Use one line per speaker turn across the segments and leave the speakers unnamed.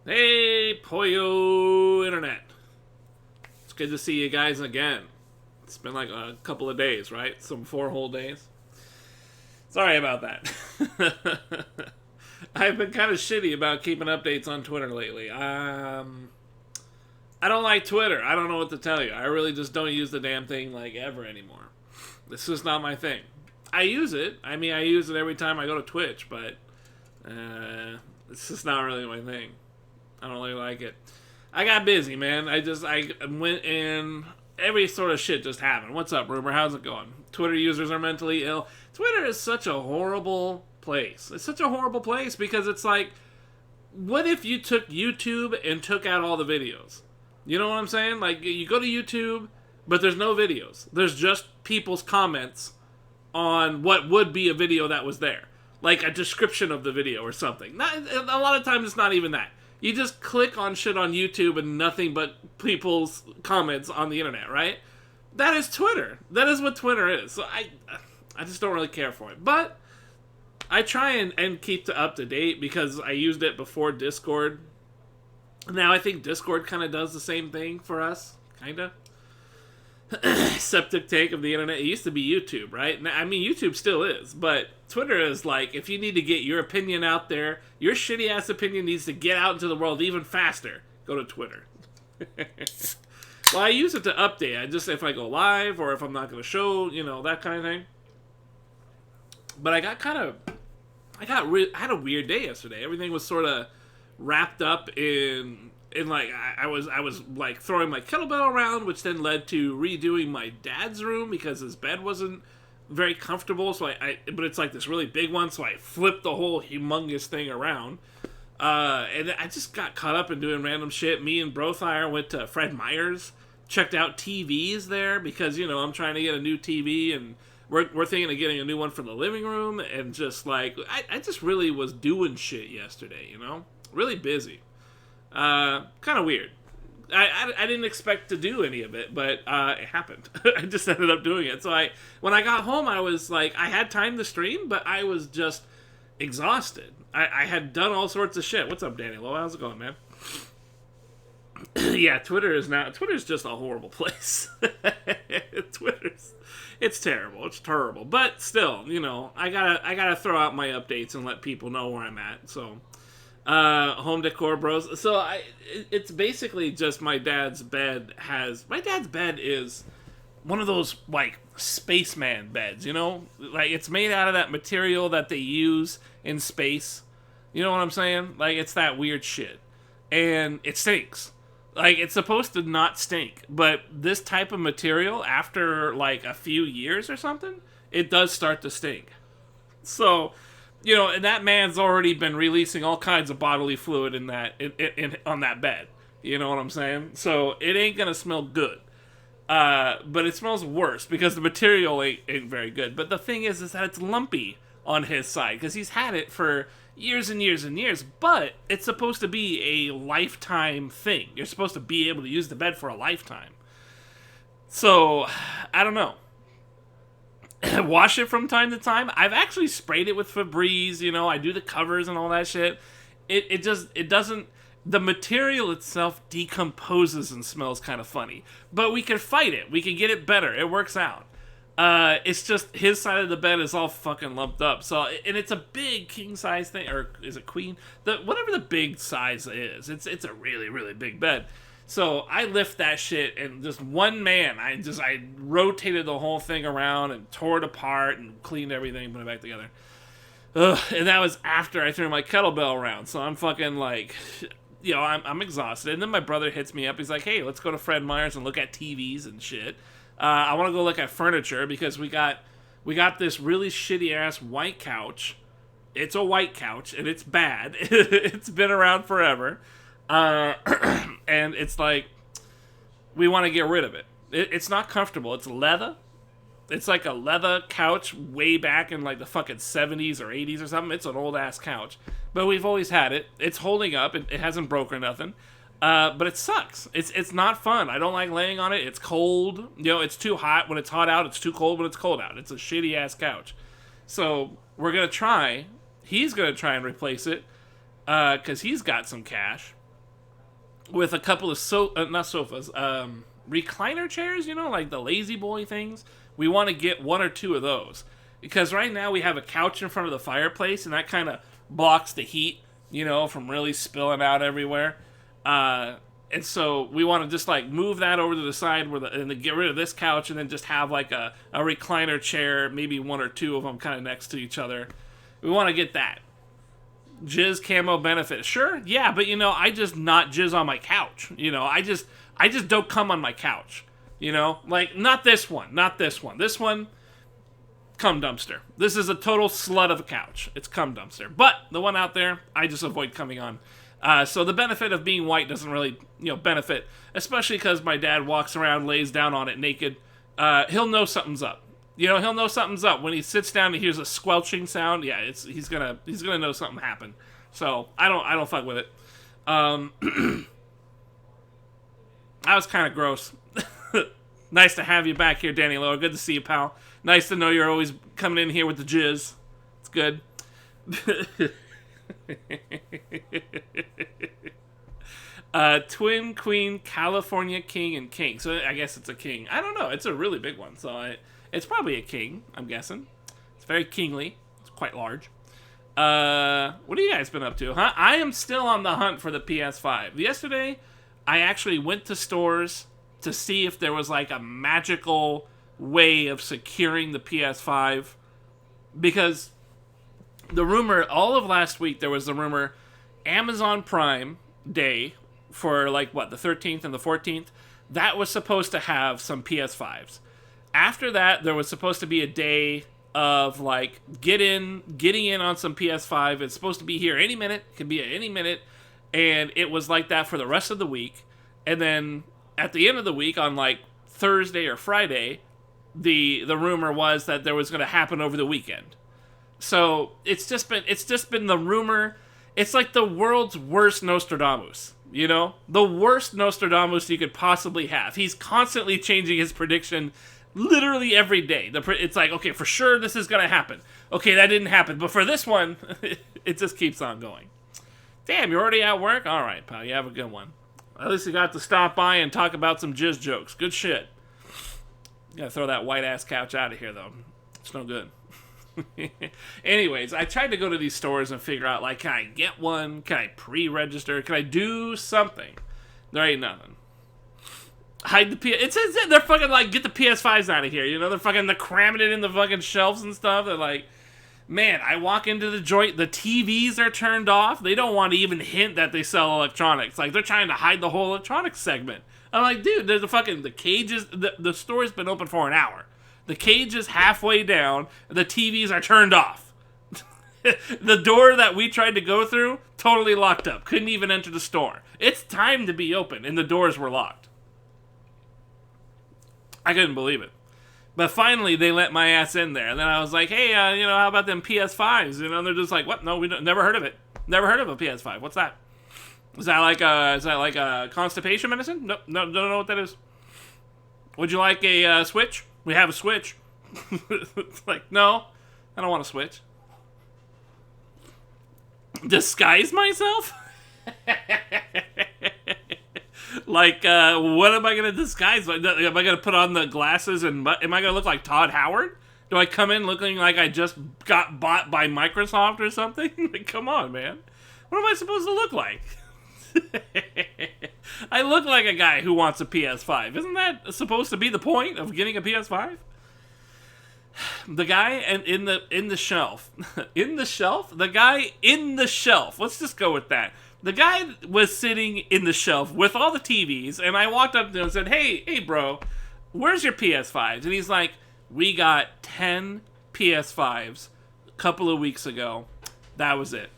Hey, Poyo Internet. It's good to see you guys again. It's been like a couple of days, right? Some 4 whole days. Sorry about that. I've been kind of shitty about keeping updates on Twitter lately. I don't like Twitter. I don't know what to tell you. I really just don't use the damn thing like ever anymore. This is not my thing. I use it. I mean, I use it every time I go to Twitch, but it's just not really my thing. I don't really like it. I got busy, man. I went in. Every sort of shit just happened. What's up, Rumor? How's it going? Twitter users are mentally ill. Twitter is such a horrible place. It's such a horrible place because it's like, what if you took YouTube and took out all the videos? You know what I'm saying? Like, you go to YouTube, but there's no videos. There's just people's comments on what would be a video that was there. Like a description of the video or something. A lot of times it's not even that. You just click on shit on YouTube and nothing but people's comments on the internet, right? That is Twitter. That is what Twitter is. So I just don't really care for it. But I try and keep up to date because I used it before Discord. Now I think Discord kind of does the same thing for us, kind of. Septic take of the internet. It used to be YouTube, right? I mean, YouTube still is, but Twitter is like, if you need to get your opinion out there, your shitty ass opinion needs to get out into the world even faster, go to Twitter. Well, I use it to update. I just, if I go live or if I'm not going to show, that kind of thing. But I had a weird day yesterday. Everything was sort of wrapped up in like I was like throwing my kettlebell around, which then led to redoing my dad's room because his bed wasn't very comfortable. So but it's like this really big one, so I flipped the whole humongous thing around. And I just got caught up in doing random shit. Me and Lothire went to Fred Meyer's, checked out TVs there because I'm trying to get a new TV and we're thinking of getting a new one for the living room. And just like I just really was doing shit yesterday, really busy. Kind of weird. I didn't expect to do any of it, but it happened. I just ended up doing it. So when I got home, I was like, I had time to stream, but I was just exhausted. I had done all sorts of shit. What's up, Daniel? How's it going, man? Yeah, Twitter's just a horrible place. It's terrible. It's terrible. But still, I gotta throw out my updates and let people know where I'm at. So. Home decor bros. So it's basically just my dad's bed is one of those like spaceman beds, like it's made out of that material that they use in space. You know what I'm saying? Like it's that weird shit, and it stinks. Like it's supposed to not stink, but this type of material after like a few years or something, it does start to stink. So. And that man's already been releasing all kinds of bodily fluid in on that bed. You know what I'm saying? So it ain't gonna smell good. But it smells worse because the material ain't very good. But the thing is that it's lumpy on his side because he's had it for years and years and years. But it's supposed to be a lifetime thing. You're supposed to be able to use the bed for a lifetime. So I don't know. Wash it from time to time. I've actually sprayed it with Febreze, I do the covers and all that shit. It doesn't, the material itself decomposes and smells kind of funny. But we can fight it. We can get it better. It works out. It's just his side of the bed is all fucking lumped up. So, and it's a big king size thing, or is it queen? Whatever the big size is. It's a really, really big bed. So I lift that shit and just one man, I rotated the whole thing around and tore it apart and cleaned everything and put it back together. Ugh, and that was after I threw my kettlebell around. So I'm fucking like, I'm exhausted. And then my brother hits me up. He's like, hey, let's go to Fred Meyer's and look at TVs and shit. I want to go look at furniture because we got this really shitty ass white couch. It's a white couch and it's bad. It's been around forever. And it's like, we want to get rid of it. It's not comfortable. It's leather. It's like a leather couch way back in like the fucking 70s or 80s or something. It's an old ass couch. But we've always had it. It's holding up. It hasn't broke or nothing. But it sucks. It's not fun. I don't like laying on it. It's cold. It's too hot when it's hot out. It's too cold when it's cold out. It's a shitty ass couch. So he's going to try and replace it. Because he's got some cash. with a couple of not sofas, recliner chairs, like the lazy boy things. We want to get one or two of those because right now we have a couch in front of the fireplace, and that kind of blocks the heat, from really spilling out everywhere. And so we want to just like move that over to the side and then get rid of this couch, and then just have like a recliner chair, maybe one or two of them kind of next to each other. We want to get that. Jizz camo benefit. Sure, yeah, but I just not jizz on my couch. I just don't come on my couch. Like not this one. This one, cum dumpster. This is a total slut of a couch. It's cum dumpster. But the one out there, I just avoid coming on. So the benefit of being white doesn't really, benefit, especially because my dad walks around, lays down on it naked. He'll know something's up. He'll know something's up when he sits down and hears a squelching sound. Yeah, he's gonna know something happened. So I don't fuck with it. That was kind of gross. Nice to have you back here, Danny Lower. Good to see you, pal. Nice to know you're always coming in here with the jizz. It's good. Twin Queen California King and King. So I guess it's a king. I don't know. It's a really big one. So it's probably a king, I'm guessing. It's very kingly. It's quite large. What have you guys been up to? Huh? I am still on the hunt for the PS5. Yesterday, I actually went to stores to see if there was like a magical way of securing the PS5. Because the rumor, all of last week, there was the rumor Amazon Prime Day for like, the 13th and the 14th, that was supposed to have some PS5s. After that, there was supposed to be a day of like getting in on some PS5. It's supposed to be here any minute, could be at any minute, and it was like that for the rest of the week. And then at the end of the week, on like Thursday or Friday, the rumor was that there was going to happen over the weekend. So it's just been the rumor. It's like the world's worst Nostradamus. The worst Nostradamus you could possibly have. He's constantly changing his prediction. Literally every day. It's like, okay, for sure this is going to happen. Okay, that didn't happen. But for this one, it just keeps on going. Damn, you're already at work? All right, pal, you have a good one. At least you got to stop by and talk about some jizz jokes. Good shit. Gotta throw that white-ass couch out of here, though. It's no good. Anyways, I tried to go to these stores and figure out, like, can I get one? Can I pre-register? Can I do something? There ain't nothing. Hide the PS. It says that they're fucking like, get the PS5s out of here. They're cramming it in the fucking shelves and stuff. They're like, man, I walk into the joint, the TVs are turned off. They don't want to even hint that they sell electronics. Like, they're trying to hide the whole electronics segment. I'm like, dude, the cage is, the store's been open for an hour. The cage is halfway down. The TVs are turned off. The door that we tried to go through, totally locked up. Couldn't even enter the store. It's time to be open, and the doors were locked. I couldn't believe it. But finally, they let my ass in there. And then I was like, hey, how about them PS5s? And they're just like, what? No, never heard of it. Never heard of a PS5. What's that? Is that like a constipation medicine? No, don't know what that is. Would you like a Switch? We have a Switch. It's like, no, I don't want a Switch. Disguise myself? Like, what am I going to disguise? Am I going to put on the glasses and am I going to look like Todd Howard? Do I come in looking like I just got bought by Microsoft or something? Like, come on, man. What am I supposed to look like? I look like a guy who wants a PS5. Isn't that supposed to be the point of getting a PS5? The guy in the shelf. In the shelf? The guy in the shelf. Let's just go with that. The guy was sitting in the shelf with all the TVs, and I walked up to him and said, hey, bro, where's your PS5s? And he's like, we got 10 PS5s a couple of weeks ago. That was it.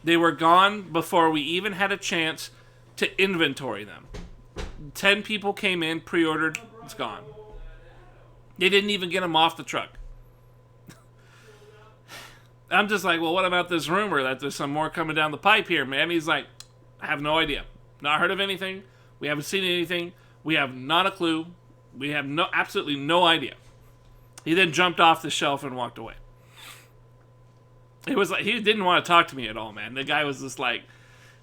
They were gone before we even had a chance to inventory them. 10 people came in, pre-ordered, it's gone. They didn't even get them off the truck. I'm just like, well, what about this rumor that there's some more coming down the pipe here, man? He's like, I have no idea. Not heard of anything. We haven't seen anything. We have not a clue. We have absolutely no idea. He then jumped off the shelf and walked away. It was like, he didn't want to talk to me at all, man. The guy was just like,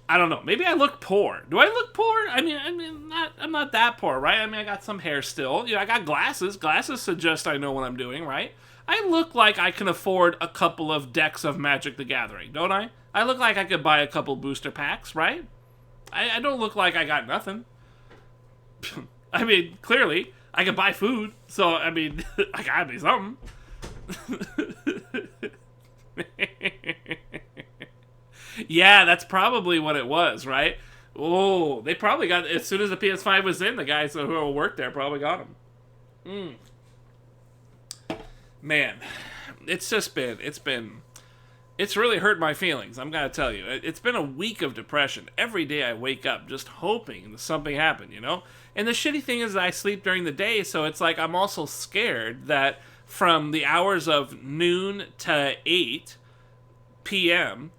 I don't know. Maybe I look poor. Do I look poor? I'm not that poor, right? I mean, I got some hair still. I got glasses. Glasses suggest I know what I'm doing, right? I look like I can afford a couple of decks of Magic the Gathering, don't I? I look like I could buy a couple booster packs, right? I don't look like I got nothing. I mean, clearly, I could buy food, so, I mean, I gotta be something. Yeah, that's probably what it was, right? Oh, they probably got, as soon as the PS5 was in, the guys who worked there probably got them. Man, it's really hurt my feelings, I'm gonna tell you. It's been a week of depression. Every day I wake up just hoping that something happened, And the shitty thing is that I sleep during the day, so it's like I'm also scared that from the hours of noon to 8 p.m.,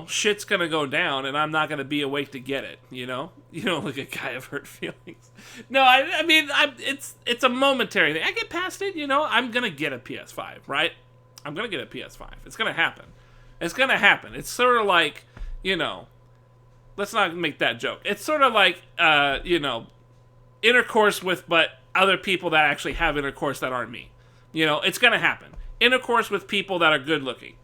shit's gonna go down and I'm not gonna be awake to get it, You don't look a guy of hurt feelings. No, I mean, it's a momentary thing. I get past it, I'm gonna get a PS5, right? I'm gonna get a PS5. It's gonna happen. It's sort of like, let's not make that joke. It's sort of like, intercourse with, but other people that actually have intercourse that aren't me. It's gonna happen. Intercourse with people that are good looking.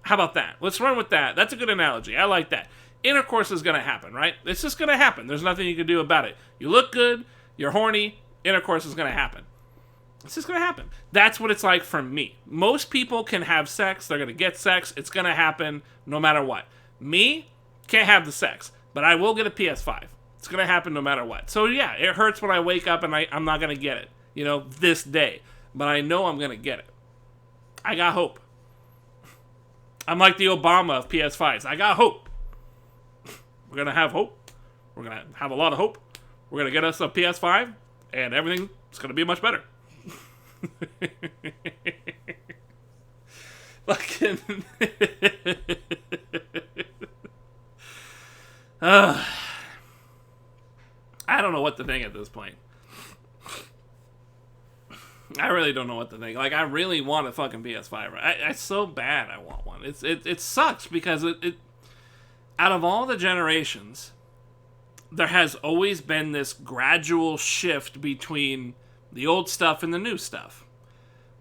How about that? Let's run with that. That's a good analogy. I like that. Intercourse is going to happen, right? It's just going to happen. There's nothing you can do about it. You look good, you're horny, intercourse is going to happen. It's just going to happen. That's what it's like for me. Most people can have sex. They're going to get sex. It's going to happen no matter what. Me, can't have the sex, but I will get a PS5. It's going to happen no matter what. So yeah, it hurts when I wake up and I'm not going to get it, this day. But I know I'm going to get it. I got hope. I'm like the Obama of PS5s. I got hope. We're going to have hope. We're going to have a lot of hope. We're going to get us a PS5, and everything's going to be much better. Fucking. I don't know what to think at this point. I really don't know what to think. Like, I really want a fucking PS5. I so bad I want one. It sucks because it out of all the generations, there has always been this gradual shift between the old stuff and the new stuff.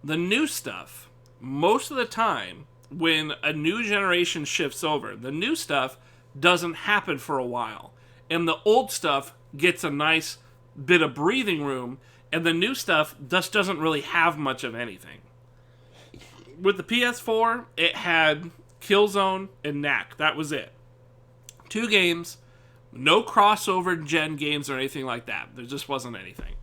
The new stuff, most of the time, when a new generation shifts over, the new stuff doesn't happen for a while. And the old stuff gets a nice bit of breathing room, and the new stuff just doesn't really have much of anything. With the PS4, it had Killzone and Knack. That was it. 2 games, no crossover gen games or anything like that. There just wasn't anything.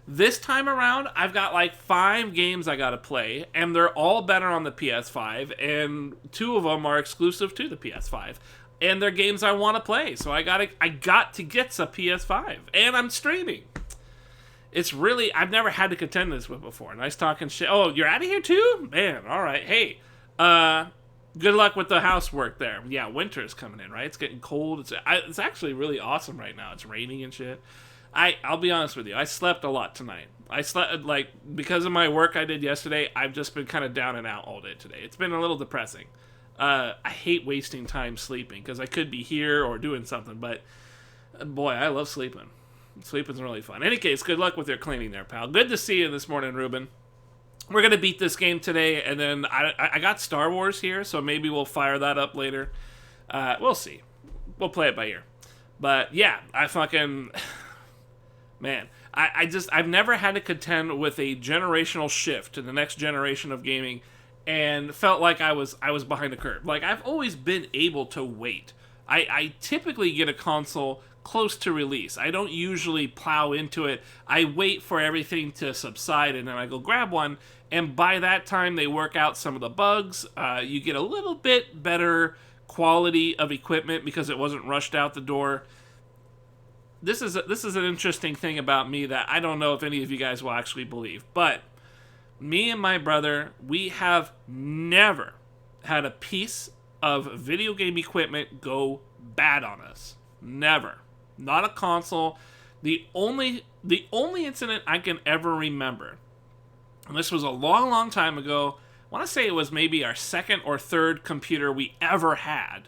This time around, I've got like 5 games I gotta play, and they're all better on the PS5, and 2 of them are exclusive to the PS5. And they're games I want to play, so I got to get a PS5, and I'm streaming. It's really, I've never had to contend this with before. Nice talking shit. Oh, you're out of here too? Man, all right. Hey, good luck with the housework there. Yeah, winter's coming in, right? It's getting cold. It's actually really awesome right now. It's raining and shit. I'll be honest with you. I slept a lot tonight. I slept, like, because of my work I did yesterday, I've just been kind of down and out all day today. It's been a little depressing. I hate wasting time sleeping because I could be here or doing something, but boy, I love sleeping. Sleeping's really fun. In any case, good luck with your cleaning there, pal. Good to see you this morning, Ruben. We're going to beat this game today, and then I got Star Wars here, so maybe we'll fire that up later. We'll see. We'll play it by ear. But, yeah, I fucking... Man, I've never had to contend with a generational shift to the next generation of gaming and felt like I was behind the curve. Like, I've always been able to wait. I typically get a console close to release. I don't usually plow into it. I wait for everything to subside, and then I go grab one, and by that time they work out some of the bugs. You get a little bit better quality of equipment because it wasn't rushed out the door. This is an interesting thing about me that I don't know if any of you guys will actually believe, but me and my brother, we have never had a piece of video game equipment go bad on us. Never. Not a console. The only incident I can ever remember, and this was a long, long time ago, I want to say it was maybe our second or third computer we ever had.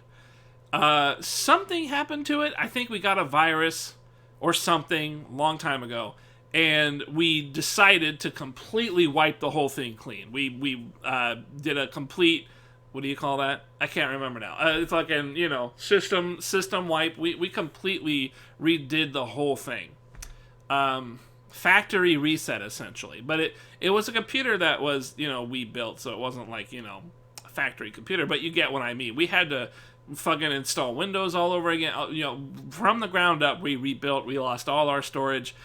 Something happened to it. I think we got a virus or something long time ago, and we decided to completely wipe the whole thing clean. We did a complete, what do you call that? I can't remember now. It's like an system wipe. We completely redid the whole thing. Factory reset essentially, but it was a computer that was we built, so it wasn't like a factory computer. But you get what I mean. We had to fucking install Windows all over again. From the ground up, we rebuilt. We lost all our storage.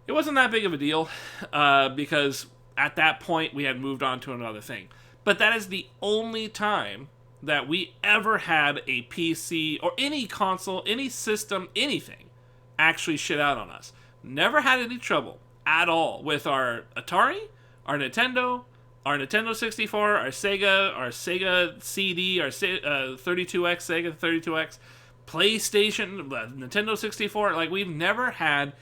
It wasn't that big of a deal because at that point we had moved on to another thing. But that is the only time that we ever had a PC or any console, any system, anything actually shit out on us. Never had any trouble at all with our Atari, our Nintendo 64, our Sega CD, our 32X, Sega 32X, PlayStation, Nintendo 64. Like, we've never had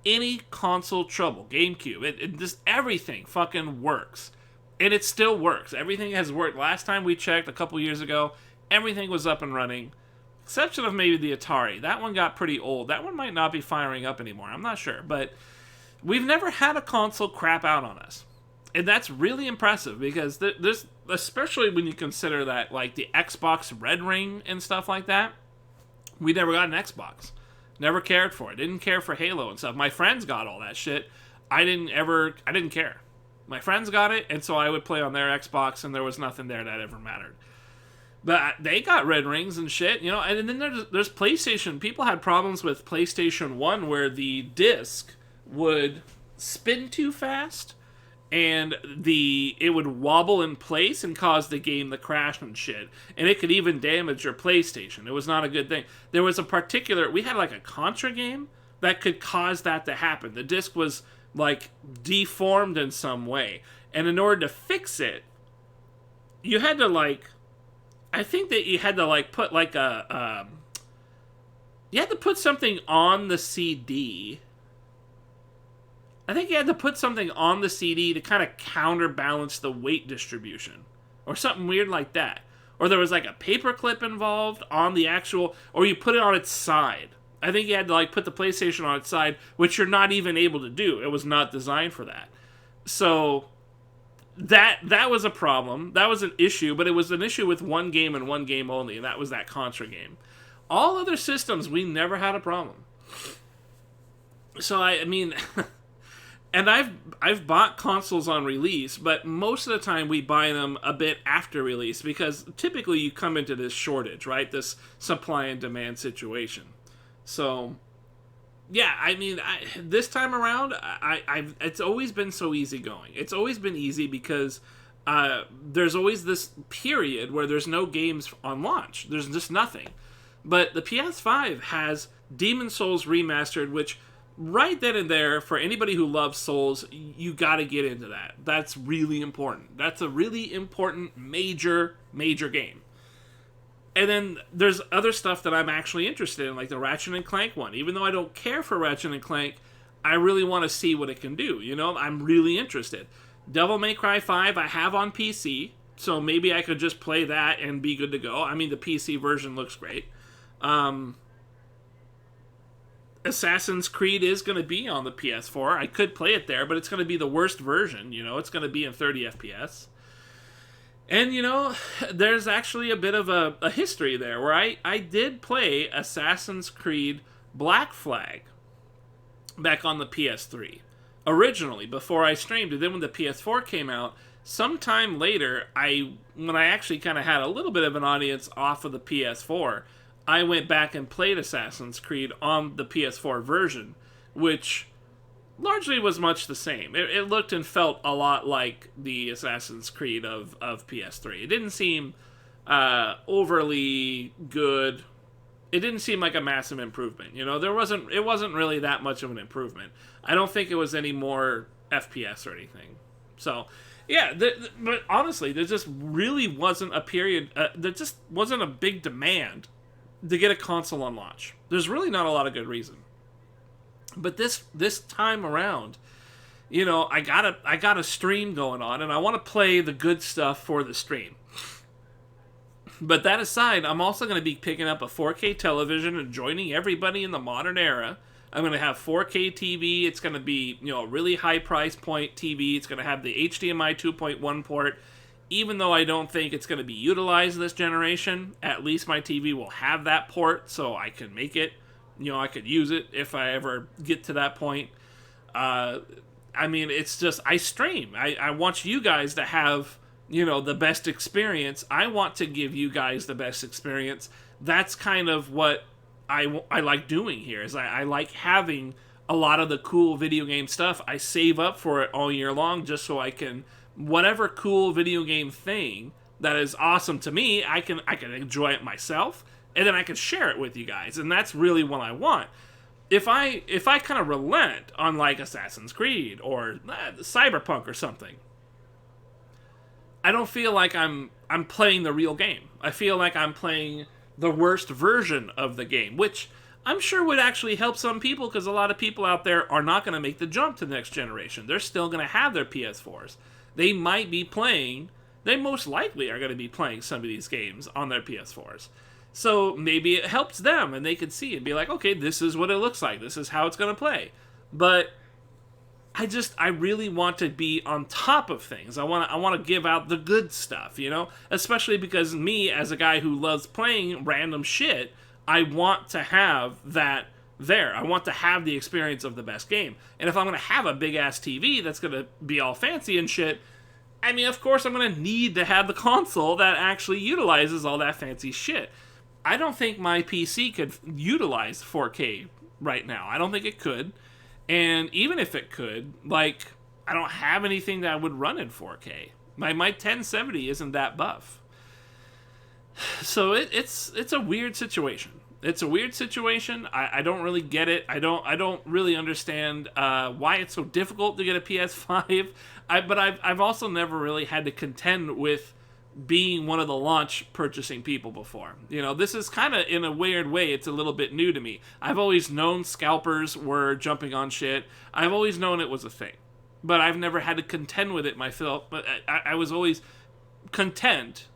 any console trouble. GameCube, it just everything fucking works. And it still works. Everything has worked. Last time we checked a couple years ago, everything was up and running. Exception of maybe the Atari. That one got pretty old. That one might not be firing up anymore. I'm not sure. But we've never had a console crap out on us. And that's really impressive because there's, especially when you consider that, like, the Xbox Red Ring and stuff like that, we never got an Xbox. Never cared for it. Didn't care for Halo and stuff. My friends got all that shit. I didn't care. My friends got it, and so I would play on their Xbox, and there was nothing there that ever mattered. But they got red rings and shit, and then there's PlayStation. People had problems with PlayStation 1 where the disc would spin too fast, and it would wobble in place and cause the game to crash and shit. And it could even damage your PlayStation. It was not a good thing. There was we had like a Contra game that could cause that to happen. The disc was like deformed in some way, and in order to fix it, you had to put like you had to put something on the CD. I think you had to put something on the CD to kind of counterbalance the weight distribution, or something weird like that. Or there was like a paper clip involved on the actual, or you put it on its side. I think you had to like put the PlayStation on its side, which you're not even able to do. It was not designed for that. So that was a problem. That was an issue, but it was an issue with one game and one game only, and that was that Contra game. All other systems, we never had a problem. So I mean, and I've bought consoles on release, but most of the time we buy them a bit after release because typically you come into this shortage, right? This supply and demand situation. So, yeah, I mean, this time around, it's always been so easy going. It's always been easy because there's always this period where there's no games on launch. There's just nothing. But the PS5 has Demon's Souls Remastered, which right then and there, for anybody who loves Souls, you got to get into that. That's really important. That's a really important, major game. And then there's other stuff that I'm actually interested in, like the Ratchet & Clank one. Even though I don't care for Ratchet & Clank, I really want to see what it can do. I'm really interested. Devil May Cry 5 I have on PC, so maybe I could just play that and be good to go. I mean, the PC version looks great. Assassin's Creed is going to be on the PS4. I could play it there, but it's going to be the worst version. It's going to be in 30 FPS. And, there's actually a bit of a history there where I did play Assassin's Creed Black Flag back on the PS3. Originally, before I streamed it. Then when the PS4 came out, sometime later, when I actually kind of had a little bit of an audience off of the PS4, I went back and played Assassin's Creed on the PS4 version, which largely was much the same. It looked and felt a lot like the Assassin's Creed of PS3. It didn't seem overly good. It didn't seem like a massive improvement. It wasn't really that much of an improvement. I don't think it was any more FPS or anything. So, yeah, but honestly, there just really wasn't a period, there just wasn't a big demand to get a console on launch. There's really not a lot of good reason. But this time around, I got a stream going on, and I want to play the good stuff for the stream. But that aside, I'm also going to be picking up a 4K television and joining everybody in the modern era. I'm going to have 4K TV. It's going to be, a really high price point TV. It's going to have the HDMI 2.1 port. Even though I don't think it's going to be utilized this generation, at least my TV will have that port, so I can make it. I could use it if I ever get to that point. It's just, I stream. I want you guys to have, the best experience. I want to give you guys the best experience. That's kind of what I like doing here, is I like having a lot of the cool video game stuff. I save up for it all year long just so I can, whatever cool video game thing that is awesome to me, I can enjoy it myself, and then I can share it with you guys, and that's really what I want. If I kind of relent on like Assassin's Creed or Cyberpunk or something, I don't feel like I'm playing the real game. I feel like I'm playing the worst version of the game, which I'm sure would actually help some people, because a lot of people out there are not going to make the jump to the next generation. They're still going to have their PS4s. They most likely are going to be playing some of these games on their PS4s. So maybe it helps them, and they can see and be like, okay, this is what it looks like. This is how it's going to play. But I really want to be on top of things. I want to give out the good stuff, Especially because me, as a guy who loves playing random shit, I want to have that there. I want to have the experience of the best game. And if I'm going to have a big-ass TV that's going to be all fancy and shit, of course I'm going to need to have the console that actually utilizes all that fancy shit. I don't think my PC could utilize 4K right now. I don't think it could. And even if it could, I don't have anything that would run in 4K. My 1070 isn't that buff. So it's a weird situation. It's a weird situation. I don't really get it. I don't really understand why it's so difficult to get a PS5. But I've also never really had to contend with being one of the launch purchasing people before. This is kind of, in a weird way, it's a little bit new to me. I've always known scalpers were jumping on shit. I've always known it was a thing. But I've never had to contend with it myself. But I was always content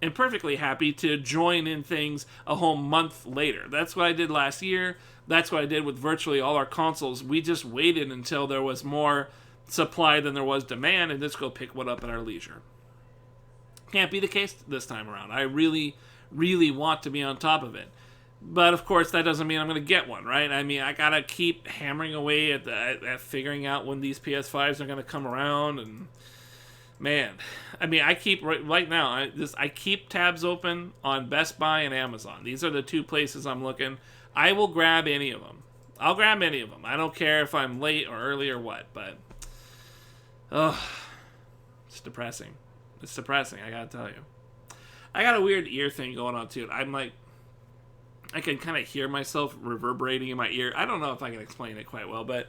and perfectly happy to join in things a whole month later. That's what I did last year. That's what I did with virtually all our consoles. We just waited until there was more supply than there was demand, and just go pick one up at our leisure. Can't be the case this time around. I really, really want to be on top of it. But, of course, that doesn't mean I'm going to get one, right? I gotta keep hammering away at figuring out when these PS5s are going to come around, and man, I keep right now. I keep tabs open on Best Buy and Amazon. These are the two places I'm looking. I will grab any of them. I'll grab any of them. I don't care if I'm late or early or what. But, it's depressing. It's depressing. I gotta tell you. I got a weird ear thing going on too. I can kind of hear myself reverberating in my ear. I don't know if I can explain it quite well, but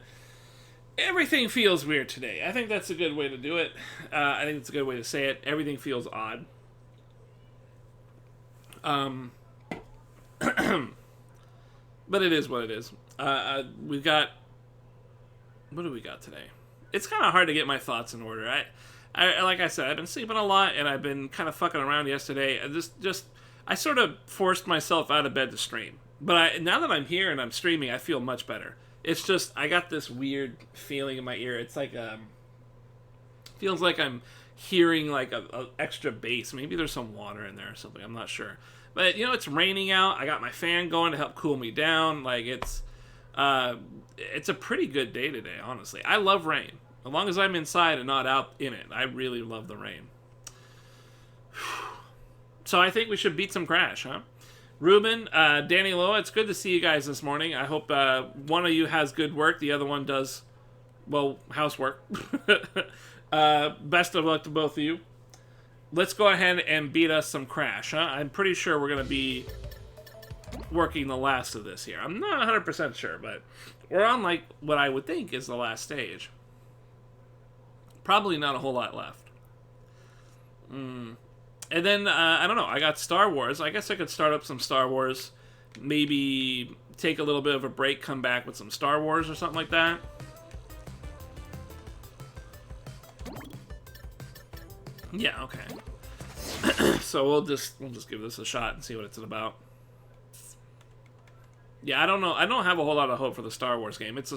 everything feels weird today. I think that's a good way to do it. I think it's a good way to say it. Everything feels odd. But it is what it is. We've got... What do we got today? It's kind of hard to get my thoughts in order. I like I said, I've been sleeping a lot, and I've been kind of fucking around yesterday. I sort of forced myself out of bed to stream. But now that I'm here and I'm streaming, I feel much better. It's just, I got this weird feeling in my ear. It's like, feels like I'm hearing like a extra bass. Maybe there's some water in there or something. I'm not sure. But, it's raining out. I got my fan going to help cool me down. It's a pretty good day today, honestly. I love rain. As long as I'm inside and not out in it, I really love the rain. So I think we should beat some Crash, huh? Ruben, Danny Loa, it's good to see you guys this morning. I hope one of you has good work, the other one does, housework. Best of luck to both of you. Let's go ahead and beat us some Crash, huh? I'm pretty sure we're going to be working the last of this here. I'm not 100% sure, but we're on, what I would think is the last stage. Probably not a whole lot left. And then, I don't know, I got Star Wars. I guess I could start up some Star Wars. Maybe take a little bit of a break, come back with some Star Wars or something like that. Yeah, okay. so we'll just give this a shot and see what it's about. Yeah, I don't know. I don't have a whole lot of hope for the Star Wars game. It's a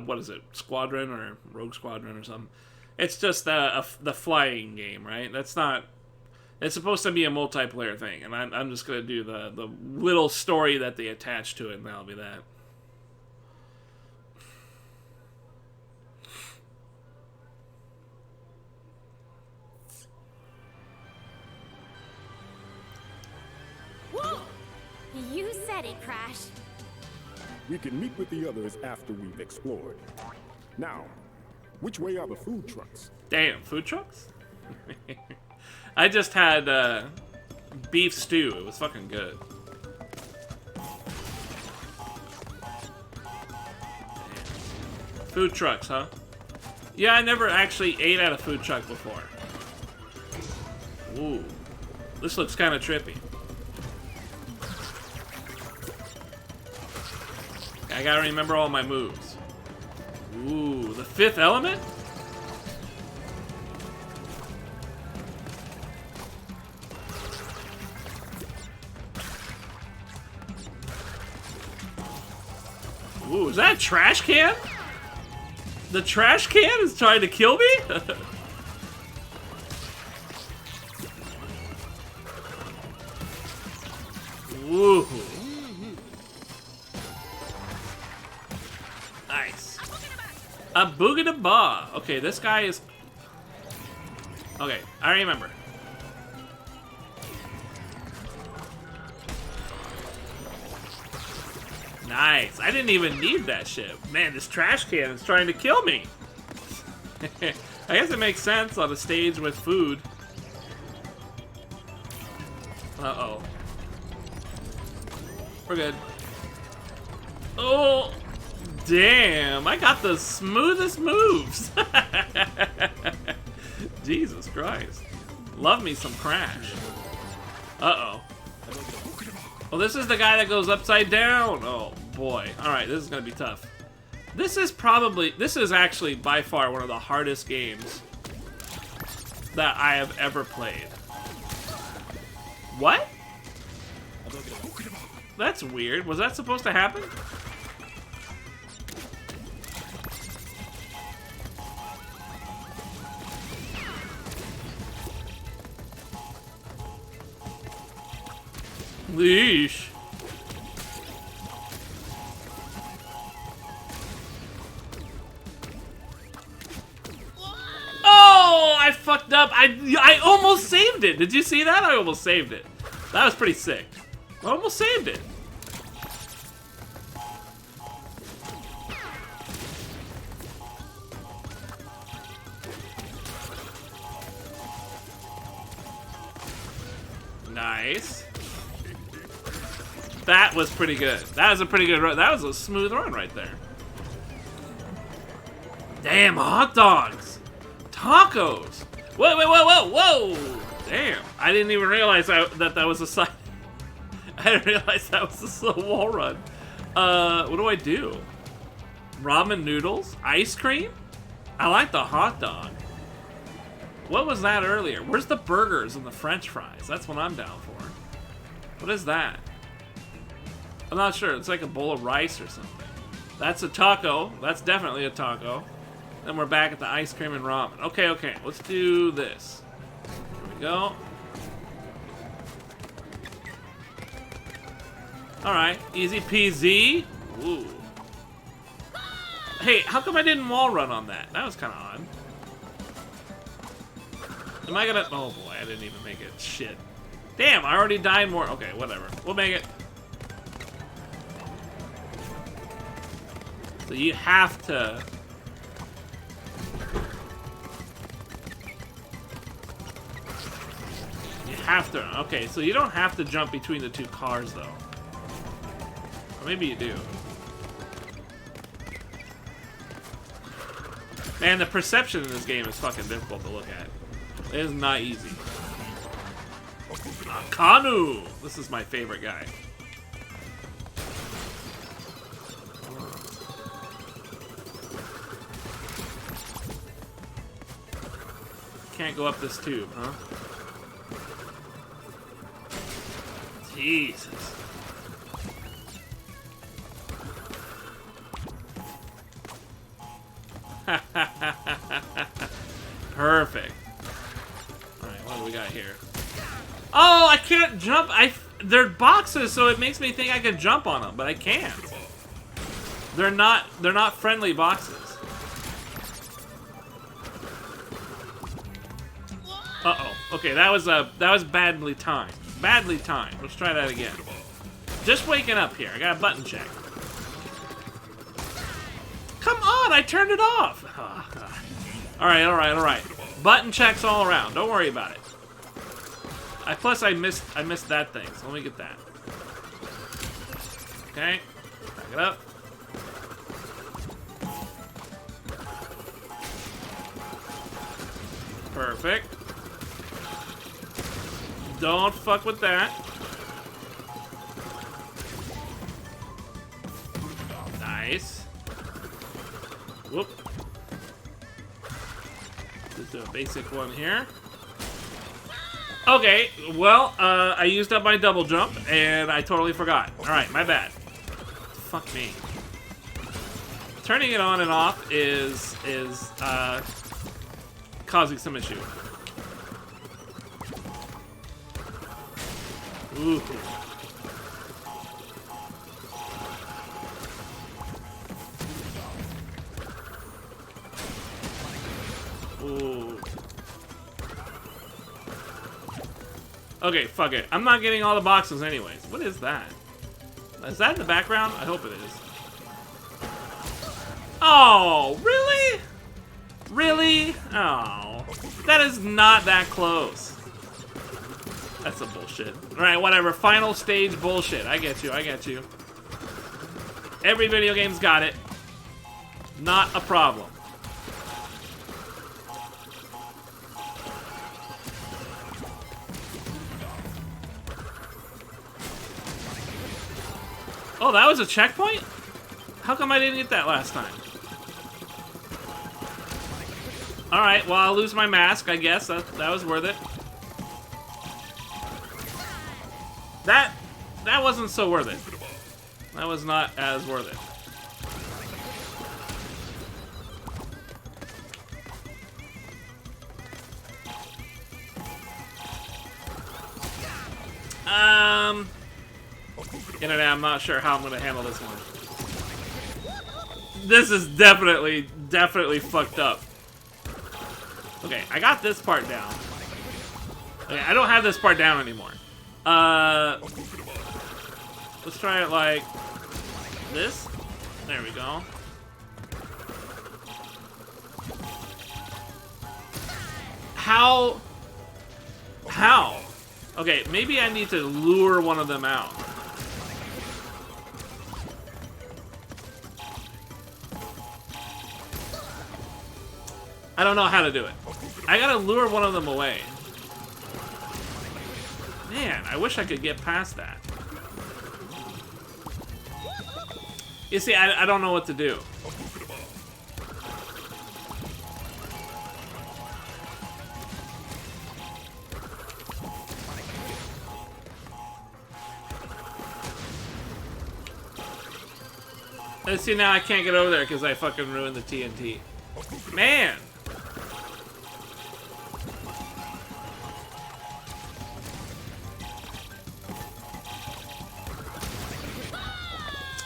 what is it? Squadron or Rogue Squadron or something. It's just the flying game, right? That's not. It's supposed to be a multiplayer thing, and I'm just gonna do the little story that they attach to it, and that'll be that.
Whoa! You said it, Crash.
We can meet with the others after we've explored. Now, which way are the food trucks?
Damn, food trucks? I just had beef stew. It was fucking good. Damn. Food trucks, huh? Yeah, I never actually ate at a food truck before. Ooh. This looks kind of trippy. I gotta remember all my moves. Ooh, the fifth element? Ooh, is that a trash can? The trash can is trying to kill me? Ooh. Nice. A Boogadaba. Okay, this guy is... Okay, I remember. Nice. I didn't even need that shit. Man, this trash can is trying to kill me. I guess it makes sense on a stage with food. Uh-oh. We're good. Oh, damn. I got the smoothest moves. Jesus Christ. Love me some Crash. Uh-oh. Oh, this is the guy that goes upside down. Oh, boy. Alright, this is going to be tough. This is actually by far one of the hardest games that I have ever played. What? That's weird. Was that supposed to happen? Leash. Oh, I fucked up. I almost saved it. Did you see that? I almost saved it. That was pretty sick. I almost saved it. Nice. That was pretty good. That was a pretty good run. That was a smooth run right there. Damn, hot dogs. Tacos. Whoa, whoa, whoa, whoa, whoa. Damn. I didn't even realize that was a side. I didn't realize that was a slow wall run. What do I do? Ramen noodles? Ice cream? I like the hot dog. What was that earlier? Where's the burgers and the french fries? That's what I'm down for. What is that? I'm not sure. It's like a bowl of rice or something. That's a taco. That's definitely a taco. Then we're back at the ice cream and ramen. Okay, okay. Let's do this. Here we go. Alright. Easy peasy. Ooh. Hey, how come I didn't wall run on that? That was kind of odd. Am I gonna... Oh boy, I didn't even make it. Shit. Damn, I already died more. Okay, whatever. We'll make it. So you have to... You have to... Okay, so you don't have to jump between the two cars, though. Or maybe you do. Man, the perception in this game is fucking difficult to look at. It is not easy. Kanu! This is my favorite guy. Can't go up this tube, huh? Jesus. Perfect. Alright, what do we got here? Oh, I can't jump. They're boxes, so it makes me think I can jump on them, but I can't. They're not friendly boxes. Uh-oh. Okay, that was badly timed. Badly timed. Let's try that again. Just waking up here. I got a button check. Come on, I turned it off. Oh, God. All right. Button checks all around. Don't worry about it. Plus I missed that thing. So let me get that. Okay. Back it up. Perfect. Don't fuck with that. Nice. Whoop. Just do a basic one here. Okay, well, I used up my double jump, and I totally forgot. Alright, my bad. Fuck me. Turning it on and off is causing some issue. Ooh. Ooh. Okay, fuck it. I'm not getting all the boxes anyways. What is that? Is that in the background? I hope it is. Oh, really? Really? Oh. That is not that close. That's some bullshit. Alright, whatever. Final stage bullshit. I get you. Every video game's got it. Not a problem. Oh, that was a checkpoint? How come I didn't get that last time? Alright, well, I'll lose my mask, I guess. That was worth it. That wasn't so worth it. That was not as worth it. Internet, I'm not sure how I'm gonna handle this one. This is definitely fucked up. Okay, I got this part down. Okay, I don't have this part down anymore. Let's try it like this. There we go. How? Okay, maybe I need to lure one of them out. I don't know how to do it. I gotta lure one of them away. Man, I wish I could get past that. You see, I don't know what to do. Let's see, now I can't get over there because I fucking ruined the TNT. Man!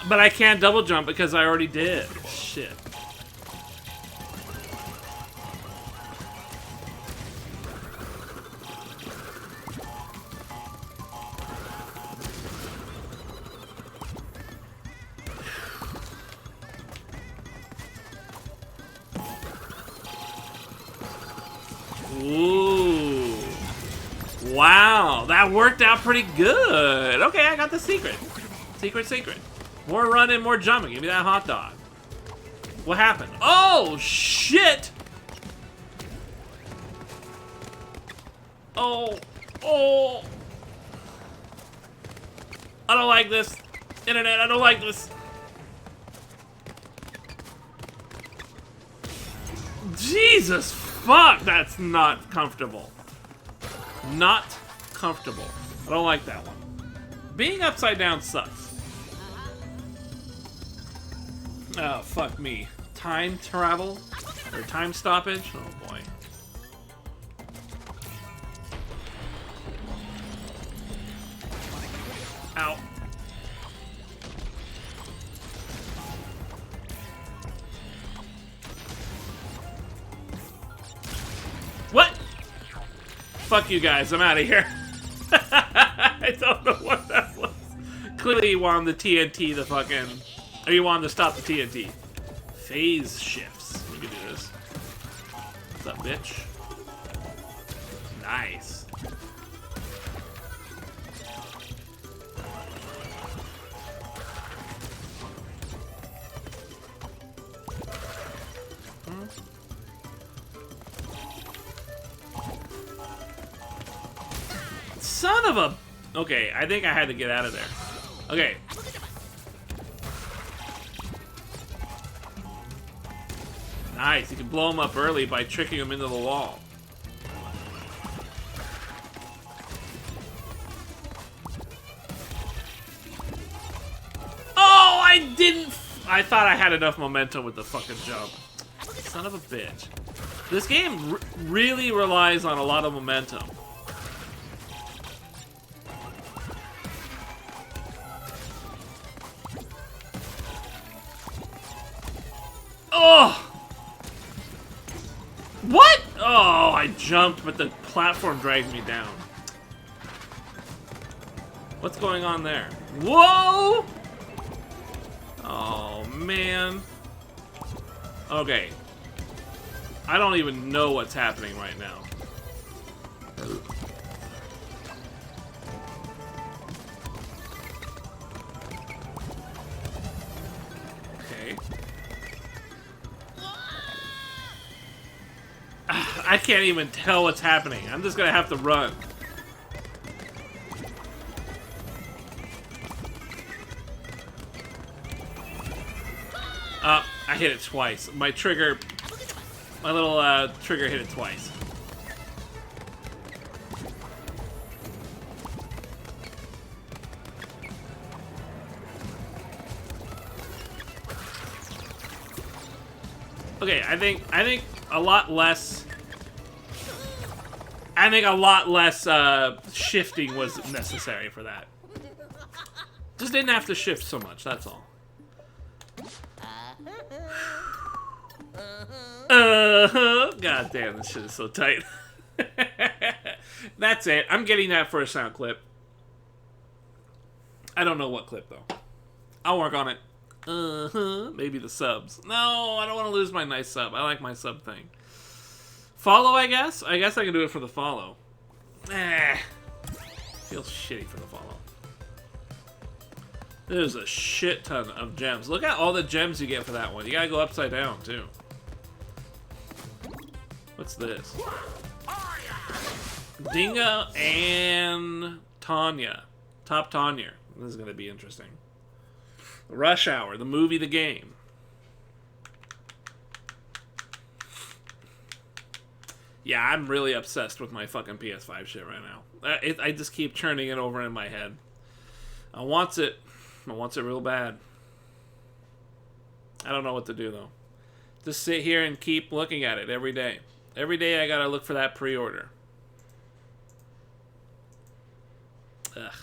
But I can't double jump because I already did. Shit. Ooh. Wow, that worked out pretty good. Okay, I got the secret. Secret. More running, more jumping. Give me that hot dog. What happened? Oh, shit! Oh. I don't like this. Internet, I don't like this. Jesus fuck, that's not comfortable. Not comfortable. I don't like that one. Being upside down sucks. Oh, fuck me. Time travel? Or time stoppage? Oh boy. Ow. What? Fuck you guys, I'm out of here. I don't know what that was. Clearly you wanted the TNT to fucking... Or you wanted to stop the TNT. Phase shifts. We can do this. What's up, bitch? Nice. Son of a... Okay, I think I had to get out of there. Okay. Nice, you can blow him up early by tricking him into the wall. Oh, I didn't... I thought I had enough momentum with the fucking jump. Son of a bitch. This game really relies on a lot of momentum. Oh! What? Oh, I jumped, but the platform dragged me down. What's going on there? Whoa! Oh, man. Okay. I don't even know what's happening right now. Okay. I can't even tell what's happening. I'm just gonna have to run. I hit it twice. My trigger... My little trigger hit it twice. Okay, I think a lot less... I think a lot less shifting was necessary for that. Just didn't have to shift so much, that's all. God damn, this shit is so tight. That's it. I'm getting that for a sound clip. I don't know what clip, though. I'll work on it. Maybe the subs. No, I don't want to lose my nice sub. I like my sub thing. Follow, I guess? I guess I can do it for the follow. Feels shitty for the follow. There's a shit ton of gems. Look at all the gems you get for that one. You gotta go upside down, too. What's this? Dinga and Tanya. Top Tanya. This is gonna be interesting. Rush Hour, the movie, the game. Yeah, I'm really obsessed with my fucking PS5 shit right now. I just keep turning it over in my head. I want it real bad. I don't know what to do, though. Just sit here and keep looking at it every day. Every day I gotta look for that pre-order. Ugh.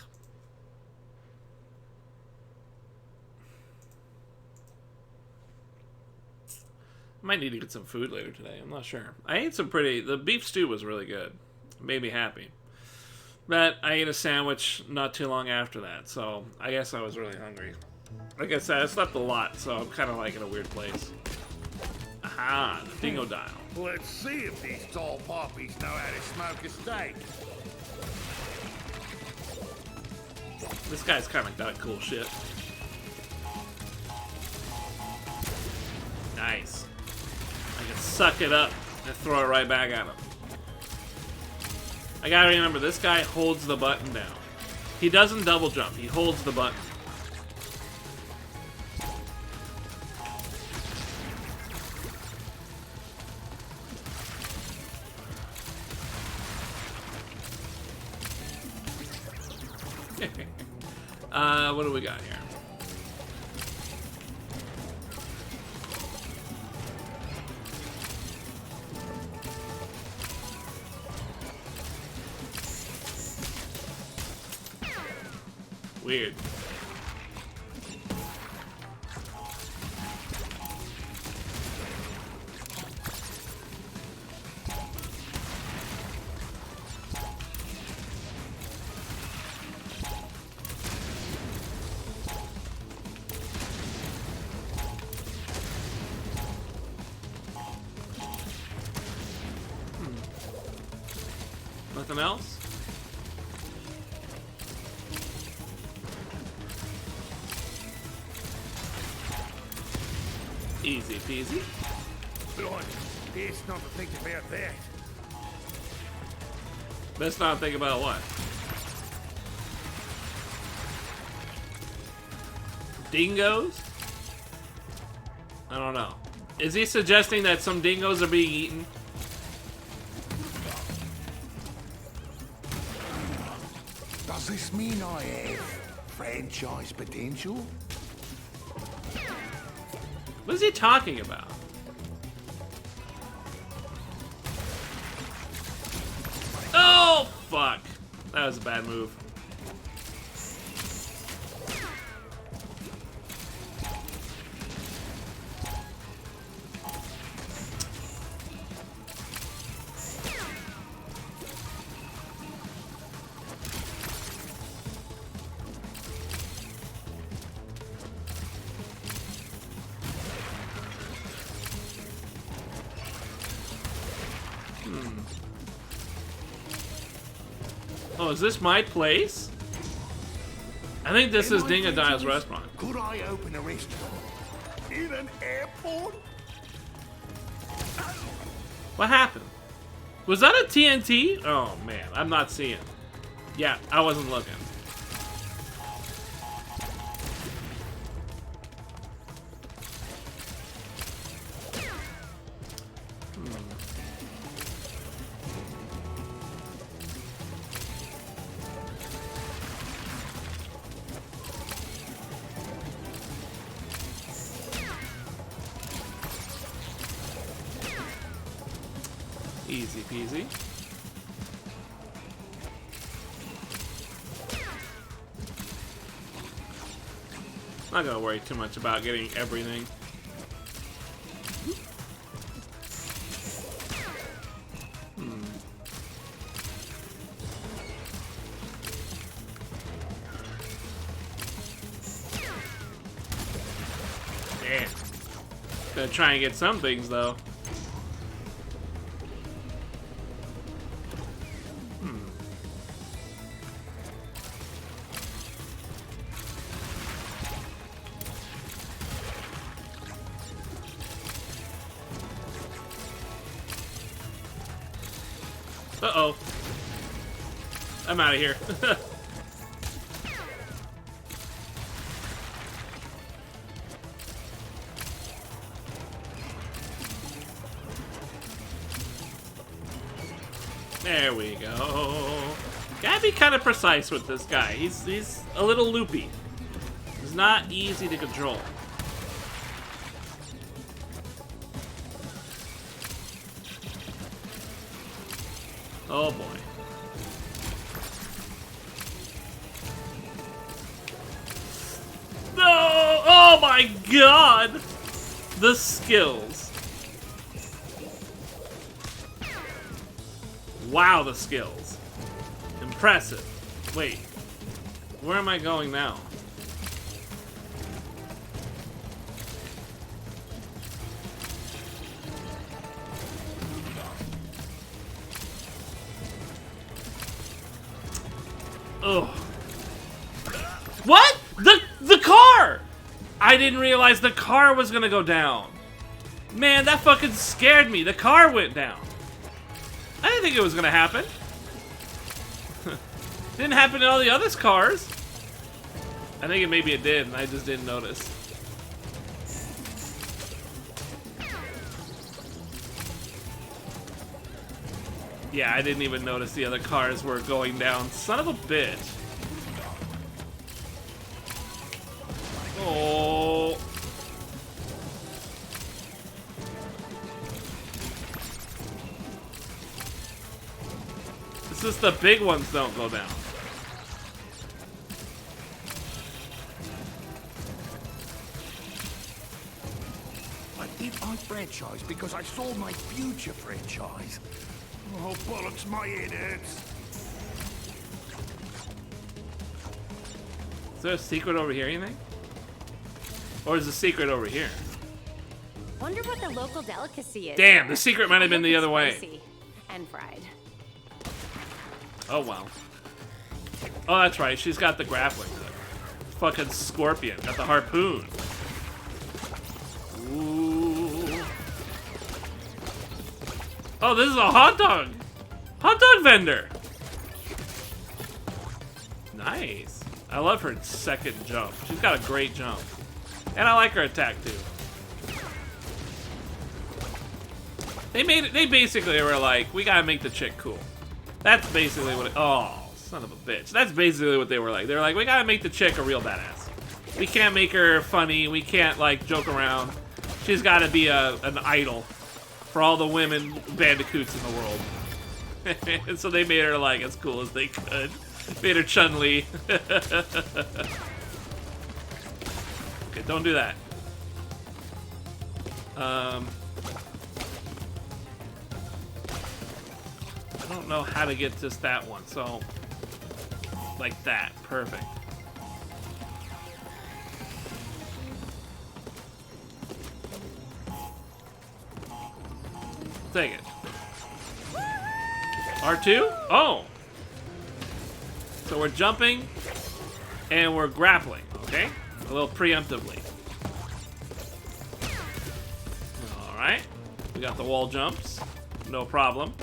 Might need to get some food later today. I'm not sure. I ate some the beef stew was really good. It made me happy. But I ate a sandwich not too long after that, so I guess I was really hungry. Like I said, I slept a lot, so I'm kind of like in a weird place. Aha, the dingo dial.
Let's see if these tall poppies know how to smoke a steak.
This guy's kind of got cool shit. Nice. I can suck it up and throw it right back at him. I gotta remember, this guy holds the button down. He doesn't double jump, he holds the button. What do we got here? Weird. Nothing else? Easy peasy.
Right, let's not think about that.
Let's not think about what. Dingoes? I don't know. Is he suggesting that some dingoes are being eaten?
Does this mean I have franchise potential?
What is he talking about? Oh, fuck. That was a bad move. Oh, is this my place? I think this is Dingadile's restaurant.
Could I open a restaurant in an airport?
What happened? Was that a TNT? Oh man, I'm not seeing. Yeah, I wasn't looking. Easy peasy. Not gonna worry too much about getting everything. Damn. Gonna try and get some things though. Uh-oh. I'm out of here. There we go. Gotta be kind of precise with this guy. He's a little loopy. He's not easy to control. Oh boy. No! Oh my god! The skills. Wow, the skills. Impressive. Wait. Where am I going now? Ugh. What? The car! I didn't realize the car was gonna go down. Man, that fucking scared me. The car went down. I didn't think it was gonna happen. Didn't happen to all the other cars. I think maybe it did, and I just didn't notice. Yeah, I didn't even notice the other cars were going down. Son of a bitch. It's just the big ones don't go down.
I did my franchise because I saw my future franchise. Oh, bollocks, my head hurts.
Is there a secret over here, you think? Or is the secret over here?
Wonder what the local delicacy is.
Damn,
there.
the secret might have been the other way.
Spicy and fried.
Oh, well. Oh, that's right. She's got the grappling hook. Fucking scorpion. Got the harpoon. Ooh. Oh, this is a hot dog. Hot dog vendor. Nice. I love her second jump. She's got a great jump. And I like her attack, too. They basically were like, we gotta make the chick cool. That's basically what oh, son of a bitch. That's basically what they were like. They were like, we gotta make the chick a real badass. We can't make her funny. We can't, like, joke around. She's gotta be an idol for all the women bandicoots in the world. And so they made her, like, as cool as they could. Made her Chun-Li. Okay, don't do that. I don't know how to get just that one, so like that, perfect. Take it. R2? Oh! So we're jumping and we're grappling, okay? A little preemptively. Alright. We got the wall jumps. No problem.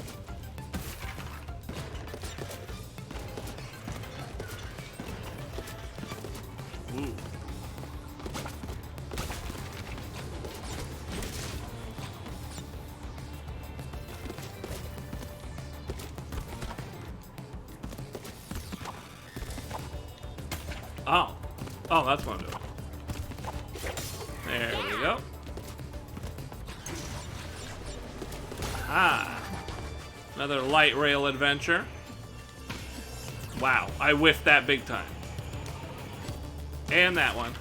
Ooh. Oh. Oh, that's what I'm doing. There we go. Ah. Another light rail adventure. Wow, I whiffed that big time. And that one.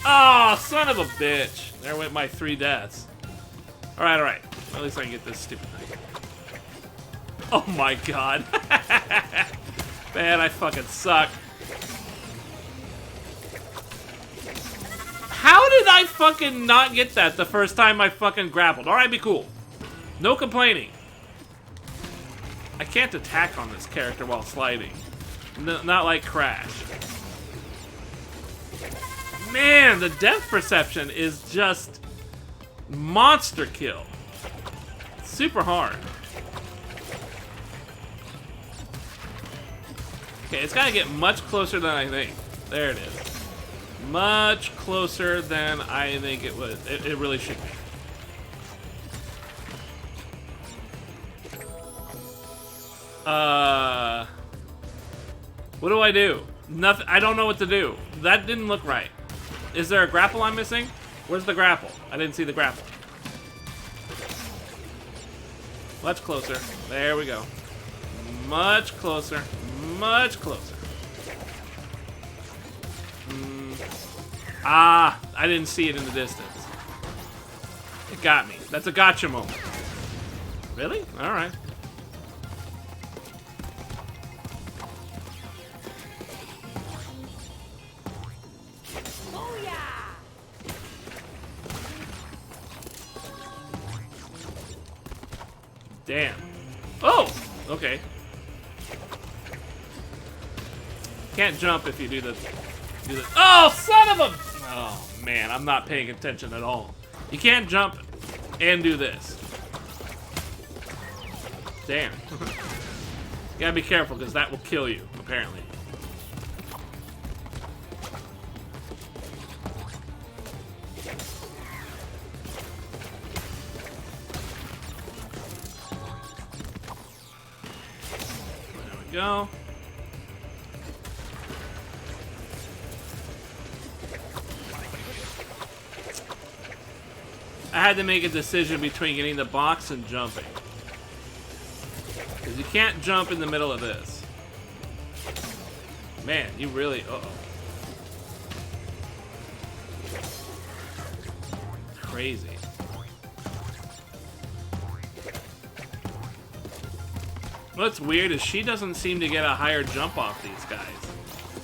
Oh, son of a bitch. There went my 3 deaths. Alright, alright. At least I can get this stupid thing. Oh my god. Man, I fucking suck. How did I fucking not get that the first time I fucking grappled? Alright, be cool. No complaining. I can't attack on this character while sliding. Not like Crash. Man, the depth perception is just monster kill. Super hard. Okay, it's gotta get much closer than I think. There it is. Much closer than I think it would. It really should be. What do I do? Nothing. I don't know what to do. That didn't look right. Is there a grapple I'm missing? Where's the grapple? I didn't see the grapple. Much closer. There we go. Much closer. Much closer. Ah, I didn't see it in the distance. It got me. That's a gotcha moment. Really? Alright. Damn. Oh! Okay. Can't jump if you do the... Oh, son of a... Oh, man, I'm not paying attention at all. You can't jump and do this. Damn. You gotta be careful, because that will kill you, apparently. Go. I had to make a decision between getting the box and jumping. Because you can't jump in the middle of this. Man, you really... Uh-oh. Crazy. What's weird is she doesn't seem to get a higher jump off these guys.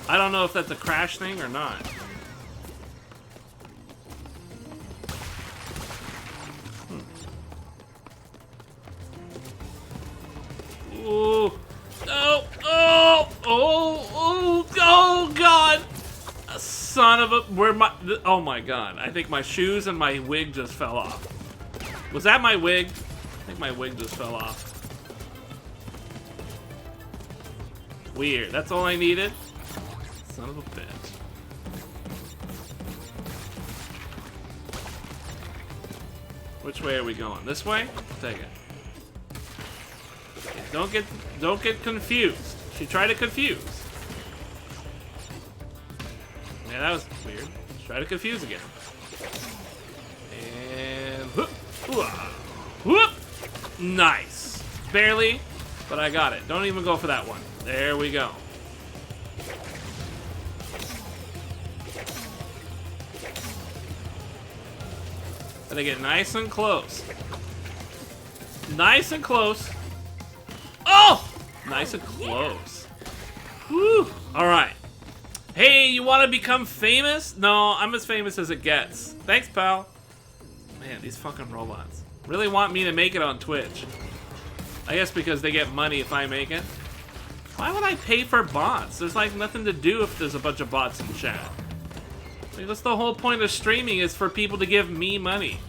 I don't know if that's a crash thing or not. Ooh. Oh, oh, oh, oh, oh, God. Son of a, where my, oh my God. I think my shoes and my wig just fell off. Was that my wig? I think my wig just fell off. Weird. That's all I needed? Son of a bitch. Which way are we going? This way? I'll take it. Okay, don't get confused. She tried to confuse. Yeah, that was weird. Let's try to confuse again. And whoop, whoop. Nice. Barely, but I got it. Don't even go for that one. There we go. Gotta get nice and close. Nice and close. Oh! Nice and close. Woo! Alright. Hey, you want to become famous? No, I'm as famous as it gets. Thanks, pal. Man, these fucking robots really want me to make it on Twitch. I guess because they get money if I make it. Why would I pay for bots? There's like nothing to do if there's a bunch of bots in chat. Like, that's the whole point of streaming, is for people to give me money.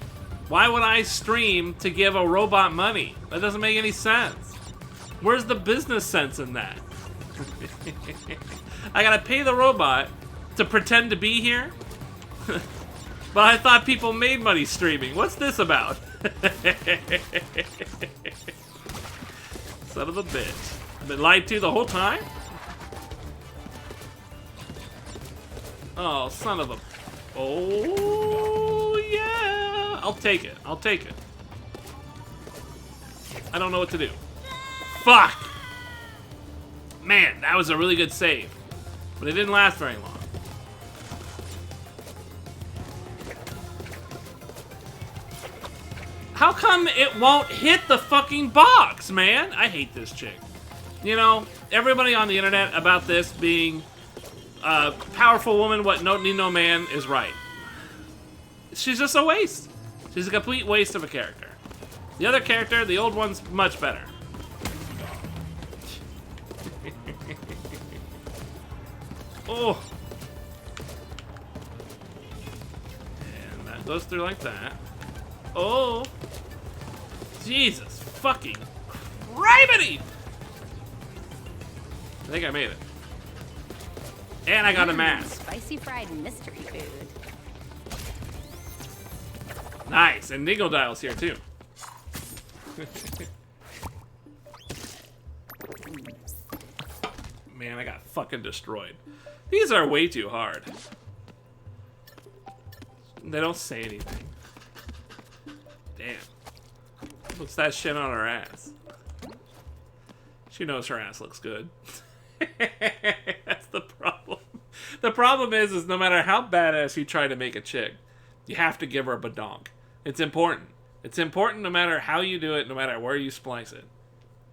Why would I stream to give a robot money? That doesn't make any sense. Where's the business sense in that? I gotta pay the robot to pretend to be here? But I thought people made money streaming. What's this about? Son of a bitch. Been lied to the whole time? Oh, son of a... Oh, yeah. I'll take it. I'll take it. I don't know what to do. Fuck! Man, that was a really good save. But it didn't last very long. How come it won't hit the fucking box, man? I hate this chick. You know, everybody on the internet about this being a powerful woman, what no need no man, is right. She's just a waste. She's a complete waste of a character. The other character, the old one's much better. Oh. And that goes through like that. Oh. Jesus fucking criminy! I think I made it. And I got a mask.
Spicy fried mystery food.
Nice. And Niggle Dial's here too. Man, I got fucking destroyed. These are way too hard. They don't say anything. Damn. What's that shit on her ass? She knows her ass looks good. That's the problem. The problem is no matter how badass you try to make a chick, you have to give her a badonk. It's important. It's important no matter how you do it, no matter where you splice it.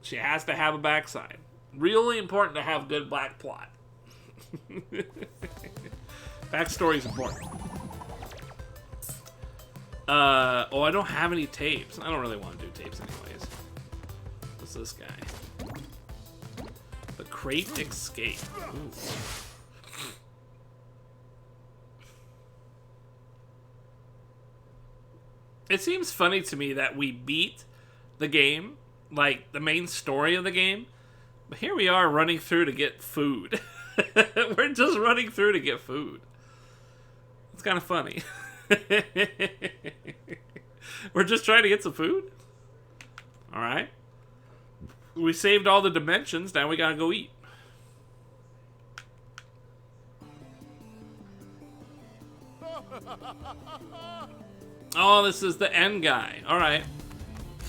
She has to have a backside. Really important to have good black plot. Backstory is important. Oh, I don't have any tapes. I don't really want to do tapes anyways. What's this guy? The Crate Escape. Ooh. It seems funny to me that we beat the game, like the main story of the game, but here we are running through to get food. We're just running through to get food. It's kind of funny. We're just trying to get some food? Alright. We saved all the dimensions, now we gotta go eat. Oh, this is the N guy. Alright.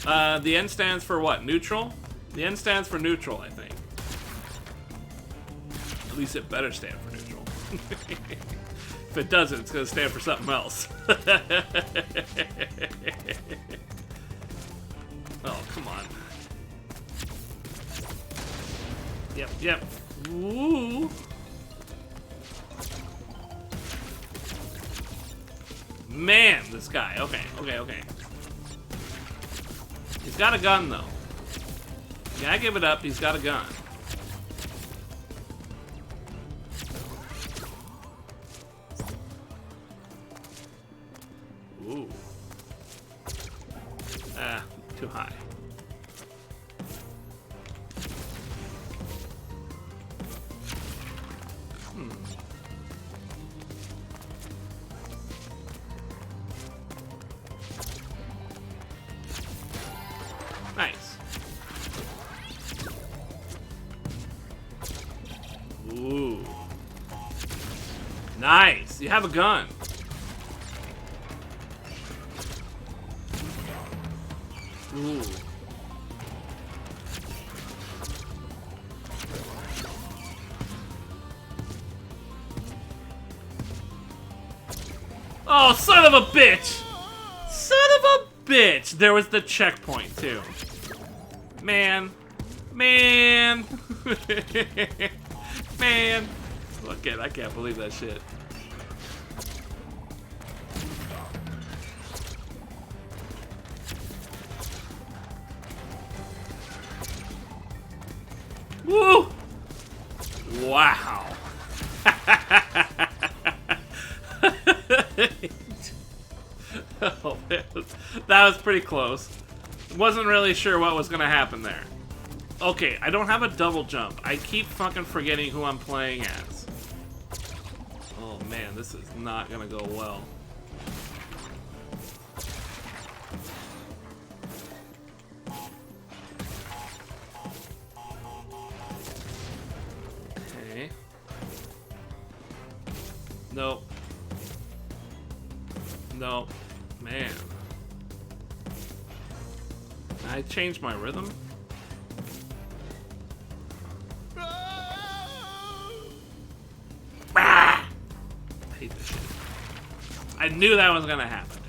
The N stands for what? Neutral? The N stands for neutral, I think. At least it better stand for neutral. If it doesn't, it's gonna stand for something else. Oh, come on. Yep, yep. Ooh. Man, this guy. Okay, okay, okay. He's got a gun, though. You gotta give it up, he's got a gun. Ooh. Ah, too high. Nice. Ooh. Nice. You have a gun. Ooh. Oh, son of a bitch! Son of a bitch! There was the checkpoint, too. Man. Man. Man. Look at, I can't believe that shit. Woo! Wow. Oh, that was pretty close. Wasn't really sure what was gonna happen there. Okay, I don't have a double jump. I keep fucking forgetting who I'm playing as. Oh man, this is not gonna go well. Okay. Nope. Nope. Man. I changed my rhythm? I hate this shit. I knew that was gonna happen.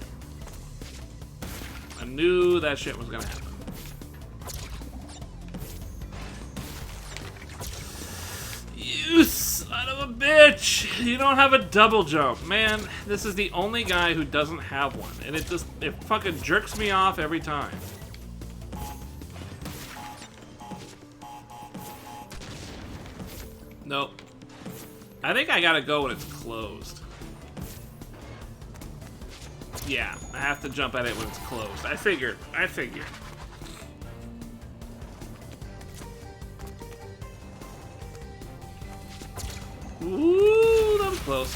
I knew that shit was gonna happen. You son of a bitch! You don't have a double jump. Man, this is the only guy who doesn't have one. And it fucking jerks me off every time. Nope. I think I gotta go when it's closed. Yeah, I have to jump at it when it's closed. I figured. I figured. Ooh, that was close.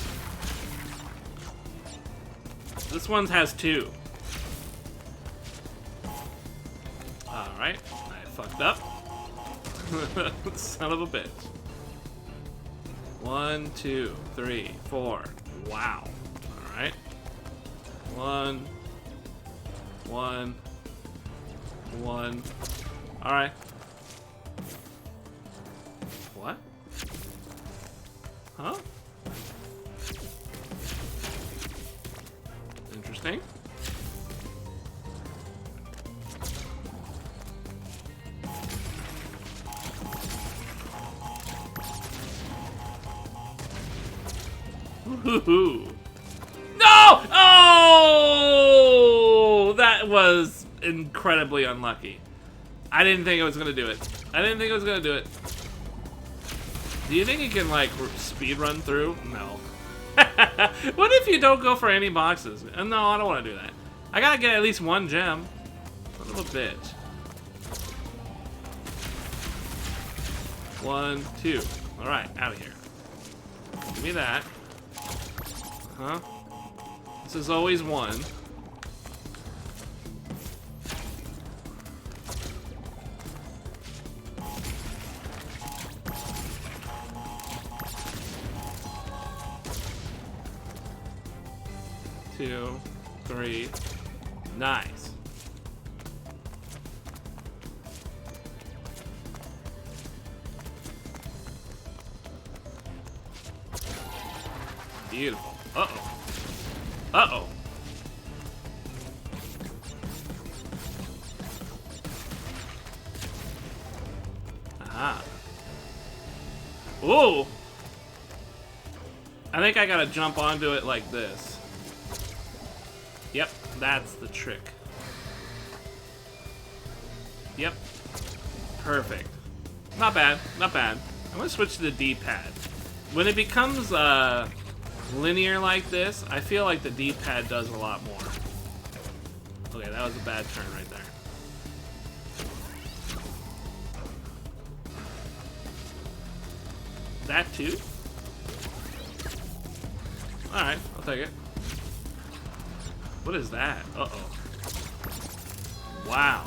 This one has two. Alright, I fucked up. Son of a bitch. 1, 2, 3, 4. Wow. Alright. 1. 1. 1. Alright. What? Huh? Interesting. Woohoo! No! Oh! That was incredibly unlucky. I didn't think it was gonna do it. I didn't think it was gonna do it. Do you think you can, like, speed run through? No. What if you don't go for any boxes? No, I don't want to do that. I gotta get at least one gem. Son of a bitch. 1, 2. Alright, out of here. Give me that. Huh? This is always 1. Two, 3. Nice. Beautiful. Uh-oh. Uh-oh. Aha. Ooh! I think I gotta jump onto it like this. Yep, that's the trick. Yep. Perfect. Not bad, not bad. I'm gonna switch to the D-pad. When it becomes linear like this, I feel like the D-pad does a lot more. Okay, that was a bad turn right there. That too? Alright, I'll take it. What is that? Uh-oh. Wow.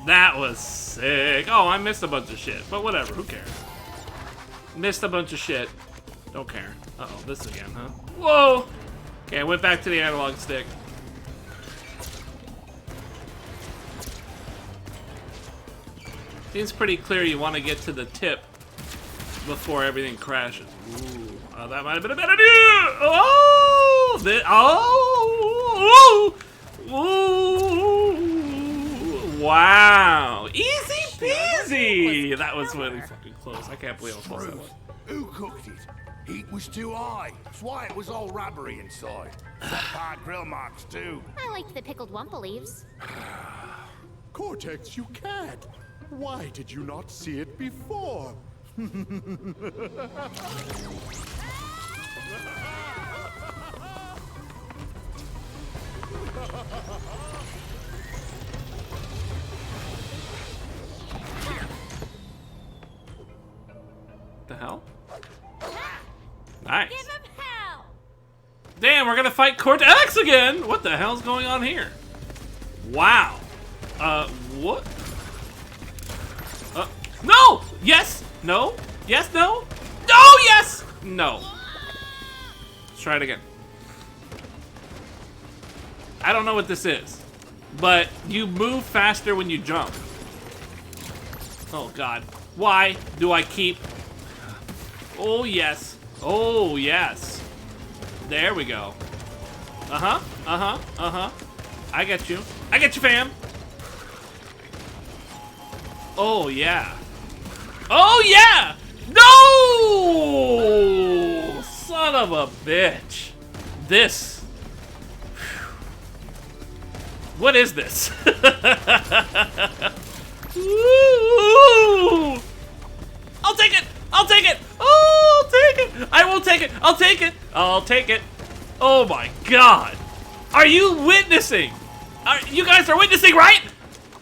That was sick. Oh, I missed a bunch of shit, but whatever, who cares? Missed a bunch of shit. Don't care. Uh-oh, this again, huh? Whoa! Okay, I went back to the analog stick. Seems pretty clear you want to get to the tip before everything crashes. Ooh, that might have been a better deal! Oh! Ooh! Wow! Easy peasy! That was really fucking close. I can't believe how close that was.
Who cooked it? Heat was too high. That's why it was all rubbery inside. Hard grill marks too.
I liked the pickled wumpa leaves.
Cortex, you can't. Why did you not see it before?
The hell? Nice.
Give him hell!
Damn, we're gonna fight Cortex again! What the hell's going on here? Wow. What? No! Yes! No! Yes, no! No! Yes! No. Let's try it again. I don't know what this is, but you move faster when you jump. Oh, God. Why do I keep... Oh, yes. Oh, yes. There we go. Uh-huh. Uh-huh. Uh-huh. I get you. I get you, fam. Oh, yeah. Oh, yeah! No! Son of a bitch. This. What is this? Ooh! I'll take it! I'll take it! Oh, I'll take it! I will take it! I'll take it! I'll take it! Oh my God! Are you witnessing? You guys are witnessing, right?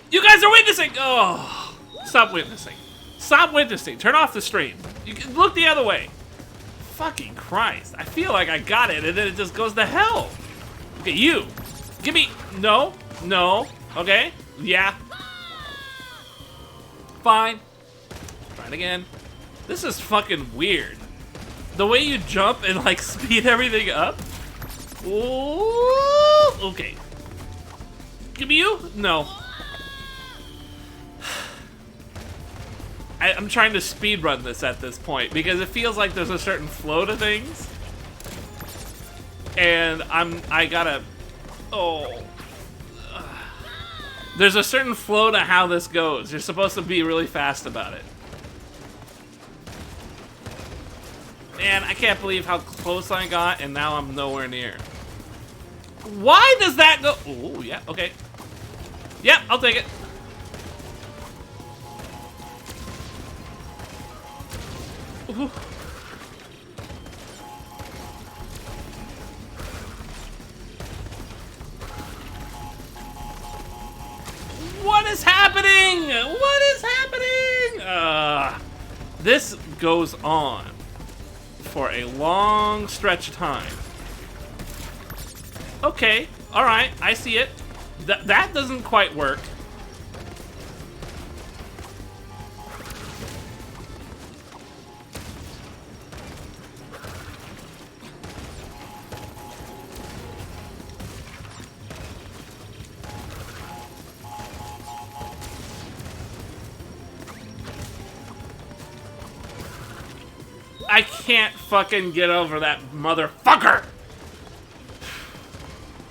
You guys are witnessing! Oh, stop witnessing. Stop witnessing. Turn off the stream. You can look the other way. Fucking Christ. I feel like I got it and then it just goes to hell. Okay, you. Give me... No. No. Okay. Yeah. Fine. Try it again. This is fucking weird. The way you jump and like speed everything up. Ooh, okay. Give me you? No. I'm trying to speedrun this at this point because it feels like there's a certain flow to things. And I gotta... Oh. There's a certain flow to how this goes. You're supposed to be really fast about it. Man, I can't believe how close I got, and now I'm nowhere near. Why does that go? Oh, yeah, okay. Yep, I'll take it. Ooh. What is happening? What is This goes on for a long stretch of time. Okay, alright, I see it. That doesn't quite work. I can't fucking get over that motherfucker!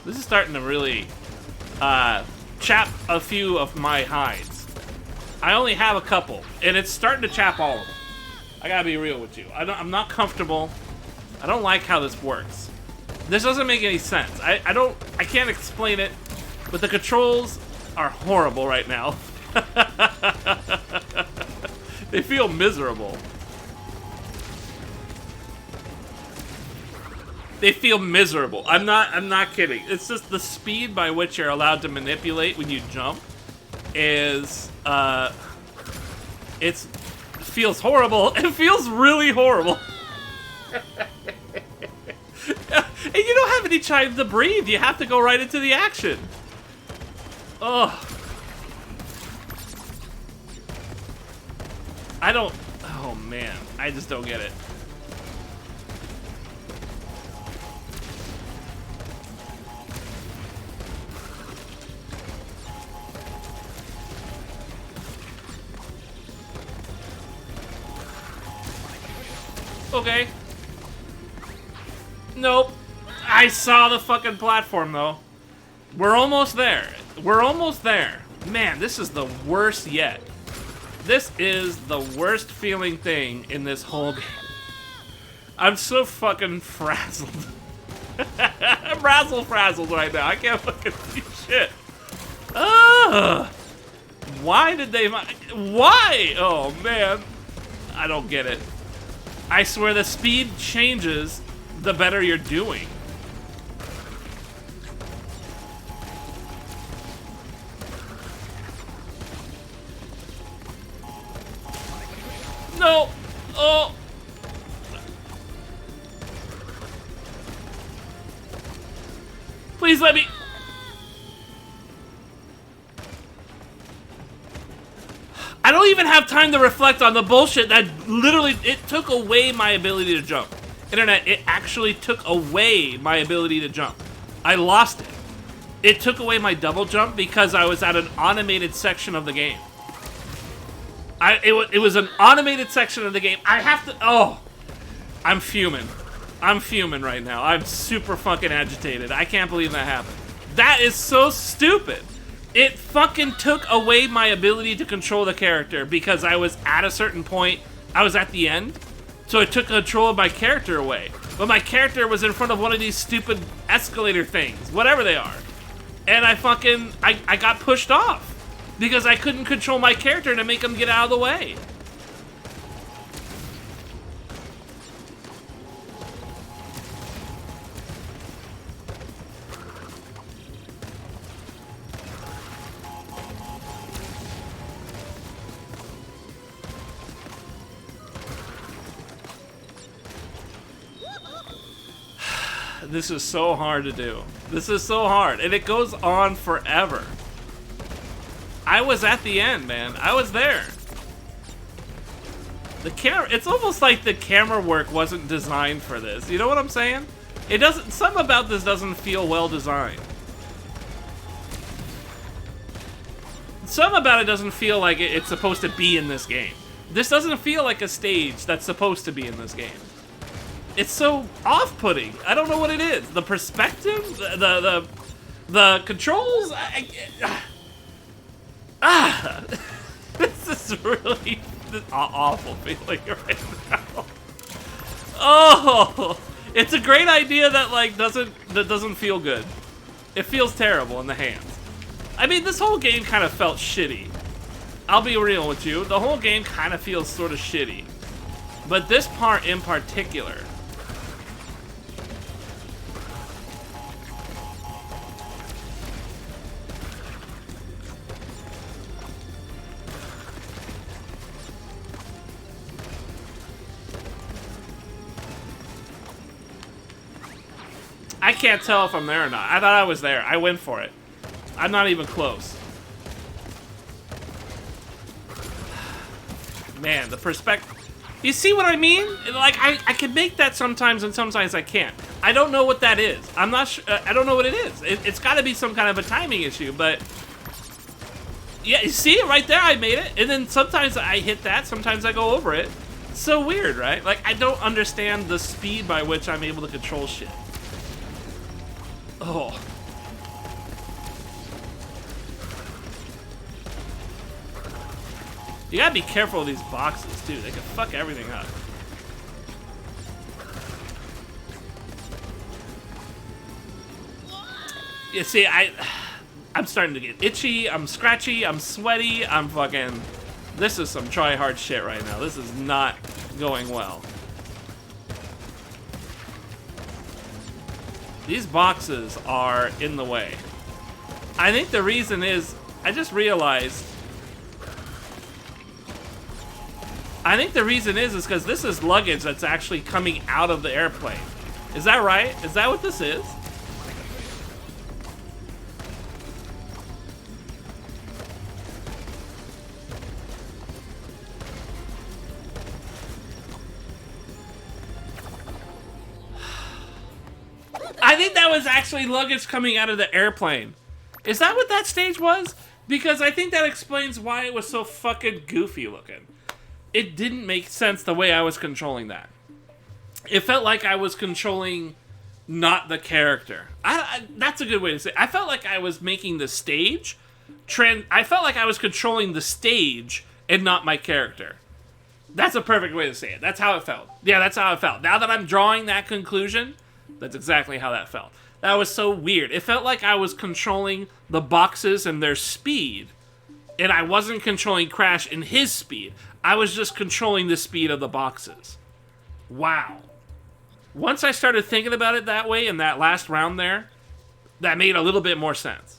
This is starting to really chap a few of my hides. I only have a couple, and it's starting to chap all of them. I gotta be real with you. I'm not comfortable. I don't like how this works. This doesn't make any sense. I can't explain it, but the controls are horrible right now. They feel miserable. They feel miserable. I'm not kidding. It's just the speed by which you're allowed to manipulate when you jump is it feels horrible. It feels really horrible. And you don't have any time to breathe. You have to go right into the action. Ugh. Oh man, I just don't get it. Okay. Nope. I saw the fucking platform, though. We're almost there. We're almost there. Man, this is the worst yet. This is the worst feeling thing in this whole game. I'm so fucking frazzled. I'm razzle-frazzled right now. I can't fucking see shit. Ugh. Why did they... Why? Oh, man. I don't get it. I swear the speed changes the better you're doing. No! Oh! Please let me... I don't even have time to reflect on the bullshit that literally, it took away my ability to jump. Internet, it actually took away my ability to jump. I lost it. It took away my double jump because I was at an automated section of the game. It was an automated section of the game. I have to, oh. I'm fuming. I'm fuming right now. I'm super fucking agitated. I can't believe that happened. That is so stupid. It fucking took away my ability to control the character because I was at a certain point. I was at the end. So it took control of my character away. But my character was in front of one of these stupid escalator things. Whatever they are. And I got pushed off. Because I couldn't control my character to make him get out of the way. This is so hard to do. This is so hard, and it goes on forever. I was at the end, man. I was there. The camera, it's almost like the camera work wasn't designed for this. You know what I'm saying? It doesn't, something about this doesn't feel well designed. Something about it doesn't feel like it's supposed to be in this game. This doesn't feel like a stage that's supposed to be in this game. It's so off-putting. I don't know what it is. The perspective, the controls. This is really awful feeling right now. Oh, it's a great idea that doesn't feel good. It feels terrible in the hands. I mean, this whole game kind of felt shitty. I'll be real with you. The whole game kind of feels sort of shitty. But this part in particular. I can't tell if I'm there or not. I thought I was there. I went for it. I'm not even close. Man, the perspective... You see what I mean? Like, I can make that sometimes and sometimes I can't. I don't know what that is. I'm not sure. I don't know what it is. It's got to be some kind of a timing issue, but... Yeah, you see it right there? I made it. And then sometimes I hit that. Sometimes I go over it. It's so weird, right? Like, I don't understand the speed by which I'm able to control shit. Oh. You gotta be careful of these boxes, too. They can fuck everything up. You see, I'm starting to get itchy, I'm scratchy, I'm sweaty, I'm fucking... This is some try-hard shit right now. This is not going well. These boxes are in the way. I think the reason is... I just realized... I think the reason is because this is luggage that's actually coming out of the airplane. Is that right? Is that what this is? I think that was actually luggage coming out of the airplane. Is that what that stage was? Because I think that explains why it was so fucking goofy looking. It didn't make sense the way I was controlling that. It felt like I was controlling not the character. That's a good way to say it. I felt like I was making the stage. I felt like I was controlling the stage and not my character. That's a perfect way to say it. That's how it felt. Yeah, that's how it felt. Now that I'm drawing that conclusion, that's exactly how that felt. That was so weird. It felt like I was controlling the boxes and their speed, and I wasn't controlling Crash and his speed. I was just controlling the speed of the boxes. Wow. Once I started thinking about it that way in that last round there, that made a little bit more sense.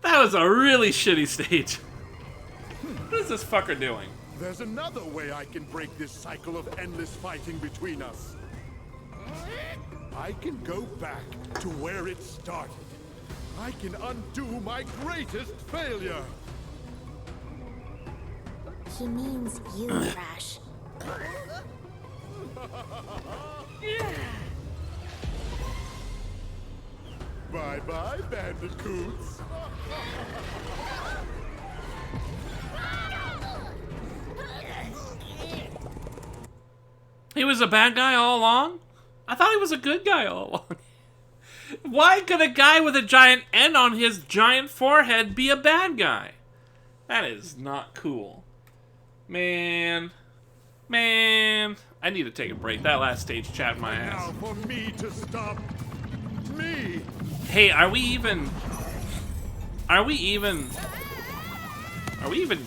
That was a really shitty stage. What is this fucker doing?
There's another way I can break this cycle of endless fighting between us. I can go back to where it started. I can undo my greatest failure.
He means you, Crash.
Bye-bye, bandicoots.
He was a bad guy all along? I thought he was a good guy all along. Why could a guy with a giant N on his giant forehead be a bad guy? That is not cool. Man. I need to take a break. That last stage chapped my ass.
Now for me to stop me.
Hey, are we even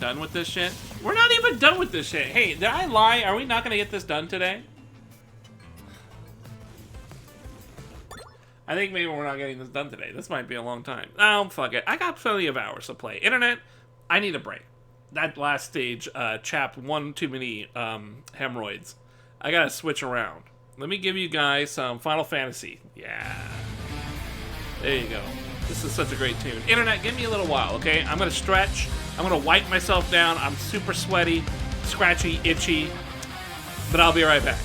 done with this shit? We're not even done with this shit. Hey, did I lie? Are we not gonna get this done today? I think maybe we're not getting this done today. This might be a long time. Oh, fuck it. I got plenty of hours to play. Internet, I need a break. That last stage chapped one too many hemorrhoids. I gotta switch around. Let me give you guys some Final Fantasy. Yeah. There you go. This is such a great tune. Internet, give me a little while, okay? I'm gonna stretch. I'm gonna wipe myself down. I'm super sweaty, scratchy, itchy. But I'll be right back.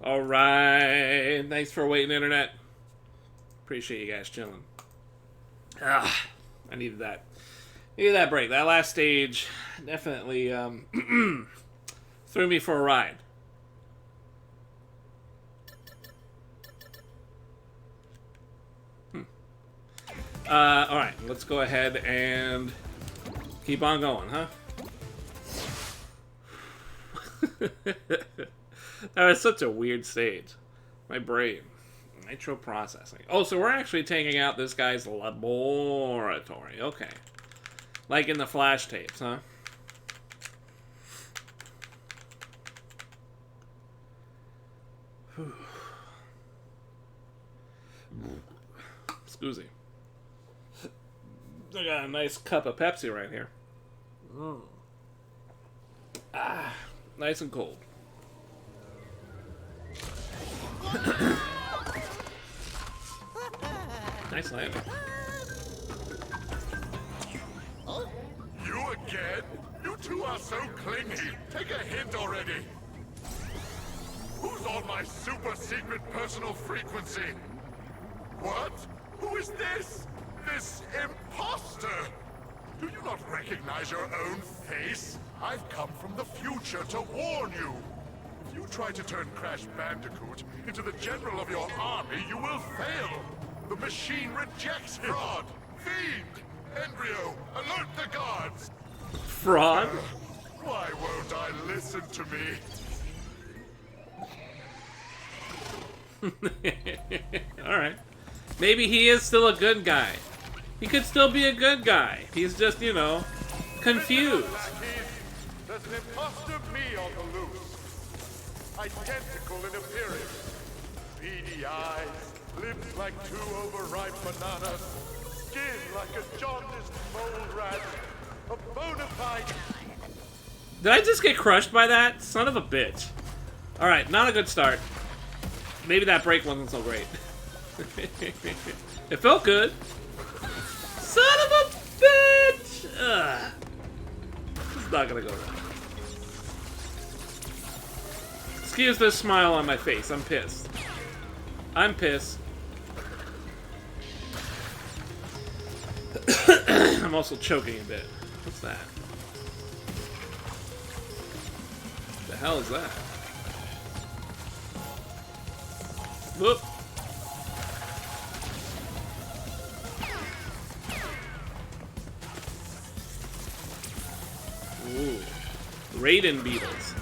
All right. Thanks for waiting, internet. Appreciate you guys chilling. Ah, I needed that. Needed that break. That last stage definitely threw me for a ride. All right. Let's go ahead and keep on going, huh? That was such a weird stage. My brain. Nitro processing. Oh, so we're actually taking out this guy's laboratory. Okay. Like in the flash tapes, huh? Excuse me. I got a nice cup of Pepsi right here. Ah, nice and cold. Nice landing.
You again? You two are so clingy. Take a hint already. Who's on my super secret personal frequency? What? Who is this? This imposter? Do you not recognize your own face? I've come from the future to warn you. If you try to turn Crash Bandicoot into the general of your army, you will fail. The machine rejects him. Fraud! Fiend! Embryo! Alert the guards!
Fraud?
Why won't I listen to me?
Alright. Maybe he is still a good guy. He could still be a good guy. He's just, you know, confused.
There's an imposter me on the loose. Identical in appearance. Beady eyes, lips like two overripe bananas, skin like a jaundiced mole rat, a bona fide...
Did I just get crushed by that? Son of a bitch. Alright, not a good start. Maybe that break wasn't so great. It felt good. Son of a bitch! Ugh. This is not gonna go well. Excuse this smile on my face. I'm pissed. I'm pissed. I'm also choking a bit. What's that? What the hell is that? Whoop. Ooh. Raiden beetles.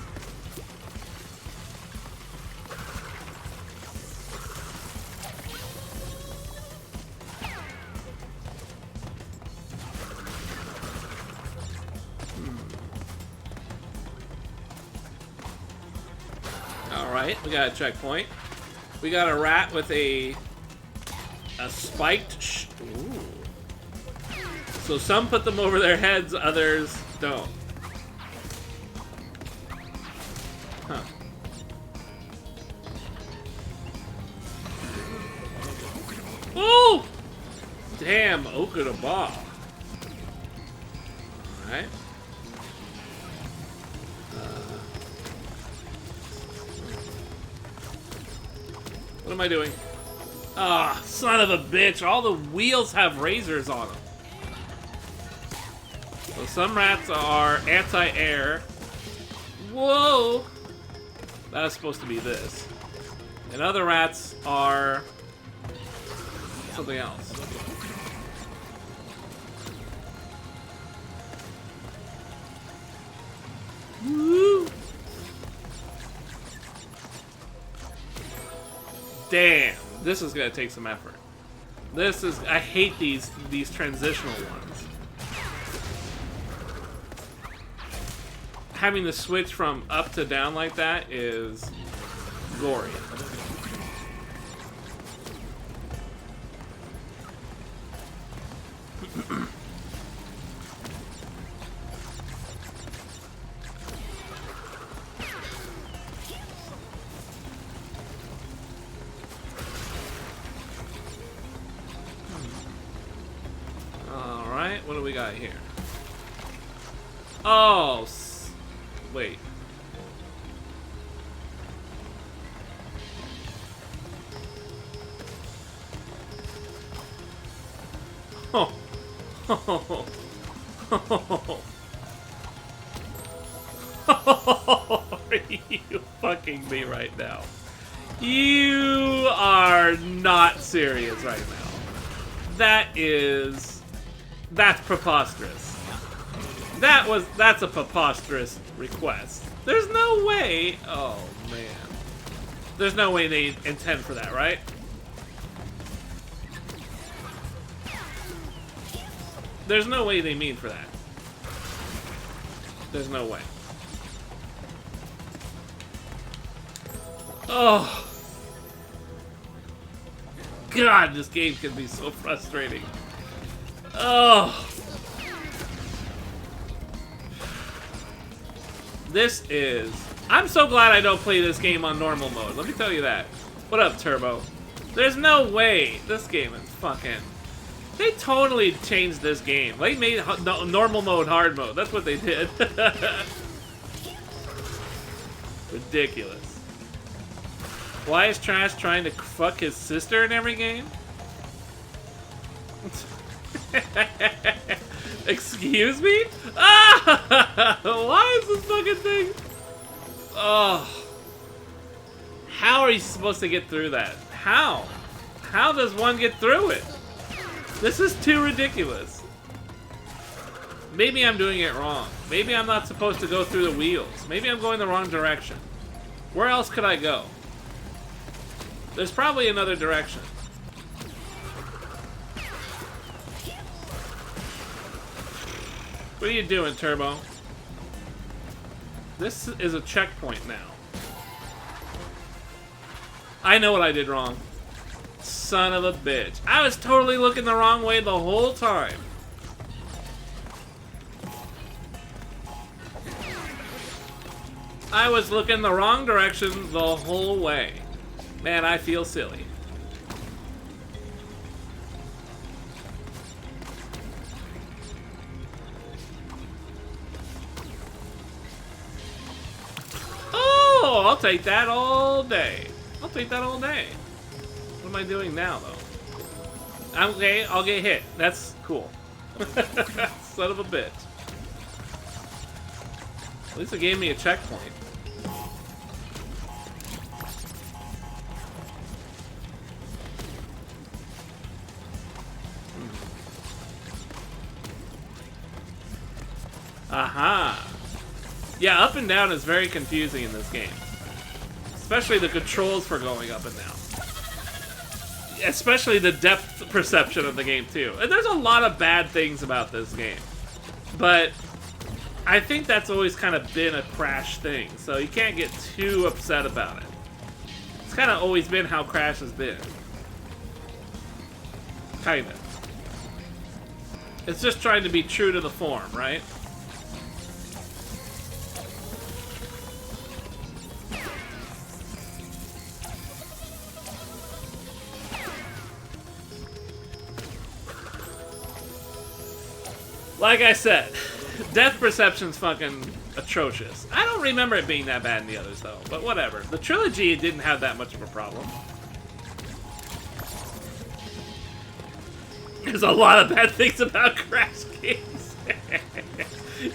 Alright, we got a checkpoint. We got a rat with a spiked ooh. So some put them over their heads, others don't. Huh. Oh! Damn, Okudaba. Alright. What am I doing? Ah, son of a bitch. All the wheels have razors on them. So some rats are anti-air. Whoa! That's supposed to be this. And other rats are something else. Woo! Damn, this is gonna take some effort. This is, I hate these transitional ones. Having to switch from up to down like that is gory. Alright, what do we got here? Oh, wait. Oh. Oh. Oh. Are you fucking me right now? You are not serious right now. That's preposterous. That's a preposterous request. There's no way. Oh man. There's no way they intend for that, right? There's no way they mean for that. There's no way. Oh. God, this game can be so frustrating. Oh. This is... I'm so glad I don't play this game on normal mode. Let me tell you that. What up, Turbo? There's no way this game is fucking... They totally changed this game. They made normal mode hard mode. That's what they did. Ridiculous. Why is Trash trying to fuck his sister in every game? Excuse me? Ah! Why is this fucking thing? Oh. How are you supposed to get through that? How? How does one get through it? This is too ridiculous. Maybe I'm doing it wrong. Maybe I'm not supposed to go through the wheels. Maybe I'm going the wrong direction. Where else could I go? There's probably another direction. What are you doing, Turbo? This is a checkpoint now. I know what I did wrong. Son of a bitch. I was totally looking the wrong way the whole time. I was looking the wrong direction the whole way. Man, I feel silly. Oh, I'll take that all day. I'll take that all day. What am I doing now, though? Okay, I'll get hit. That's cool. Son of a bitch. At least it gave me a checkpoint. Aha! Yeah, up and down is very confusing in this game. Especially the controls for going up and down. Especially the depth perception of the game, too. And there's a lot of bad things about this game. But I think that's always kind of been a Crash thing, so you can't get too upset about it. It's kind of always been how Crash has been. Kind of. It's just trying to be true to the form, right? Like I said, depth perception's fucking atrocious. I don't remember it being that bad in the others, though. But whatever. The trilogy didn't have that much of a problem. There's a lot of bad things about Crash games.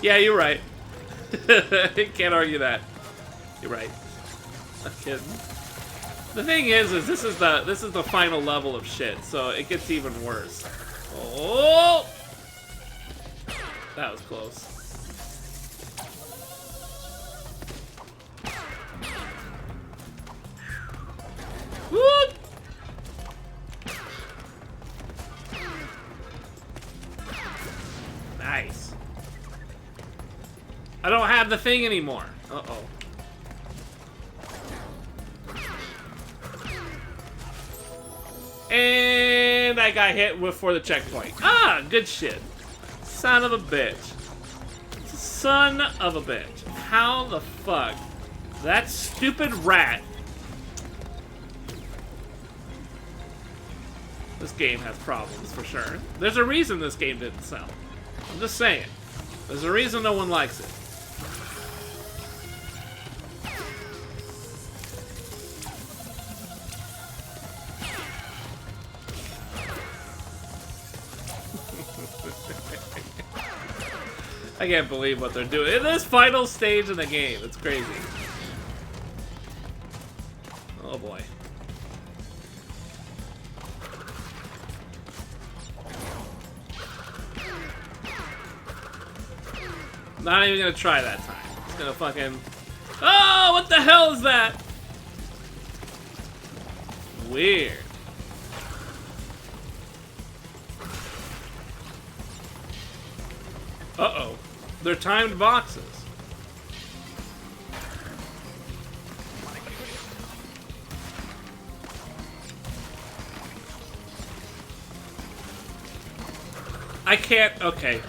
Yeah, you're right. Can't argue that. You're right. I'm kidding. The thing is this is the final level of shit, so it gets even worse. Oh! That was close. Whoop! Nice. I don't have the thing anymore. Uh-oh. And I got hit for the checkpoint. Ah, good shit. Son of a bitch. Son of a bitch. How the fuck? That stupid rat. This game has problems for sure. There's a reason this game didn't sell. I'm just saying. There's a reason no one likes it. I can't believe what they're doing in this final stage of the game. It's crazy. Oh boy. Not even gonna try that time. It's gonna fucking... Oh, what the hell is that? Weird. Uh-oh. They're timed boxes. I can't... Okay.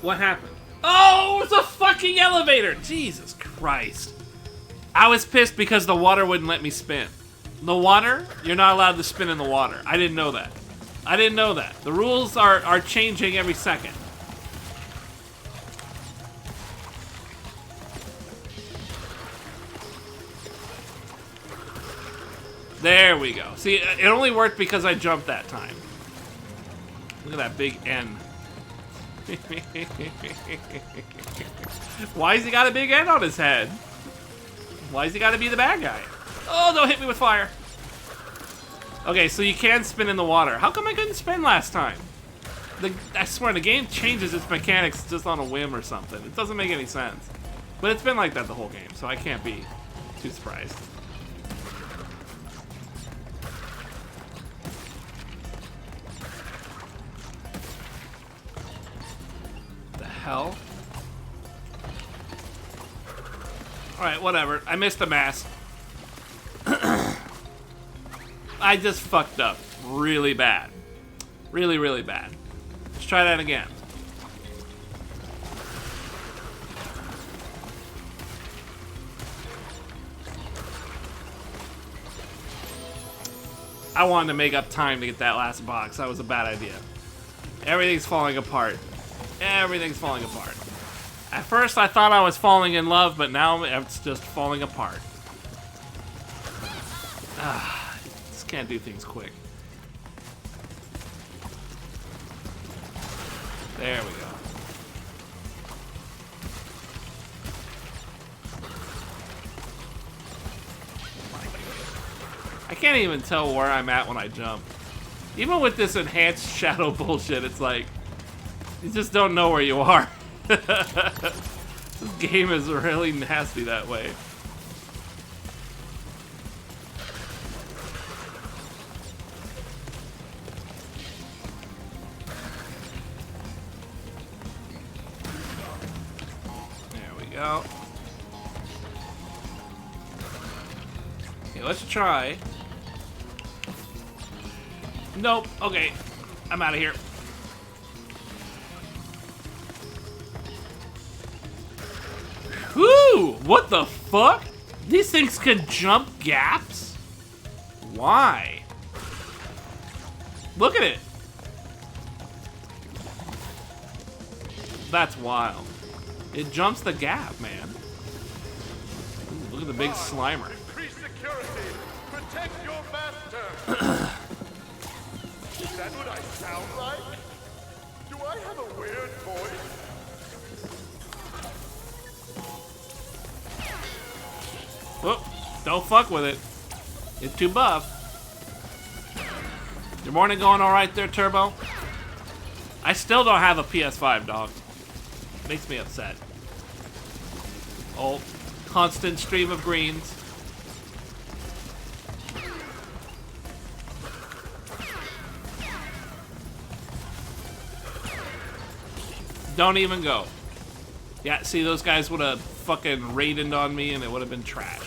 What happened? Oh, it's a fucking elevator! Jesus Christ. I was pissed because the water wouldn't let me spin. The water? You're not allowed to spin in the water. I didn't know that. I didn't know that. The rules are changing every second. There we go. See, it only worked because I jumped that time. Look at that big N. Why's he got a big N on his head? Why's he gotta be the bad guy? Oh, don't hit me with fire. Okay, so you can spin in the water. How come I couldn't spin last time? I swear, the game changes its mechanics just on a whim or something. It doesn't make any sense. But it's been like that the whole game, so I can't be too surprised. The hell? Alright, whatever. I missed the mask. I just fucked up really bad. Really, really bad. Let's try that again. I wanted to make up time to get that last box. That was a bad idea. Everything's falling apart. Everything's falling apart. At first I thought I was falling in love, but now it's just falling apart. Just can't do things quick. There we go. I can't even tell where I'm at when I jump. Even with this enhanced shadow bullshit, it's like, you just don't know where you are. This game is really nasty that way. There we go. Okay, let's try. Nope. Okay. I'm out of here. Whew! What the fuck? These things can jump gaps? Why? Look at it. That's wild. It jumps the gap, man. Ooh, look at the big Slimer.
Increase security. Protect your master. Is that what I sound like? Do I have a weird voice?
Whoop. Don't fuck with it. It's too buff. Your morning going alright there, Turbo? I still don't have a PS5, dog. Makes me upset. Oh, constant stream of greens. Don't even go. Yeah, see, those guys would have fucking raided on me and it would have been trash.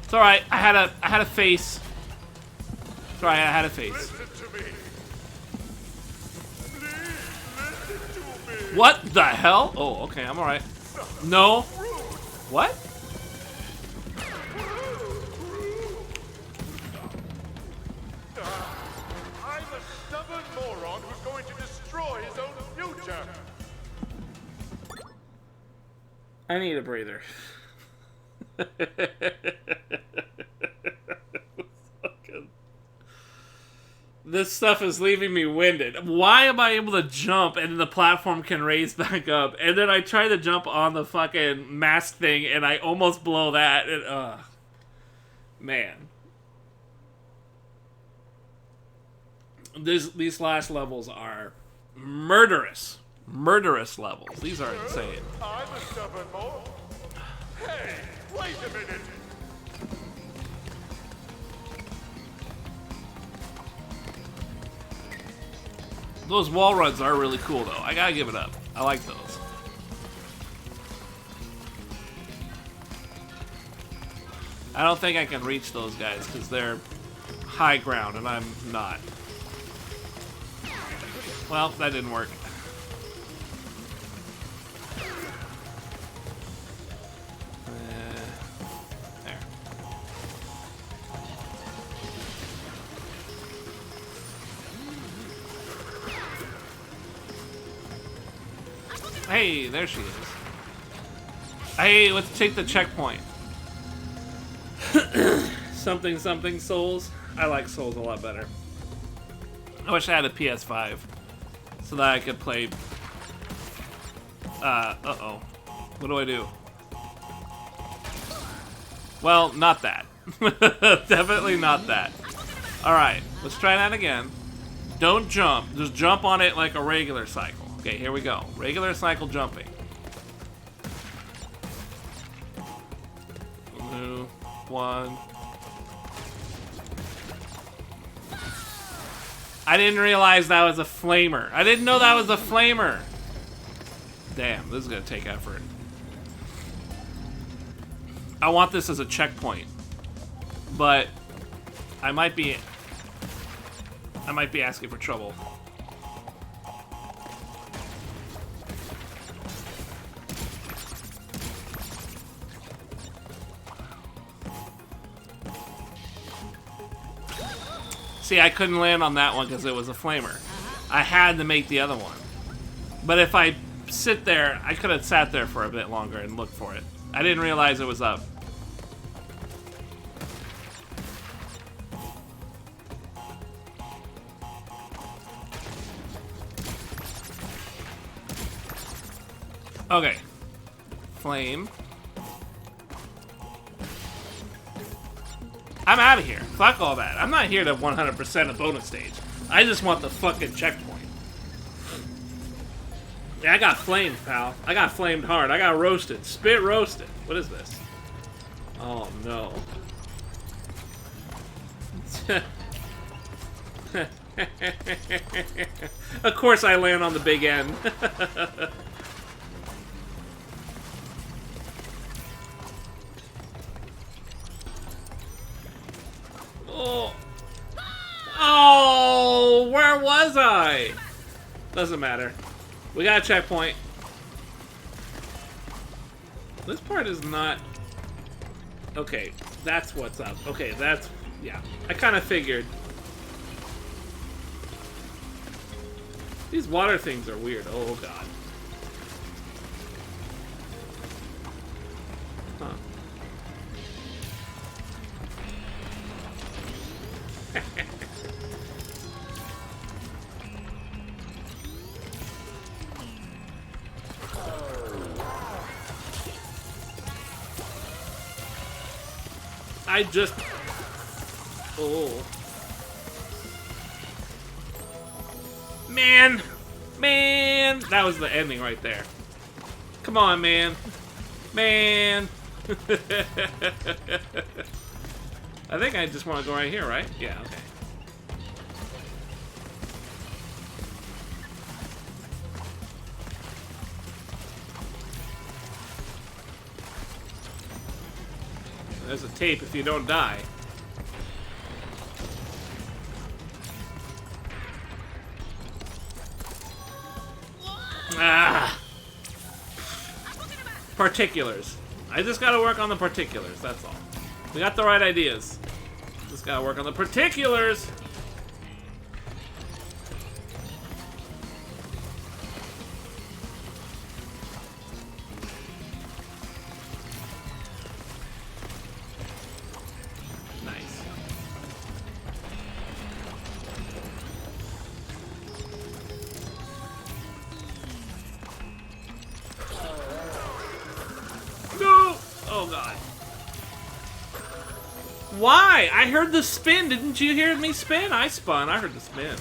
It's alright, I had a face. It's alright, I had a face.
Listen to me.
What the hell? Oh, okay, I'm alright. No. What?
I'm a stubborn moron who's going to destroy his own future.
I need a breather. This stuff is leaving me winded. Why am I able to jump and the platform can raise back up? And then I try to jump on the fucking mast thing and I almost blow that. And, man. These last levels are murderous. Murderous levels. These are insane.
I'm a stubborn moron. Hey, wait a minute.
Those wall runs are really cool, though. I gotta give it up. I like those. I don't think I can reach those guys because they're high ground and I'm not. Well, that didn't work. There. Hey, there she is. Hey, let's take the checkpoint. Something, something, Souls. I like Souls a lot better. I wish I had a PS5 so that I could play. Uh-oh. What do I do? Well, not that. Definitely not that. Alright, let's try that again. Don't jump. Just jump on it like a regular cycle. Okay, here we go. Regular cycle jumping. 2, 1. I didn't realize that was a flamer. I didn't know that was a flamer. Damn, this is gonna take effort. I want this as a checkpoint, but I might be asking for trouble. See, I couldn't land on that one because it was a flamer. I had to make the other one. But if I sit there, I could have sat there for a bit longer and looked for it. I didn't realize it was up. Okay. Flame. I'm out of here. Fuck all that. I'm not here to 100% a bonus stage. I just want the fucking checkpoint. Yeah, I got flamed, pal. I got flamed hard. I got roasted. Spit roasted. What is this? Oh, no. Of course I land on the big end. Oh. Oh, where was I? Doesn't matter. We got a checkpoint. This part is not... Okay, that's what's up. Okay, that's... Yeah, I kind of figured. These water things are weird. Oh, God. Huh. I just... Oh. Man! Man! That was the ending right there. Come on, man. Man! I think I just want to go right here, right? Yeah, okay. There's a tape if you don't die. Ah! particulars. I just gotta work on the particulars, that's all. We got the right ideas. Just gotta work on the particulars. Nice. No! Oh god. Why? I heard the spin. Didn't you hear me spin? I spun. I heard the spin.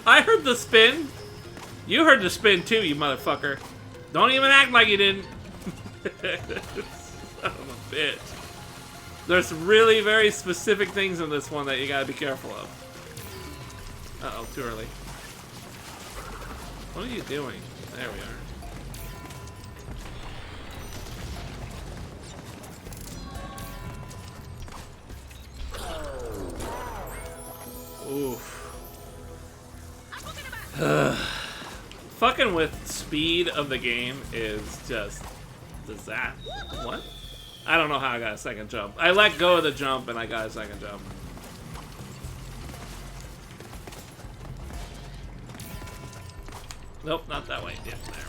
I heard the spin. You heard the spin too, you motherfucker. Don't even act like you didn't. Son of a bitch. There's really very specific things in this one that you gotta be careful of. Uh-oh, too early. What are you doing? There we are. Oof. Fucking with speed of the game is just disaster. What? I don't know how I got a second jump. I let go of the jump and I got a second jump. Nope, not that way. Yeah, there we are.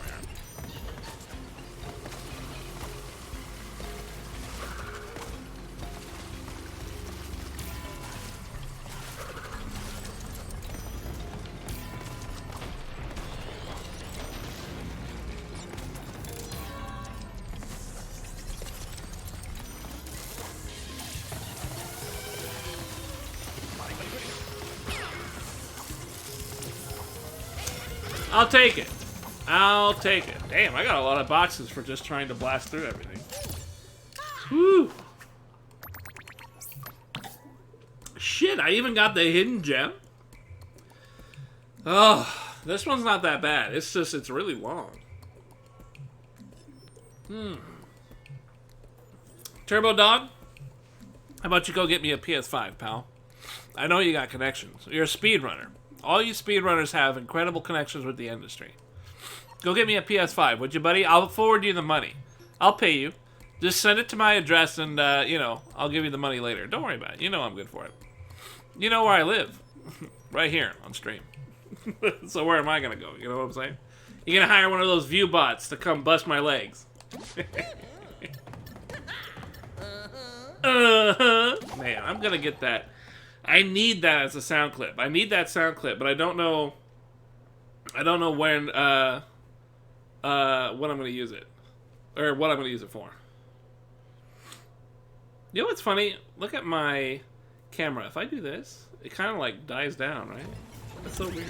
I'll take it. I'll take it. Damn, I got a lot of boxes for just trying to blast through everything. Woo! Shit, I even got the hidden gem. Oh, this one's not that bad. It's just, it's really long. Turbo Dog, how about you go get me a PS5, pal? I know you got connections. You're a speedrunner. All you speedrunners have incredible connections with the industry. Go get me a PS5, would you, buddy? I'll forward you the money. I'll pay you. Just send it to my address and, you know, I'll give you the money later. Don't worry about it. You know I'm good for it. You know where I live. Right here on stream. So where am I going to go? You know what I'm saying? You're going to hire one of those view bots to come bust my legs. Man, I'm going to get that. I need that as a sound clip. I need that sound clip, but I don't know when I'm gonna use it. Or what I'm gonna use it for. You know what's funny? Look at my camera. If I do this, it kinda like dies down, right? That's so weird.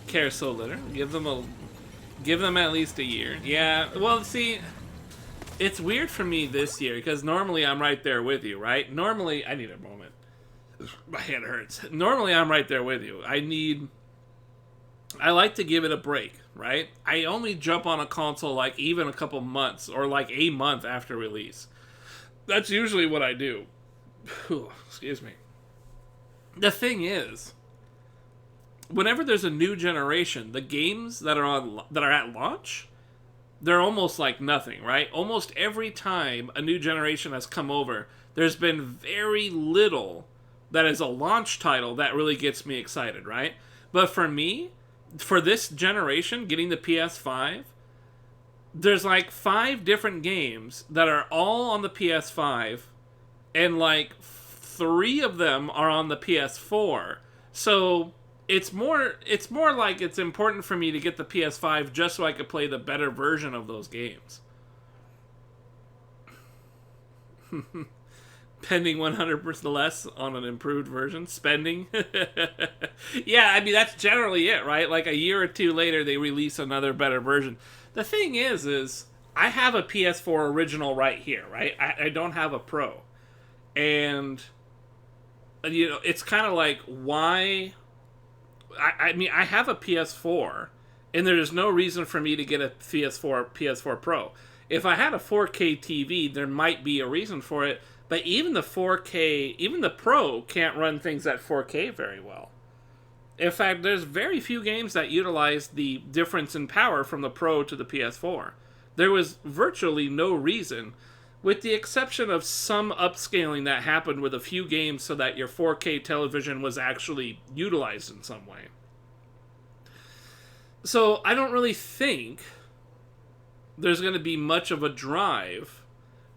Care so little. Give them at least a year. Yeah, well see, it's weird for me this year, because normally I'm right there with you, right? Normally, I need a moment. My hand hurts. Normally I'm right there with you. I like to give it a break, right? I only jump on a console like even a couple months, or like a month after release. That's usually what I do. Excuse me. The thing is, whenever there's a new generation, the games that are at launch, they're almost like nothing, right? Almost every time a new generation has come over, there's been very little that is a launch title that really gets me excited, right? But for me, for this generation, getting the PS5, there's like 5 different games that are all on the PS5, and like 3 of them are on the PS4. So it's more like it's important for me to get the PS5 just so I could play the better version of those games. Pending 100% less on an improved version. Spending. Yeah, I mean, that's generally it, right? Like a year or two later, they release another better version. The thing is I have a PS4 original right here, right? I don't have a Pro. And, you know, it's kind of like, why... I mean, I have a PS4, and there's no reason for me to get a PS4 Pro. If I had a 4K TV, there might be a reason for it, but even the 4K, even the Pro can't run things at 4K very well. In fact, there's very few games that utilize the difference in power from the Pro to the PS4. There was virtually no reason, with the exception of some upscaling that happened with a few games so that your 4K television was actually utilized in some way. So I don't really think there's going to be much of a drive.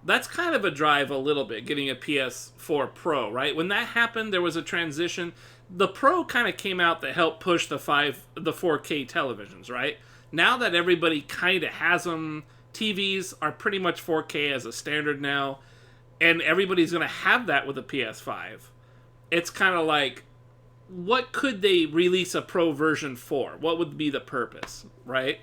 That's kind of a drive a little bit, getting a PS4 Pro, right? When that happened, there was a transition. The Pro kind of came out to help push the 4K televisions, right? Now that everybody kind of has them, TVs are pretty much 4K as a standard now, and everybody's going to have that with a PS5. It's kind of like, what could they release a Pro version for? What would be the purpose, right?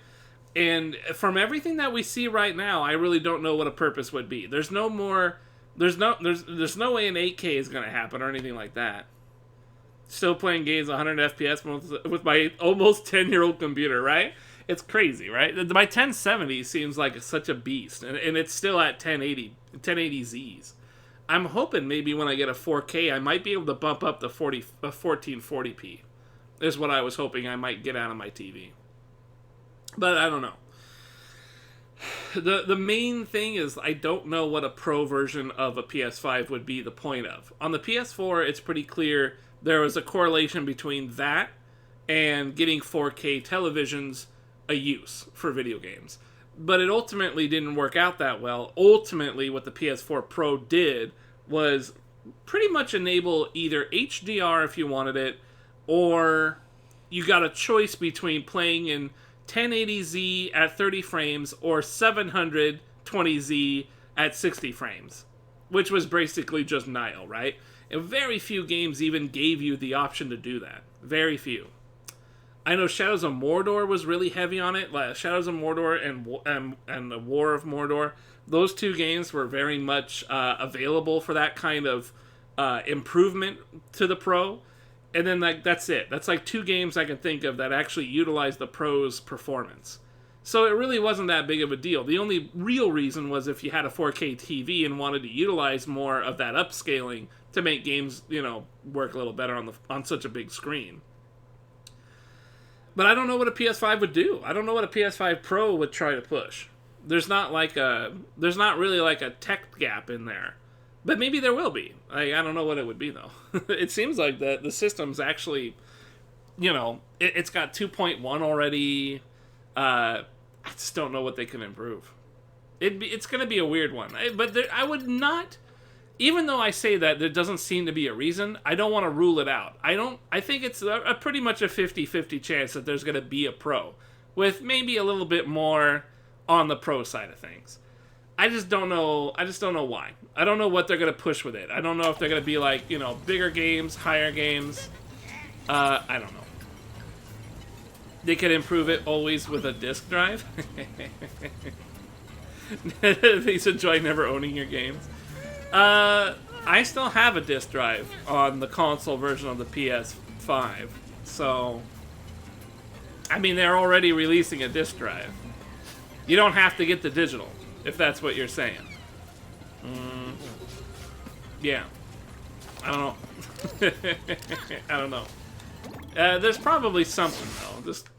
And from everything that we see right now, I really don't know what a purpose would be. There's no way an 8K is going to happen or anything like that. Still playing games 100 FPS with my almost 10-year-old computer, right? It's crazy, right? My 1070 seems like such a beast, and it's still at 1080Zs. I'm hoping maybe when I get a 4K, I might be able to bump up to 1440p. Is what I was hoping I might get out of my TV. But I don't know. The main thing is I don't know what a Pro version of a PS5 would be the point of. On the PS4, it's pretty clear there was a correlation between that and getting 4K televisions a use for video games. But it ultimately didn't work out that well. Ultimately, what the PS4 Pro did was pretty much enable either HDR if you wanted it, or you got a choice between playing in 1080Z at 30 frames or 720Z at 60 frames, which was basically just Nile, right? And very few games even gave you the option to do that. Very few. I know Shadows of Mordor was really heavy on it. Like Shadows of Mordor and the War of Mordor. Those two games were very much available for that kind of improvement to the Pro. And then that's it. That's like two games I can think of that actually utilize the Pro's performance. So it really wasn't that big of a deal. The only real reason was if you had a 4K TV and wanted to utilize more of that upscaling to make games, work a little better on such a big screen. But I don't know what a PS5 would do. I don't know what a PS5 Pro would try to push. There's not really like a tech gap in there. But maybe there will be. I don't know what it would be, though. It seems like the system's actually, it's got 2.1 already. I just don't know what they can improve. It's going to be a weird one. But I would not, even though I say that there doesn't seem to be a reason, I don't want to rule it out. I think it's a pretty much a 50-50 chance that there's going to be a Pro, with maybe a little bit more on the Pro side of things. I just don't know why. I don't know what they're going to push with it. I don't know if they're going to be like, bigger games, higher games. I don't know. They could improve it always with a disk drive. These enjoy never owning your games. I still have a disk drive on the console version of the PS5. So, I mean, they're already releasing a disk drive. You don't have to get the digital, if that's what you're saying. Yeah. I don't know. I don't know. There's probably something, though. Just...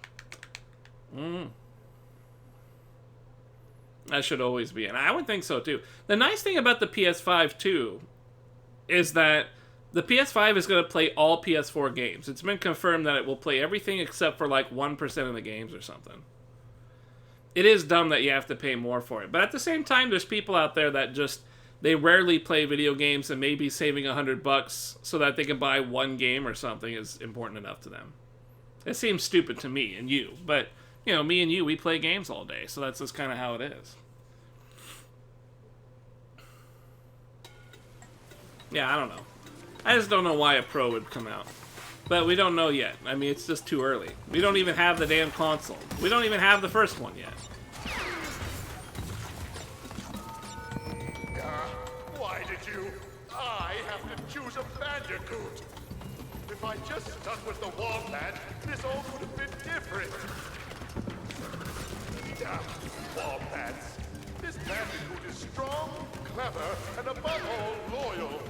That should always be. And I would think so, too. The nice thing about the PS5, too, is that the PS5 is going to play all PS4 games. It's been confirmed that it will play everything except for, 1% of the games or something. It is dumb that you have to pay more for it. But at the same time, there's people out there that just... They rarely play video games, and maybe saving $100 so that they can buy one game or something is important enough to them. It seems stupid to me and you, but, me and you, we play games all day, so that's just kind of how it is. Yeah, I don't know. I just don't know why a Pro would come out. But we don't know yet. I mean, it's just too early. We don't even have the damn console. We don't even have the first one yet.
Why did you? I have to choose a bandicoot. If I just stuck with the wombat, this all would have been different. Wombats. This bandicoot is strong, clever, and above all, loyal.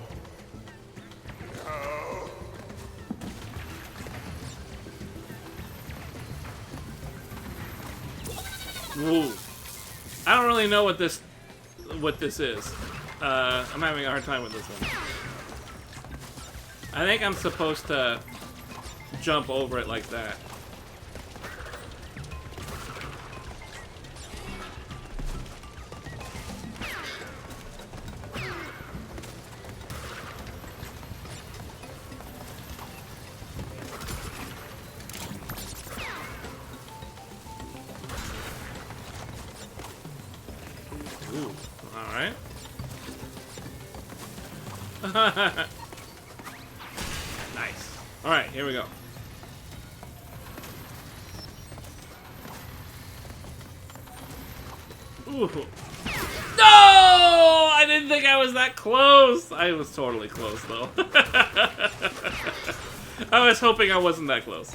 No.
Ooh. I don't really know what this is. I'm having a hard time with this one. I think I'm supposed to jump over it like that. Ooh, alright. Nice. Alright, here we go. Ooh. No! I didn't think I was that close. I was totally close, though. I was hoping I wasn't that close.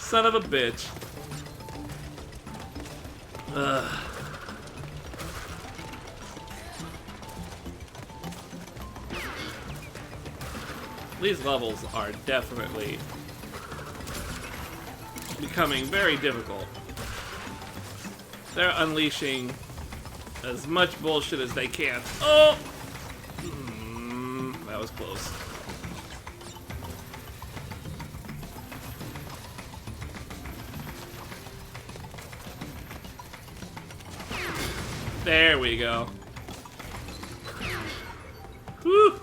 Son of a bitch. Ugh. These levels are definitely becoming very difficult. They're unleashing as much bullshit as they can. Oh! That was close. There we go. Whew!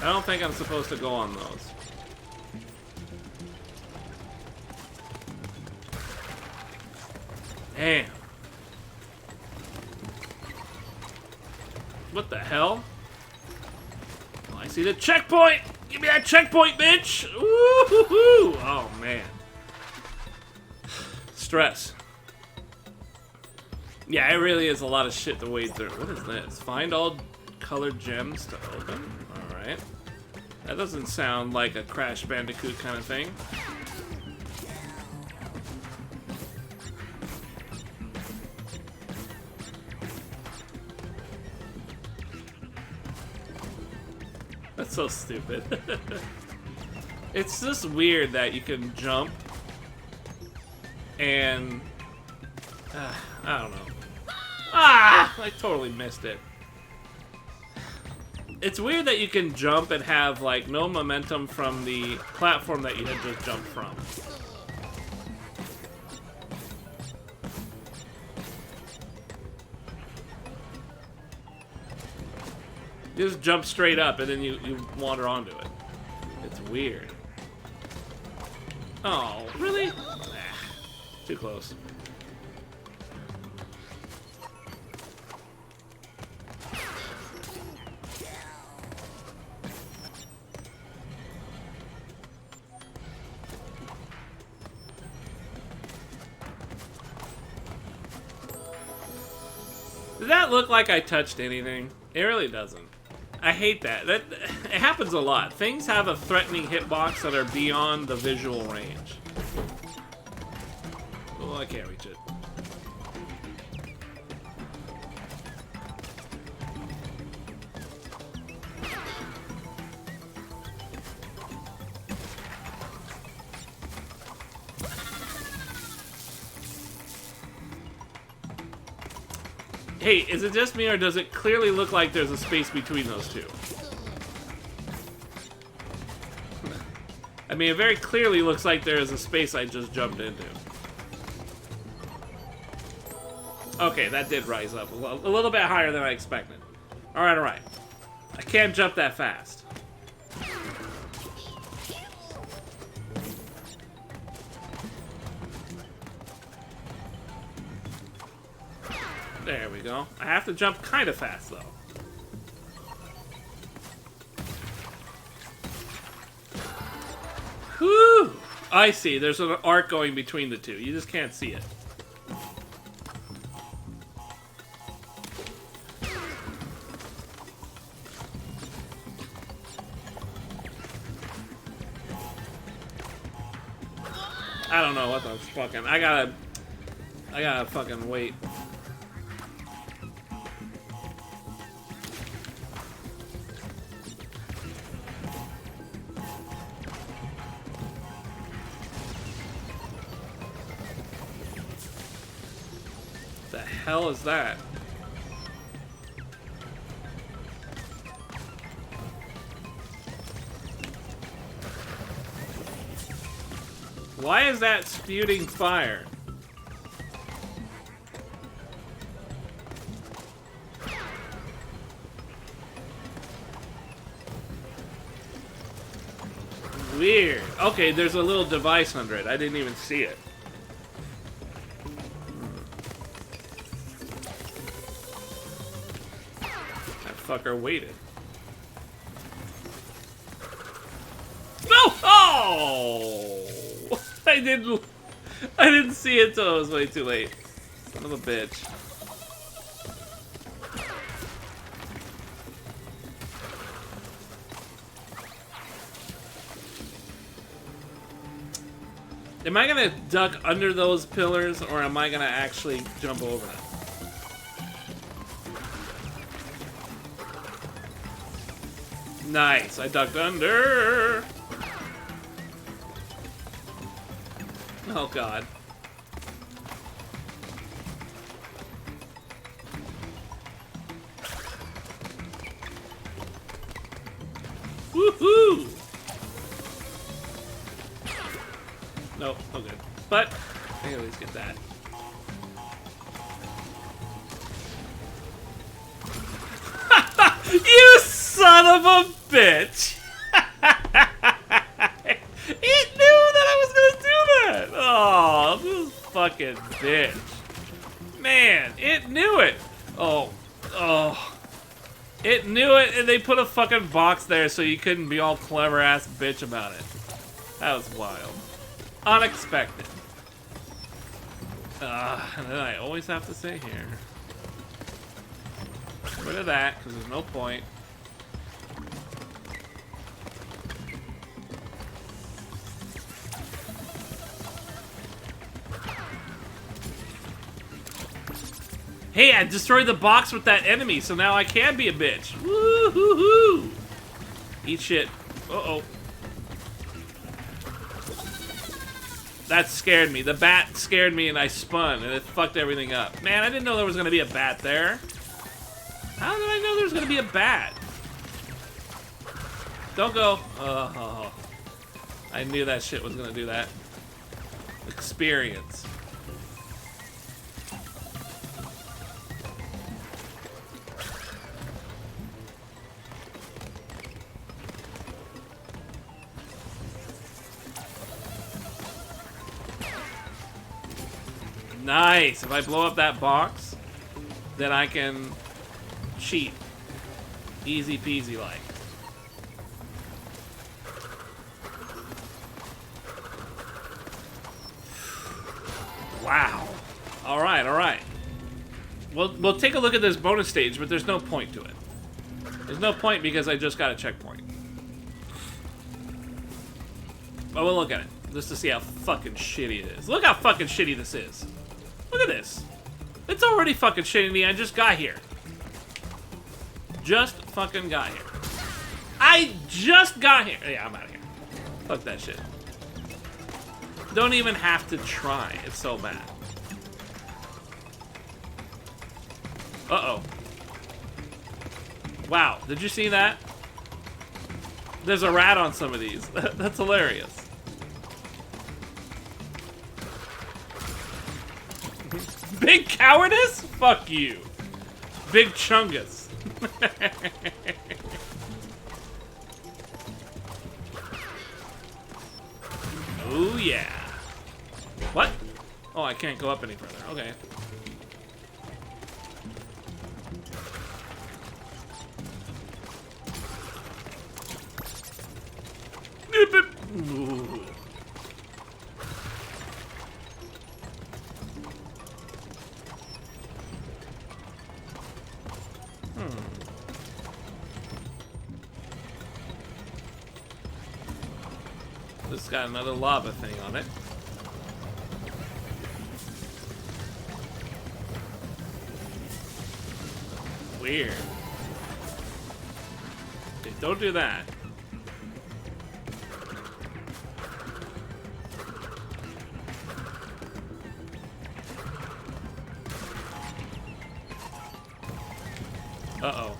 I don't think I'm supposed to go on those. Damn. What the hell? Oh, I see the checkpoint! Give me that checkpoint, bitch! Ooh-hoo-hoo! Oh, man. Stress. Yeah, it really is a lot of shit to wade through. What is this? Find all colored gems to open? Alright. That doesn't sound like a Crash Bandicoot kind of thing. That's so stupid. It's just weird that you can jump and... I don't know. Ah! I totally missed it. It's weird that you can jump and have, like, no momentum from the platform that you had just jumped from. You just jump straight up and then you wander onto it. It's weird. Oh, really? Nah, too close. Does that look like I touched anything? It really doesn't. I hate that. It happens a lot. Things have a threatening hitbox that are beyond the visual range. Oh, I can't reach it. Hey, is it just me, or does it clearly look like there's a space between those two? I mean, it very clearly looks like there is a space I just jumped into. Okay, that did rise up a little bit higher than I expected. Alright, alright. I can't jump that fast. There we go. I have to jump kind of fast, though. Whew! I see. There's an arc going between the two. You just can't see it. I don't know what the fucking... I gotta fucking wait. hell is that? Why is that spewing fire? Weird. Okay, there's a little device under it. I didn't even see it. That fucker waited. No! Oh! I didn't see it till it was way too late. Son of a bitch. Am I gonna duck under those pillars, or am I gonna actually jump over them? Nice, I ducked under. Oh god. Woohoo! Nope, no good. But I can at least get that. You son of a bitch! It knew that I was gonna do that! Oh, this fucking bitch. Man, it knew it! Oh. It knew it, and they put a fucking box there so you couldn't be all clever ass bitch about it. That was wild. Unexpected. And then I always have to say here. Get rid of that, because there's no point. Hey, I destroyed the box with that enemy, so now I can be a bitch. Woo-hoo-hoo! Eat shit. Uh-oh. That scared me. The bat scared me and I spun and it fucked everything up. Man, I didn't know there was gonna be a bat there. How did I know there was gonna be a bat? Don't go. Oh, I knew that shit was gonna do that. Experience. Nice! If I blow up that box, then I can cheat. Easy peasy like. Wow. Alright, alright. We'll take a look at this bonus stage, but there's no point to it. There's no point because I just got a checkpoint. But we'll look at it, just to see how fucking shitty it is. Look how fucking shitty this is. Look at this. It's already fucking shitty. I just got here. Just fucking got here. I just got here. Yeah, I'm out of here. Fuck that shit. Don't even have to try. It's so bad. Uh-oh. Wow, did you see that? There's a rat on some of these. That's hilarious. Big cowardice? Fuck you. Big chungus. Oh yeah. What? Oh, I can't go up any further. Okay. Ooh. This has got another lava thing on it. Weird. Okay, don't do that. Uh-oh.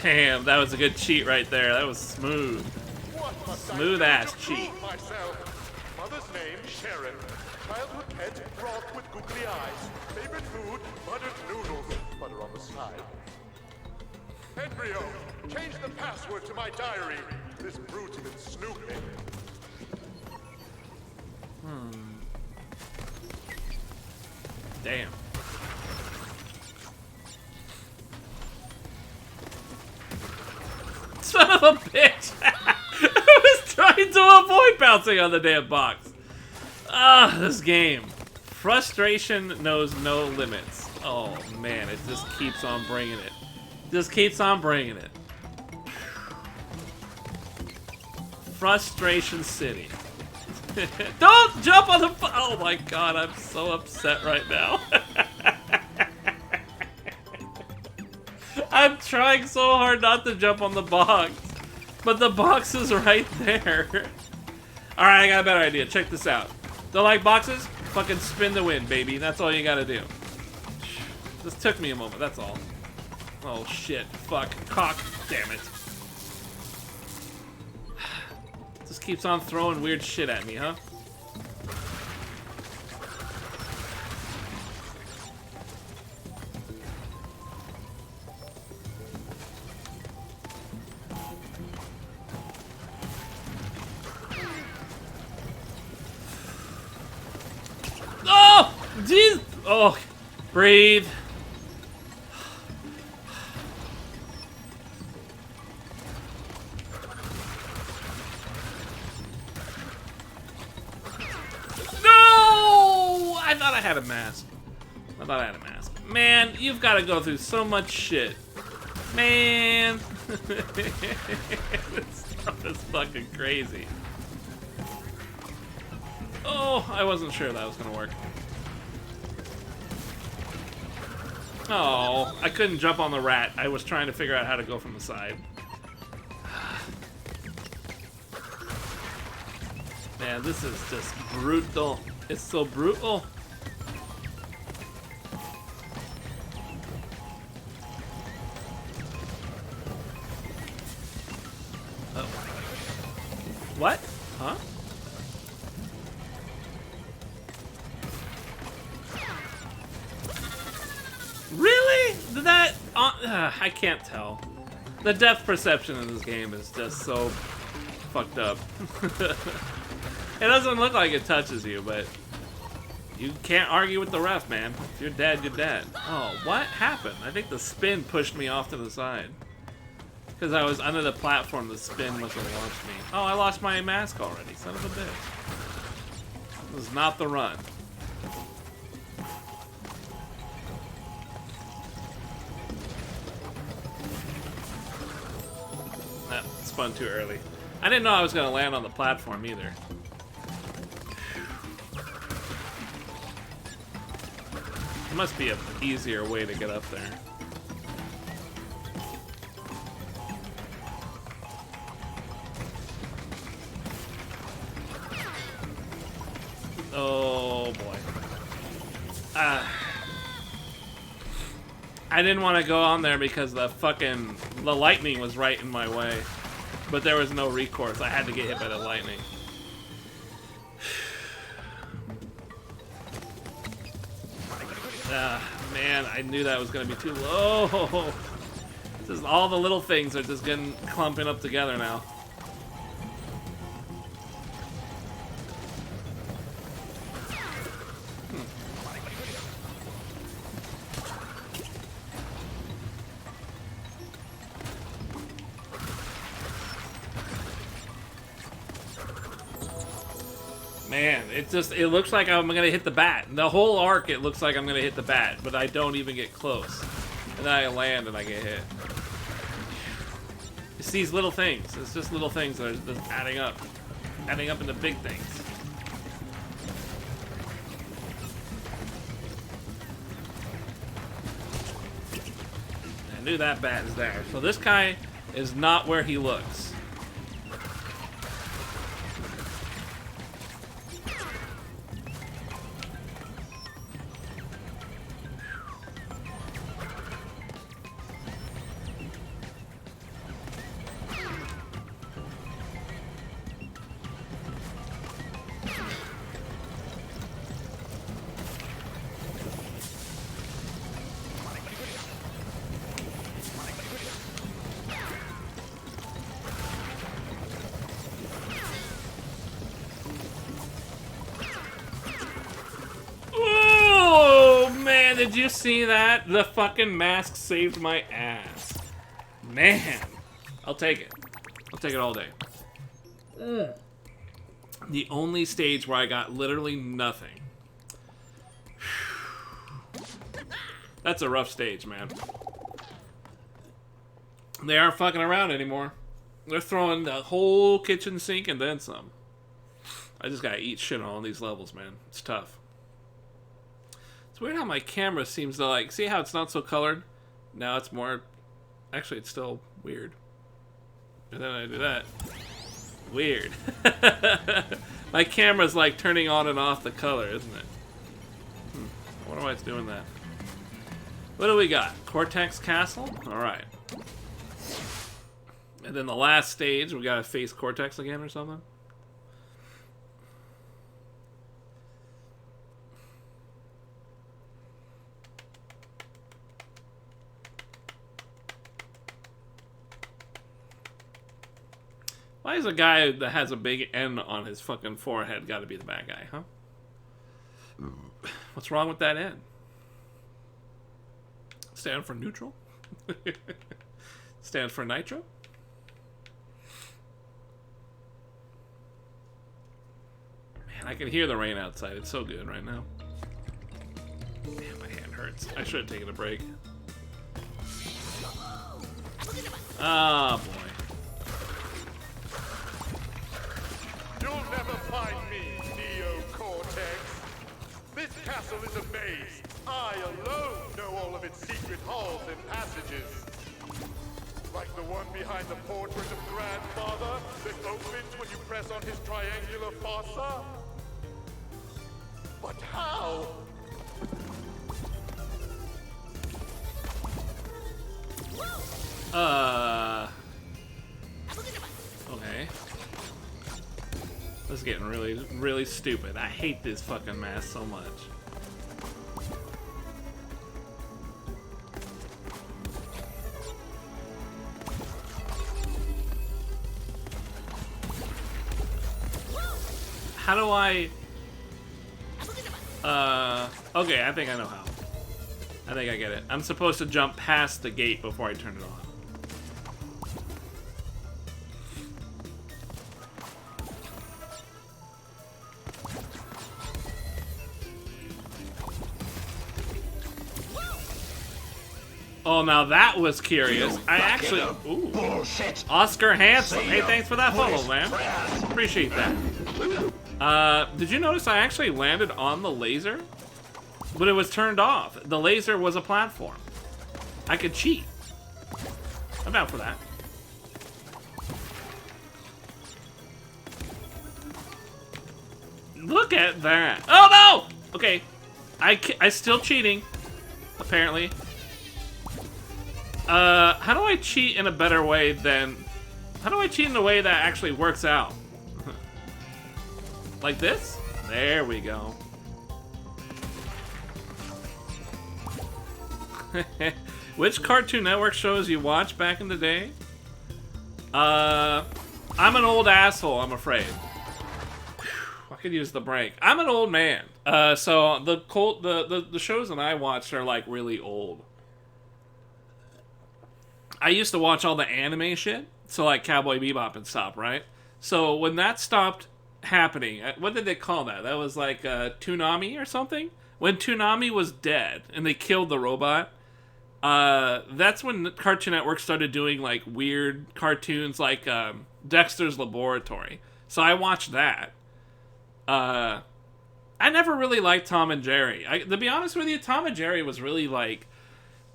Damn, that was a good cheat right there. That was smooth. Smooth ass cheat.
Mother's name, Sharon. Childhood pet, frog with googly eyes. Favorite food, buttered noodles. Butter on the side. Embryo, change the password to my diary. This brute's been snooping.
Damn. Son of a bitch! I was trying to avoid bouncing on the damn box. Ah, this game. Frustration knows no limits. Oh man, it just keeps on bringing it. Just keeps on bringing it. Frustration City. Don't jump on the. Oh my god, I'm so upset right now. I'm trying so hard not to jump on the box, but the box is right there. Alright, I got a better idea. Check this out. Don't like boxes? Fucking spin the win, baby. That's all you gotta do. This took me a moment, that's all. Oh shit. Fuck. Cock. Damn it. Just keeps on throwing weird shit at me, huh? Oh! Jeez! Oh, breathe. No! I thought I had a mask. I thought I had a mask. Man, you've got to go through so much shit. Man. This stuff is fucking crazy. Oh, I wasn't sure that was gonna work. Oh, I couldn't jump on the rat. I was trying to figure out how to go from the side. Man, this is just brutal. It's so brutal. Oh. What? Huh? Really? Did that? I can't tell. The depth perception in this game is just so fucked up. It doesn't look like it touches you, but you can't argue with the ref, man. If you're dead, you're dead. Oh, what happened? I think the spin pushed me off to the side. Because I was under the platform, the spin must have launched me. Oh, I lost my mask already. Son of a bitch. This is not the run. That spun too early. I didn't know I was going to land on the platform either. There must be an easier way to get up there. Oh boy. I didn't want to go on there because the lightning was right in my way. But there was no recourse. I had to get hit by the lightning. Man, I knew that was going to be too low. Just all the little things are just getting clumping up together now. Man, it looks like I'm gonna hit the bat. The whole arc, it looks like I'm gonna hit the bat, but I don't even get close. And then I land and I get hit. It's these little things. It's just little things that are just adding up into big things. I knew that bat is there. So this guy is not where he looks. Did you see that? The fucking mask saved my ass. Man. I'll take it. I'll take it all day. The only stage where I got literally nothing. That's a rough stage, man. They aren't fucking around anymore. They're throwing the whole kitchen sink and then some. I just gotta eat shit on all these levels, man. It's tough. It's weird how my camera seems to like... See how it's not so colored? Now it's more... Actually, it's still weird. And then I do that. Weird. My camera's like turning on and off the color, isn't it? I wonder why it's doing that. What do we got? Cortex Castle? Alright. And then the last stage, we gotta face Cortex again or something? Why is a guy that has a big N on his fucking forehead got to be the bad guy, huh? What's wrong with that N? Stand for neutral? Stand for nitro? Man, I can hear the rain outside. It's so good right now. Man, my hand hurts. I should have taken a break. Ah, boy.
You'll never find me, Neo-Cortex. This castle is a maze. I alone know all of its secret halls and passages. Like the one behind the portrait of Grandfather that opens when you press on his triangular fossa. But how?
Okay. This is getting really, really stupid. I hate this fucking mask so much. How do I... Okay, I think I know how. I think I get it. I'm supposed to jump past the gate before I turn it on. Oh, now that was curious. I actually... Ooh. Oscar Hanson. Hey, thanks for that follow, man. Appreciate that. Did you notice I actually landed on the laser? But it was turned off. The laser was a platform. I could cheat. I'm down for that. Look at that. Oh, no! Okay. I still cheating. Apparently. How do I cheat in a better way than... How do I cheat in a way that actually works out? Like this? There we go. Which Cartoon Network shows you watched back in the day? I'm an old asshole, I'm afraid. I could use the break. I'm an old man. So the shows that I watched are like really old. I used to watch all the anime shit, so like Cowboy Bebop and stuff, right? So when that stopped happening, what did they call that? That was like Toonami or something? When Toonami was dead and they killed the robot, that's when Cartoon Network started doing like weird cartoons like Dexter's Laboratory. So I watched that. I never really liked Tom and Jerry. To be honest with you, Tom and Jerry was really like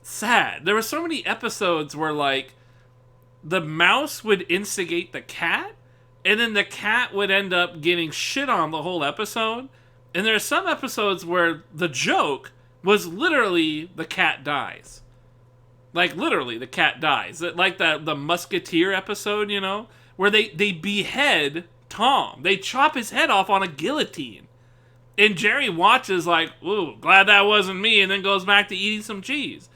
sad. There were so many episodes where like the mouse would instigate the cat, and then the cat would end up getting shit on the whole episode. And there are some episodes where the joke was literally the cat dies. Like, literally, the cat dies. Like the Musketeer episode, you know? Where they behead Tom. They chop his head off on a guillotine. And Jerry watches like, ooh, glad that wasn't me, and then goes back to eating some cheese.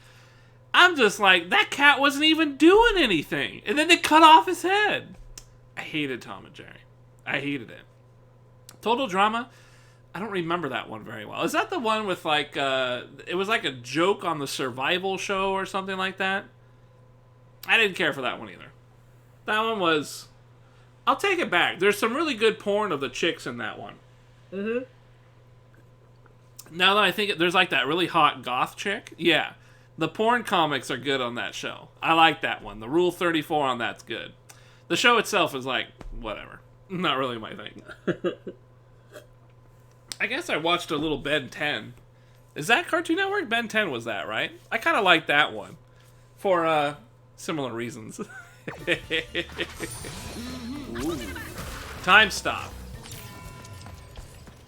I'm just like, that cat wasn't even doing anything. And then they cut off his head. I hated Tom and Jerry. I hated it. Total Drama, I don't remember that one very well. Is that the one with like, it was like a joke on the survival show or something like that? I didn't care for that one either. That one was, I'll take it back. There's some really good porn of the chicks in that one. Mm-hmm. Now that I think there's like that really hot goth chick. Yeah. The porn comics are good on that show. I like that one. The Rule 34 on that's good. The show itself is like, whatever. Not really my thing. I guess I watched a little Ben 10. Is that Cartoon Network? Ben 10 was that, right? I kind of like that one. For, similar reasons. Ooh. Time stop.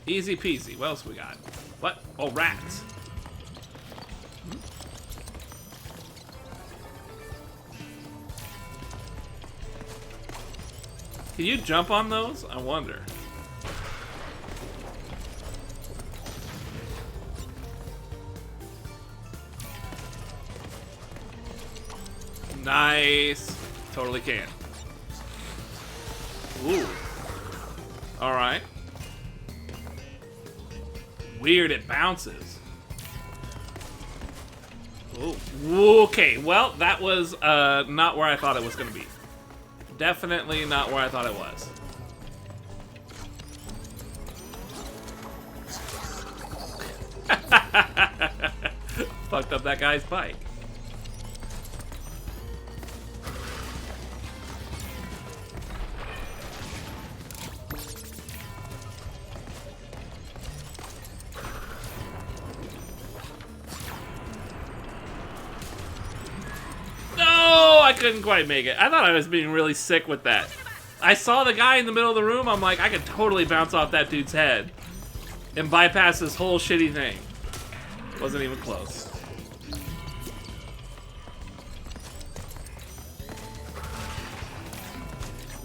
Easy peasy. What else we got? What? Oh, rats. Can you jump on those? I wonder. Nice. Totally can. Ooh. Alright. Weird, it bounces. Ooh. Okay, well, that was not where I thought it was going to be. Definitely not where I thought it was. Fucked up that guy's bike. I couldn't quite make it. I thought I was being really sick with that. I saw the guy in the middle of the room. I'm like, I could totally bounce off that dude's head and bypass this whole shitty thing. Wasn't even close.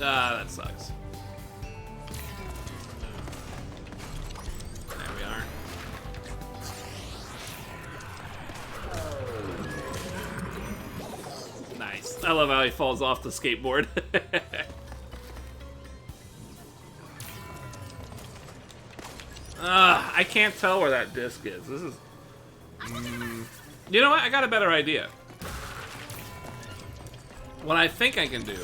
Ah, that sucks. There we are. Nice. I love how he falls off the skateboard. I can't tell where that disc is. This is... You know what? I got a better idea. What I think I can do...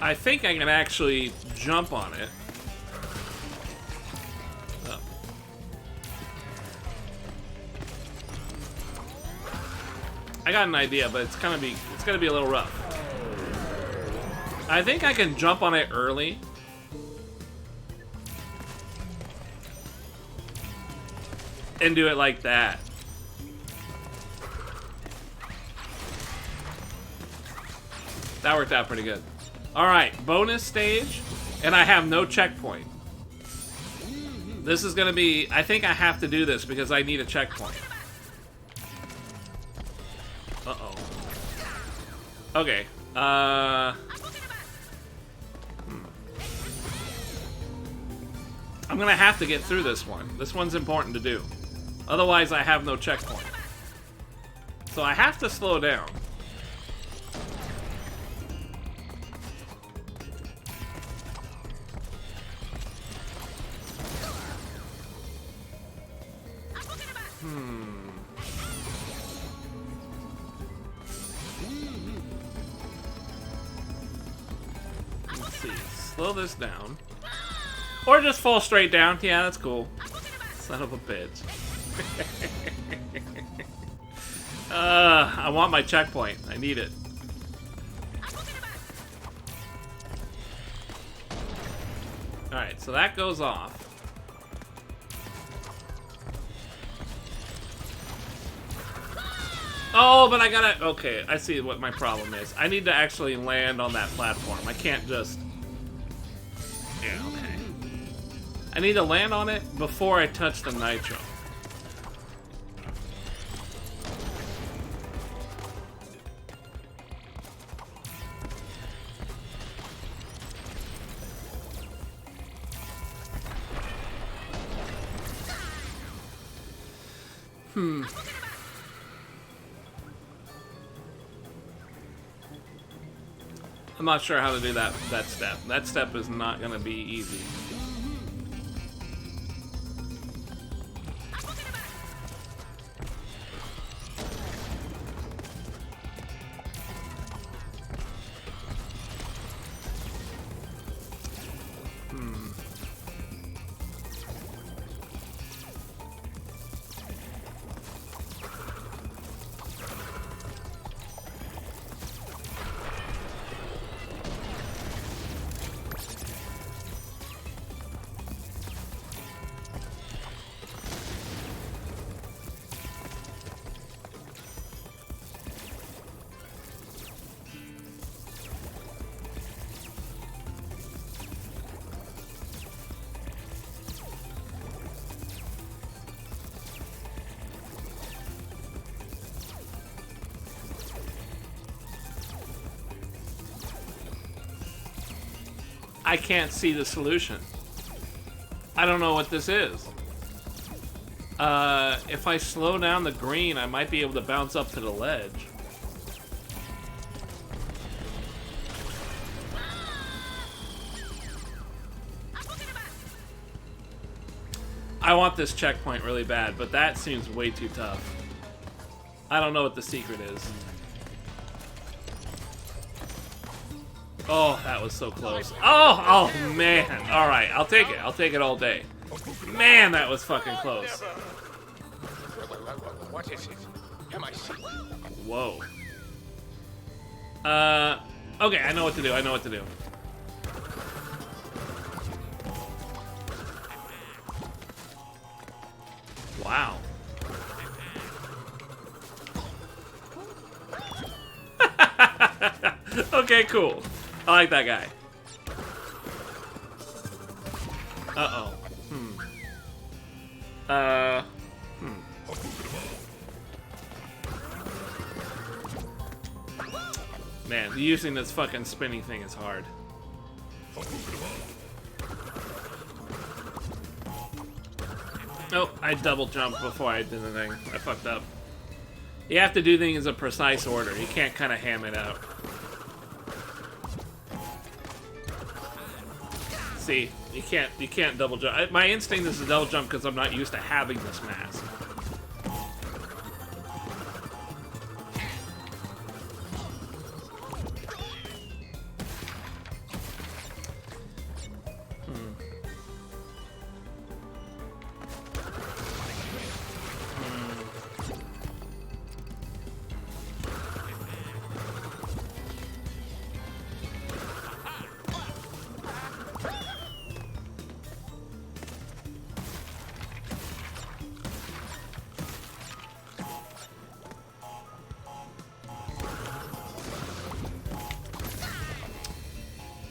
I think I can actually jump on it. Oh. I got an idea, but it's gonna be a little rough. I think I can jump on it early. And do it like that. That worked out pretty good. Alright, bonus stage, and I have no checkpoint. This is gonna be... I think I have to do this because I need a checkpoint. Uh-oh. Okay, I'm gonna have to get through this one. This one's important to do. Otherwise, I have no checkpoint. So I have to slow down. Let's see. Slow this down. Or just fall straight down. Yeah, that's cool. Son of a bitch. I want my checkpoint. I need it. Alright, so that goes off. Oh, but I gotta... Okay, I see what my problem is. I need to actually land on that platform. I can't just... Yeah, okay. I need to land on it before I touch the nitro. I'm not sure how to do that step. That step is not gonna be easy. I can't see the solution. I don't know what this is. If I slow down the green, I might be able to bounce up to the ledge. I want this checkpoint really bad, but that seems way too tough. I don't know what the secret is. Oh, that was so close. Oh, oh man. All right, I'll take it. I'll take it all day. Man, that was fucking close.
What is it? Am I sick?
Whoa. Okay, I know what to do. I know what to do. Wow. Okay, cool. I like that guy. Uh-oh. Man, using this fucking spinning thing is hard. Oh, I double jumped before I did the thing. I fucked up. You have to do things in a precise order. You can't kind of ham it out. See, you can't double jump. My instinct is to double jump because I'm not used to having this mask.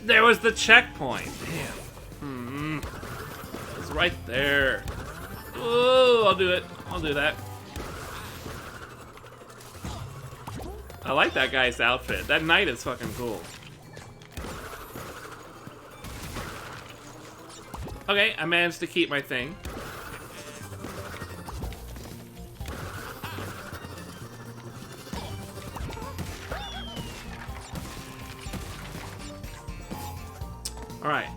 There was the checkpoint. Damn. It's right there. Oh, I'll do it. I'll do that. I like that guy's outfit. That knight is fucking cool. Okay, I managed to keep my thing. Alright.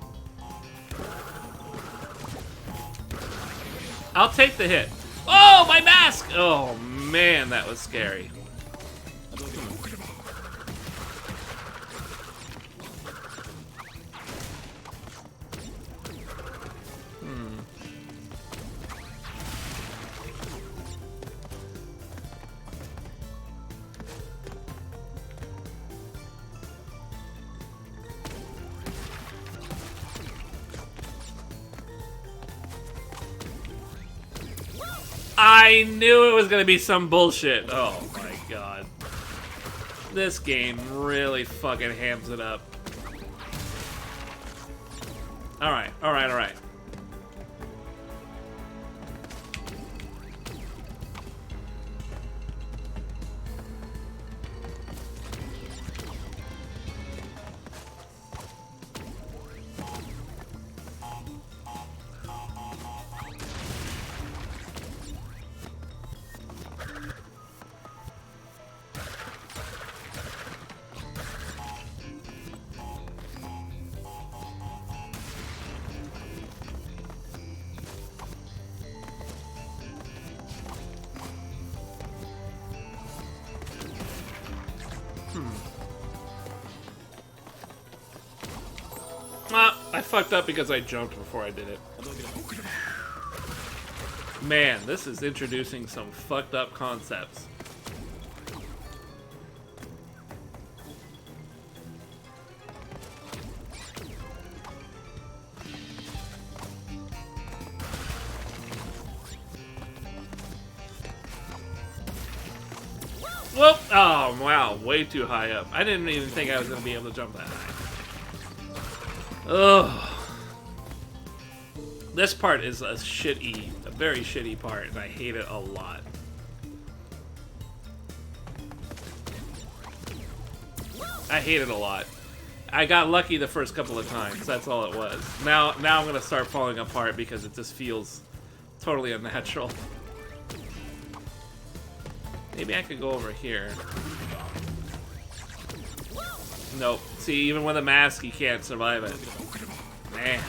I'll take the hit. Oh, my mask! Oh, man, that was scary. I knew it was gonna be some bullshit. Oh my god. This game really fucking hams it up. Alright, alright, alright. I fucked up because I jumped before I did it. Man, this is introducing some fucked up concepts. Whoop! Oh, wow, way too high up. I didn't even think I was going to be able to jump that high. Ugh. This part is a very shitty part, and I hate it a lot. I hate it a lot. I got lucky the first couple of times, that's all it was. Now I'm gonna start falling apart because it just feels totally unnatural. Maybe I could go over here. Nope. See, even with a mask, you can't survive it. Man.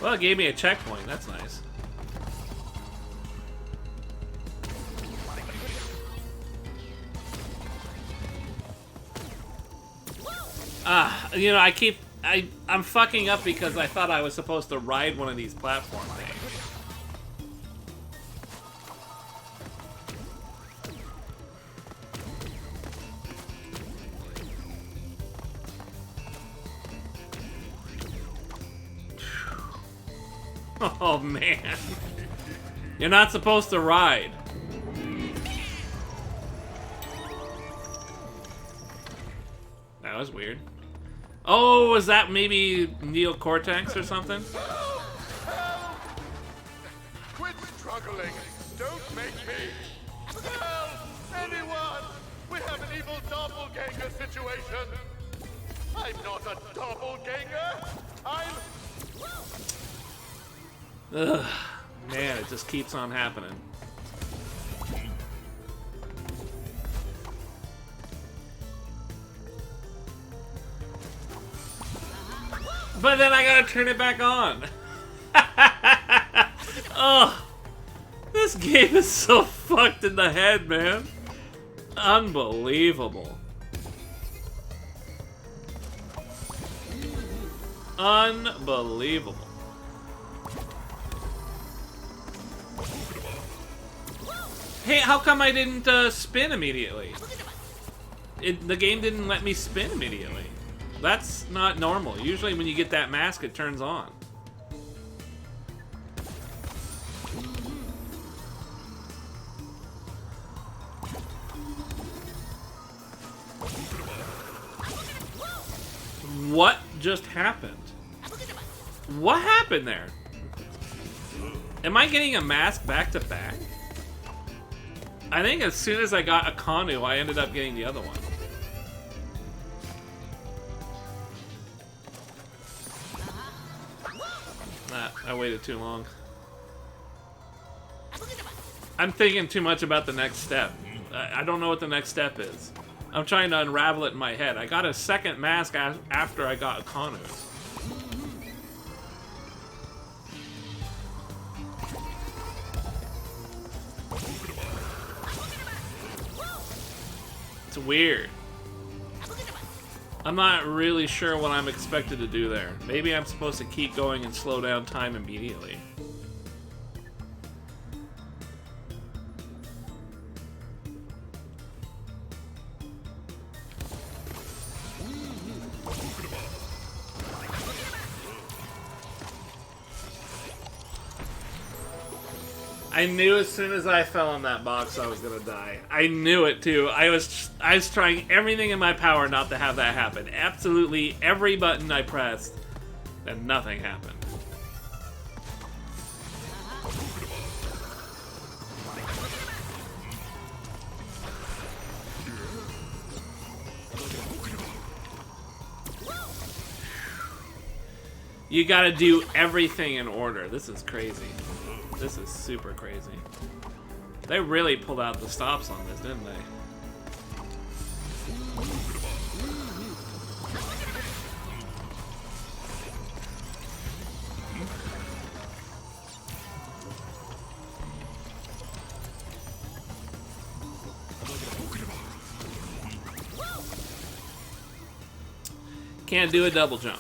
Well, it gave me a checkpoint. That's nice. You know, I'm fucking up because I thought I was supposed to ride one of these platform things. Oh man. You're not supposed to ride. That was weird. Oh, was that maybe neocortex or something?
Help! Quit struggling. Don't make me. Help! Anyone! We have an evil doppelganger situation. I'm not a doppelganger. I'm...
Ugh. Man, it just keeps on happening. But then I gotta turn it back on. Oh, this game is so fucked in the head, man. Unbelievable. Unbelievable. Hey, how come I didn't spin immediately? The game didn't let me spin immediately. That's not normal. Usually when you get that mask, it turns on. What just happened? What happened there? Am I getting a mask back to back? I think as soon as I got a Kanu, I ended up getting the other one. I waited too long. I'm thinking too much about the next step. I don't know what the next step is. I'm trying to unravel it in my head. I got a second mask after I got a Kanu. It's weird. I'm not really sure what I'm expected to do there. Maybe I'm supposed to keep going and slow down time immediately. I knew as soon as I fell on that box I was gonna die. I knew it too. I was trying everything in my power not to have that happen. Absolutely every button I pressed, and nothing happened. You gotta do everything in order. This is crazy. This is super crazy. They really pulled out the stops on this, didn't they? Can't do a double jump.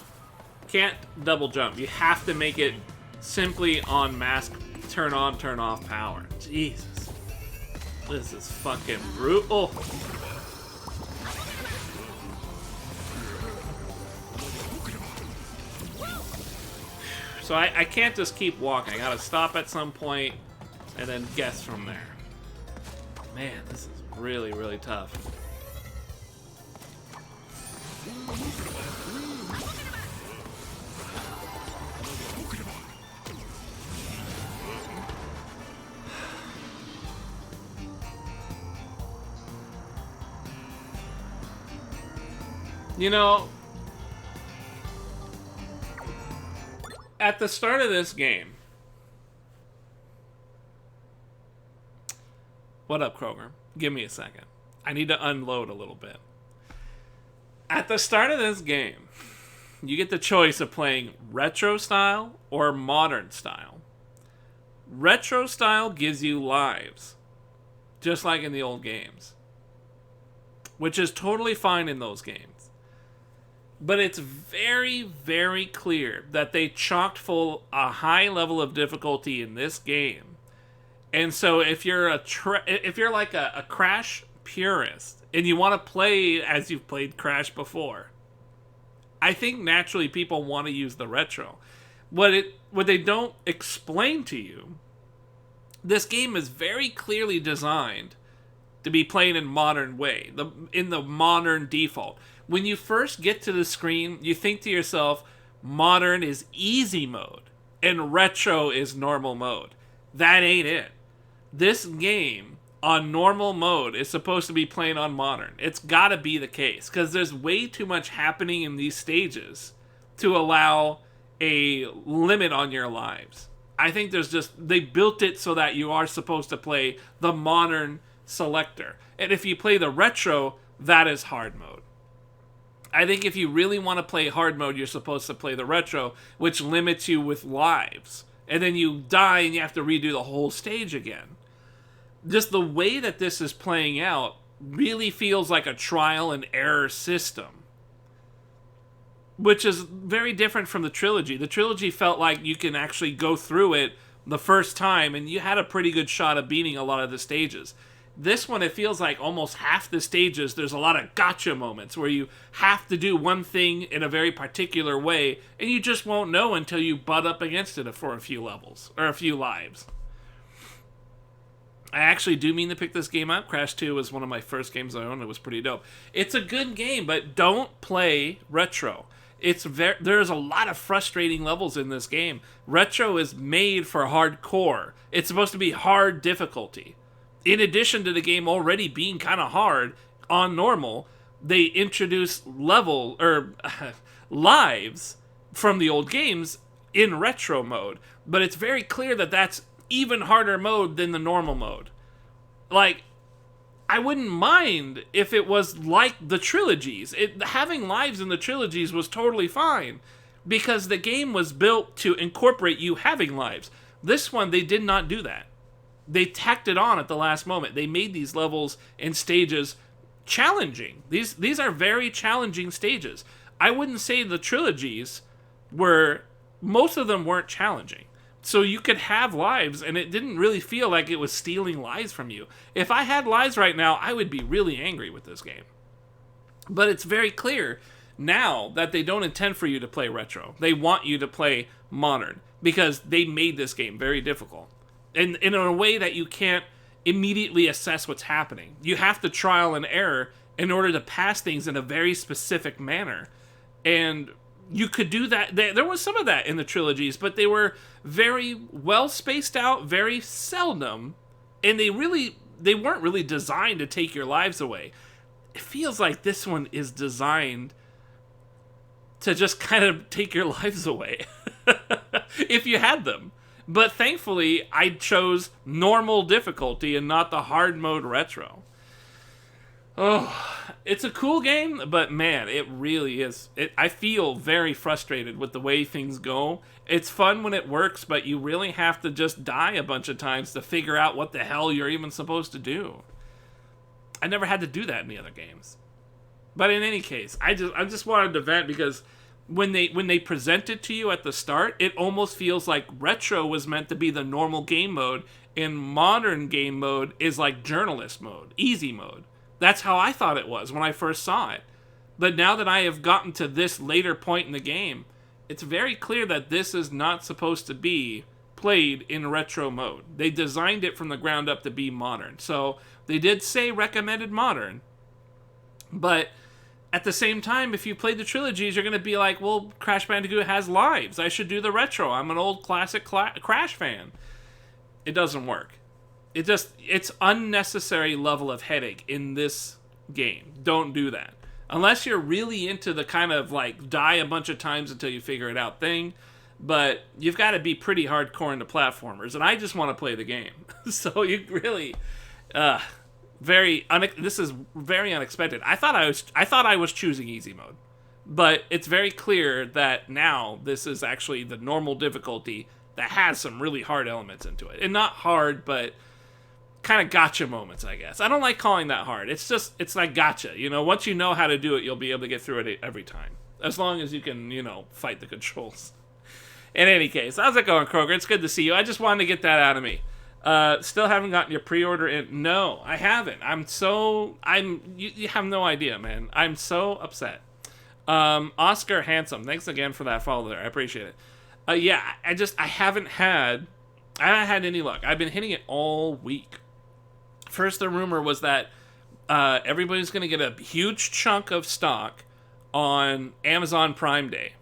Can't double jump. You have to make it simply on mask turn on, turn off power. Jesus. This is fucking brutal. So I can't just keep walking. I gotta stop at some point and then guess from there. Man, this is really, really tough. You know, at the start of this game... What up, Kroger? Give me a second. I need to unload a little bit. At the start of this game, you get the choice of playing retro style or modern style. Retro style gives you lives, just like in the old games, which is totally fine in those games. But it's very, very clear that they chocked full a high level of difficulty in this game. And so if you're like a Crash purist and you want to play as you've played Crash before, I think naturally people want to use the retro. What they don't explain to you, this game is very clearly designed to be played in modern way, in the modern default. When you first get to the screen, you think to yourself, modern is easy mode and retro is normal mode. That ain't it. This game on normal mode is supposed to be playing on modern. It's gotta be the case, because there's way too much happening in these stages to allow a limit on your lives. I think they built it so that you are supposed to play the modern selector. And if you play the retro, that is hard mode. I think if you really want to play hard mode, you're supposed to play the retro, which limits you with lives. And then you die and you have to redo the whole stage again. Just the way that this is playing out really feels like a trial and error system, which is very different from the trilogy. The trilogy felt like you can actually go through it the first time and you had a pretty good shot of beating a lot of the stages. This one, it feels like almost half the stages, there's a lot of gotcha moments where you have to do one thing in a very particular way, and you just won't know until you butt up against it for a few levels, or a few lives. I actually do mean to pick this game up. Crash 2 was one of my first games I owned. It was pretty dope. It's a good game, but don't play retro. There's a lot of frustrating levels in this game. Retro is made for hardcore. It's supposed to be hard difficulty. In addition to the game already being kind of hard on normal, they introduce lives from the old games in retro mode. But it's very clear that that's even harder mode than the normal mode. Like, I wouldn't mind if it was like the trilogies. Having lives in the trilogies was totally fine, because the game was built to incorporate you having lives. This one, they did not do that. They tacked it on at the last moment. They made these levels and stages challenging. These are very challenging stages. I wouldn't say the trilogies most of them weren't challenging. So you could have lives, and it didn't really feel like it was stealing lives from you. If I had lives right now, I would be really angry with this game. But it's very clear now that they don't intend for you to play retro. They want you to play modern, because they made this game very difficult. and in a way that you can't immediately assess what's happening. You have to trial and error in order to pass things in a very specific manner. And you could do that. There was some of that in the trilogies, but they were very well spaced out, very seldom, and they weren't really designed to take your lives away. It feels like this one is designed to just kind of take your lives away if you had them. But thankfully, I chose normal difficulty and not the hard mode retro. Oh, it's a cool game, but man, it really is. I feel very frustrated with the way things go. It's fun when it works, but you really have to just die a bunch of times to figure out what the hell you're even supposed to do. I never had to do that in the other games. But in any case, I just wanted to vent because when they present it to you at the start, it almost feels like retro was meant to be the normal game mode, and modern game mode is like journalist mode, easy mode. That's how I thought it was when I first saw it. But now that I have gotten to this later point in the game, it's very clear that this is not supposed to be played in retro mode. They designed it from the ground up to be modern. So they did say recommended modern. But at the same time, if you played the trilogies, you're going to be like, well, Crash Bandicoot has lives. I should do the retro. I'm an old classic Crash fan. It doesn't work. It's unnecessary level of headache in this game. Don't do that. Unless you're really into the kind of like die a bunch of times until you figure it out thing. But you've got to be pretty hardcore into platformers. And I just want to play the game. So you really, this is very unexpected. I thought I was choosing easy mode. But it's very clear that now this is actually the normal difficulty that has some really hard elements into it. And not hard, but kind of gotcha moments, I guess. I don't like calling that hard. It's like gotcha. You know, once you know how to do it, you'll be able to get through it every time. As long as you can, fight the controls. In any case, how's it going, Kroger? It's good to see you. I just wanted to get that out of me. Still haven't gotten your pre-order in? No, I haven't. You have no idea, man. I'm so upset. Oscar Handsome, thanks again for that follow there. I appreciate it. I haven't had any luck. I've been hitting it all week. First, the rumor was that everybody's going to get a huge chunk of stock on Amazon Prime Day.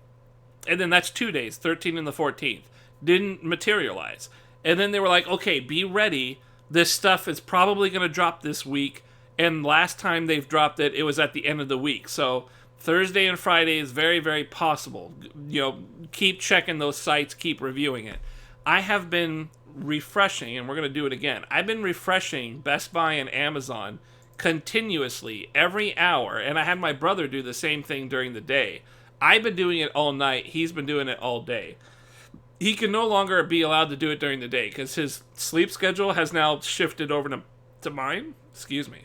And then that's 2 days, 13th and the 14th. Didn't materialize. And then they were like, okay, be ready. This stuff is probably going to drop this week. And last time they've dropped it, it was at the end of the week. So Thursday and Friday is very, very possible. Keep checking those sites, keep reviewing it. I have been refreshing, and we're going to do it again. I've been refreshing Best Buy and Amazon continuously every hour, and I had my brother do the same thing during the day. I've been doing it all night. He's been doing it all day. He can no longer be allowed to do it during the day because his sleep schedule has now shifted over to mine. Excuse me.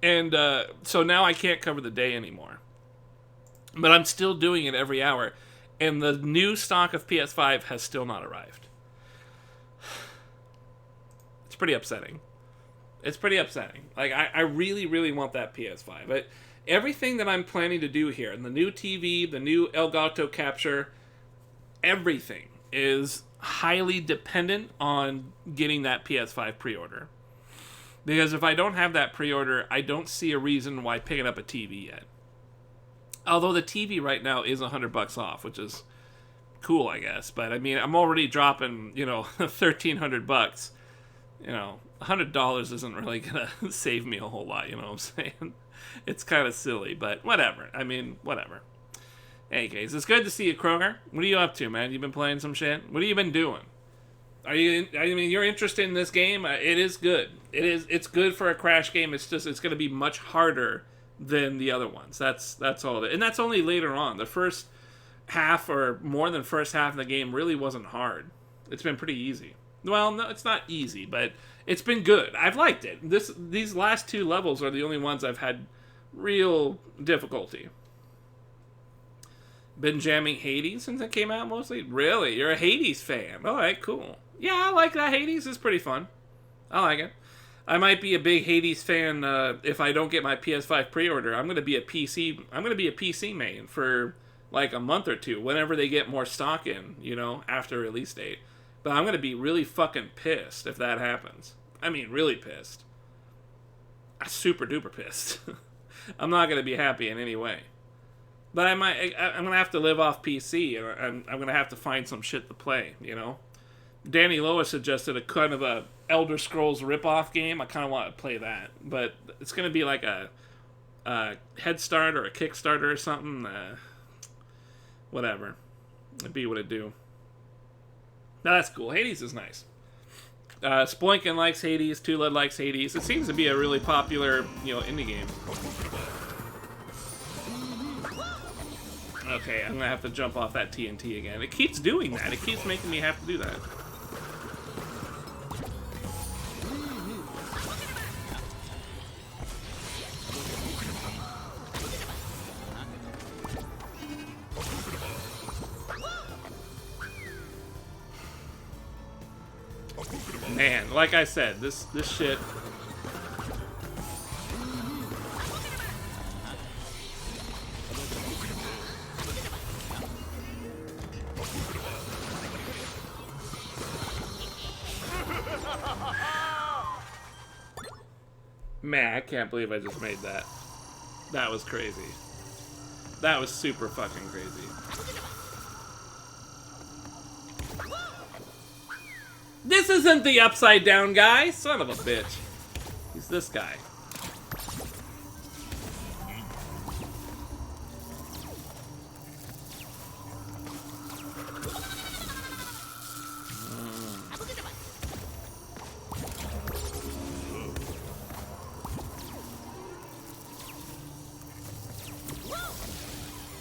And so now I can't cover the day anymore. But I'm still doing it every hour, and the new stock of PS5 has still not arrived. It's pretty upsetting. Like, I really, really want that PS5. But everything that I'm planning to do here, and the new TV, the new Elgato capture, everything is highly dependent on getting that PS5 pre-order. Because if I don't have that pre-order, I don't see a reason why picking up a TV yet. Although the TV right now is $100 off, which is cool, I guess. But I mean, I'm already dropping, $1,300. $100 isn't really gonna save me a whole lot. You know what I'm saying? It's kind of silly, but whatever. I mean, whatever. Any case, it's good to see you, Kroger. What are you up to, man? You been playing some shit? What have you been doing? You're interested in this game? It is good. It's good for a Crash game. It's going to be much harder than the other ones. That's all of it. And that's only later on. The first half or more than first half of the game really wasn't hard. It's been pretty easy. Well, no, it's not easy, but it's been good. I've liked it. These last two levels are the only ones I've had real difficulty. Been jamming Hades since it came out mostly? Really? You're a Hades fan. Alright, cool. Yeah, I like that. Hades is pretty fun. I like it. I might be a big Hades fan if I don't get my PS5 pre-order. I'm gonna be a PC main for like a month or two, whenever they get more stock in, after release date. But I'm gonna be really fucking pissed if that happens. I mean, really pissed. Super duper pissed. I'm not gonna be happy in any way. But I'm gonna have to live off PC, or I'm gonna have to find some shit to play. You know, Danny Lois suggested a kind of a Elder Scrolls ripoff game. I kind of want to play that, but it's gonna be like a Head Start or a Kickstarter or something. Whatever, it'd be what it do. No, that's cool. Hades is nice. Sploinkin likes Hades. Tulad likes Hades. It seems to be a really popular, indie game. Okay, I'm gonna have to jump off that TNT again. It keeps doing that. It keeps making me have to do that. Man, like I said, this shit. Man, I can't believe I just made that. That was crazy. That was super fucking crazy. This isn't the upside down guy, son of a bitch. He's this guy.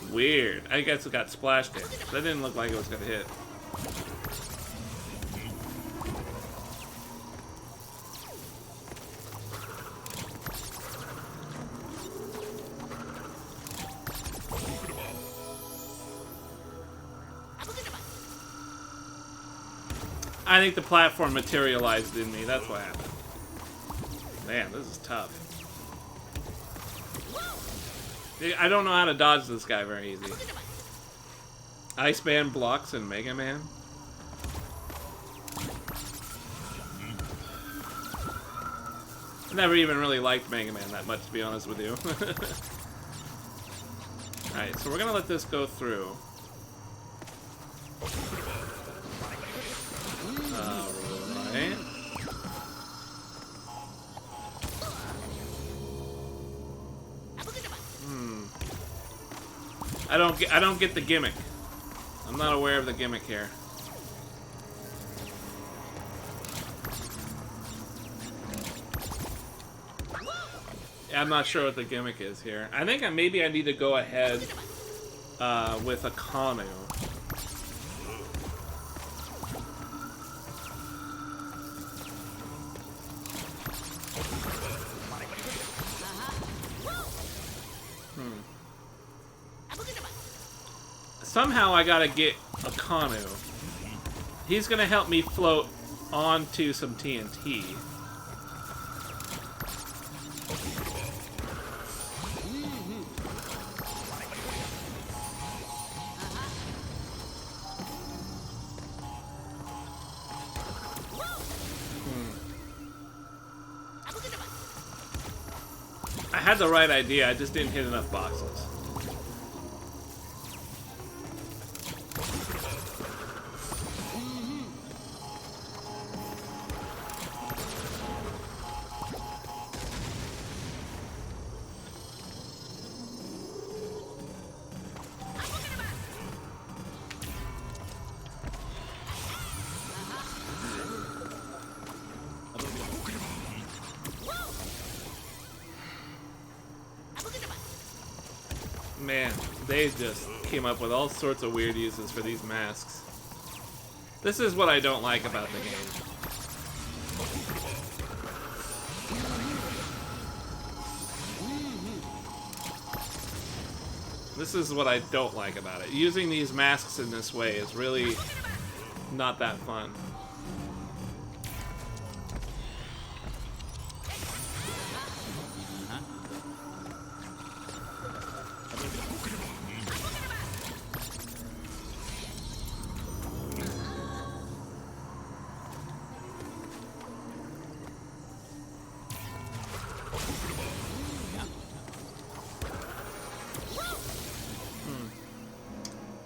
Weird. I guess it got splashed in. That didn't look like it was gonna hit. I think the platform materialized in me. That's what happened. Man, this is tough. I don't know how to dodge this guy very easy. Iceman blocks in Mega Man. I never even really liked Mega Man that much, to be honest with you. Alright, so we're gonna let this go through. Alright. I don't get the gimmick. I'm not aware of the gimmick here. Yeah, I'm not sure what the gimmick is here. I think maybe I need to go ahead with a Kanu. Somehow I gotta get a Kanu. He's gonna help me float onto some TNT. I had the right idea, I just didn't hit enough boxes. Man, they just came up with all sorts of weird uses for these masks. This is what I don't like about the game. This is what I don't like about it. Using these masks in this way is really not that fun.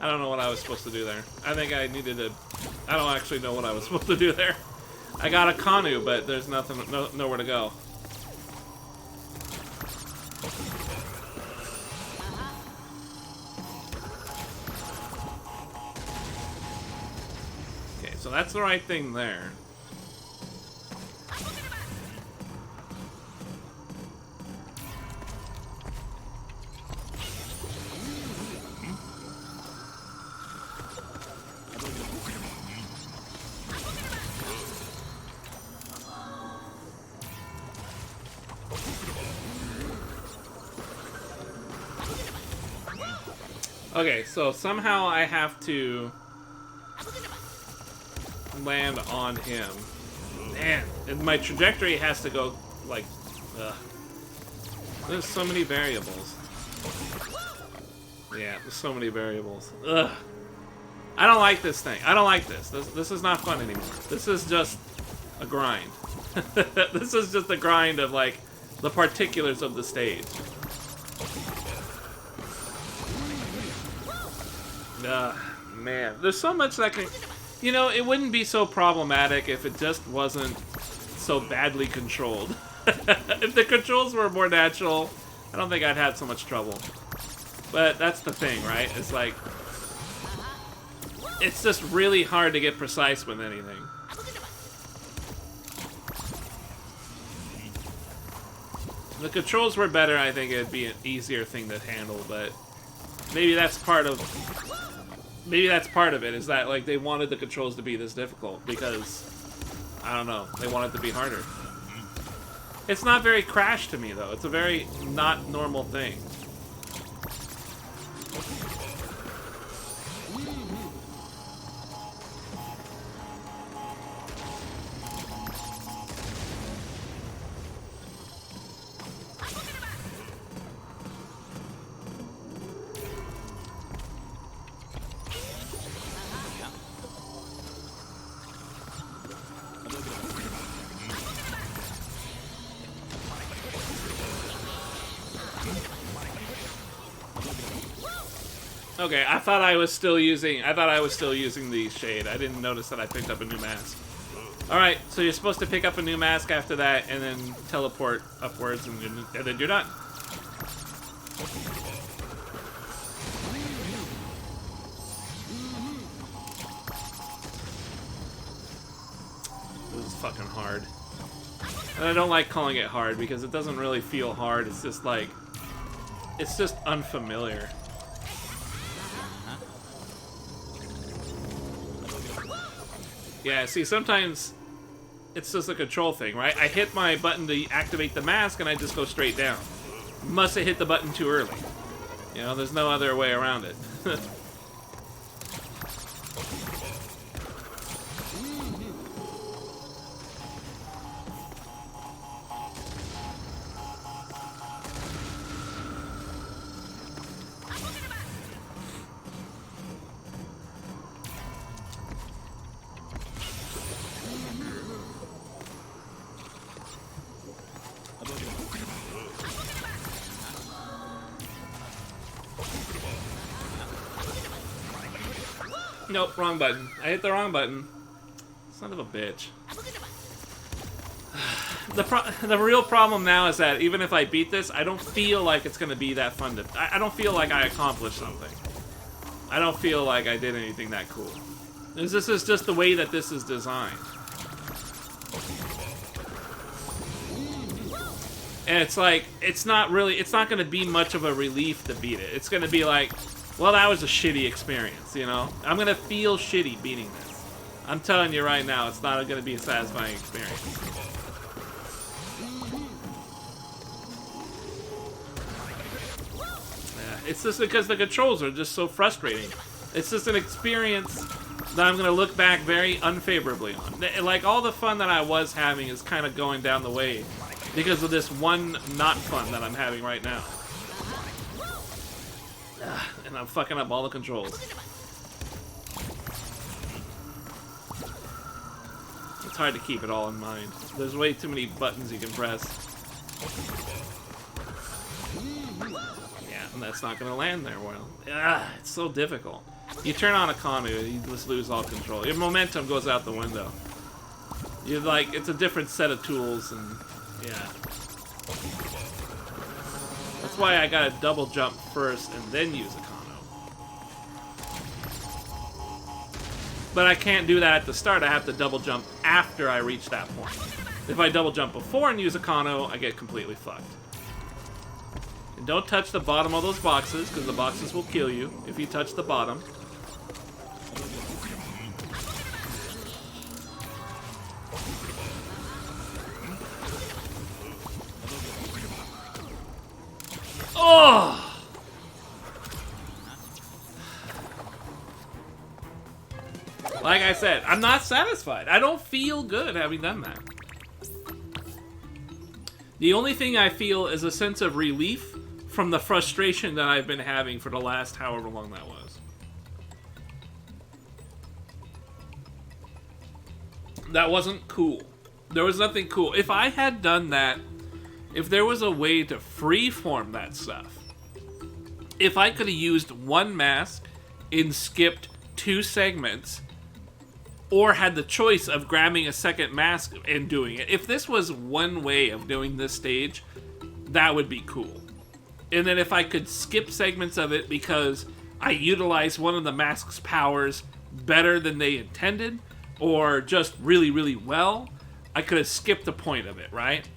I don't know what I was supposed to do there. I think I needed to... I don't actually know what I was supposed to do there. I got a canoe, but there's nothing, nowhere to go. Okay, so that's the right thing there. Okay, so somehow I have to land on him. Man, and my trajectory has to go like, ugh. There's so many variables. Yeah, there's so many variables. Ugh. I don't like this thing. I don't like this. This is not fun anymore. This is just a grind. This is just a grind of like the particulars of the stage. Man, there's so much that can... You know, it wouldn't be so problematic if it just wasn't so badly controlled. If the controls were more natural, I don't think I'd have so much trouble. But that's the thing, right? It's like... It's just really hard to get precise with anything. If the controls were better, I think it'd be an easier thing to handle, but... Maybe that's part of... Maybe that's part of it, is that, like, they wanted the controls to be this difficult, because, I don't know, they want it to be harder. It's not very Crash to me, though. It's a very not normal thing. Okay, I thought I was still using the shade. I didn't notice that I picked up a new mask. Alright, so you're supposed to pick up a new mask after that and then teleport upwards and then you're done. This is fucking hard. And I don't like calling it hard because it doesn't really feel hard. It's just like... It's just unfamiliar. Yeah, see, sometimes it's just a control thing, right? I hit my button to activate the mask and I just go straight down. Must have hit the button too early. You know, there's no other way around it. Nope, wrong button. I hit the wrong button. Son of a bitch. The real problem now is that even if I beat this, I don't feel like it's going to be that fun to... I don't feel like I accomplished something. I don't feel like I did anything that cool. This is just the way that this is designed. And it's like, it's not going to be much of a relief to beat it. It's going to be like... Well, that was a shitty experience, you know? I'm gonna feel shitty beating this. I'm telling you right now, it's not gonna be a satisfying experience. Yeah, it's just because the controls are just so frustrating. It's just an experience that I'm gonna look back very unfavorably on. Like, all the fun that I was having is kind of going down the way because of this one not fun that I'm having right now. And I'm fucking up all the controls. It's hard to keep it all in mind. There's way too many buttons you can press. Yeah, and that's not gonna land there well. It's so difficult. You turn on Akanu, you just lose all control. Your momentum goes out the window. You're like, it's a different set of tools, and yeah. That's why I gotta double jump first and then use Akanu. But I can't do that at the start. I have to double jump after I reach that point. If I double jump before and use Akano, I get completely fucked. And don't touch the bottom of those boxes, because the boxes will kill you if you touch the bottom. Oh! Like I said, I'm not satisfied. I don't feel good having done that. The only thing I feel is a sense of relief from the frustration that I've been having for the last however long that was. That wasn't cool. There was nothing cool. If I had done that, if there was a way to freeform that stuff, if I could have used one mask and skipped 2 segments, or had the choice of grabbing a second mask and doing it. If this was one way of doing this stage, that would be cool. And then if I could skip segments of it because I utilized one of the mask's powers better than they intended, or just really, really well, I could have skipped the point of it, right?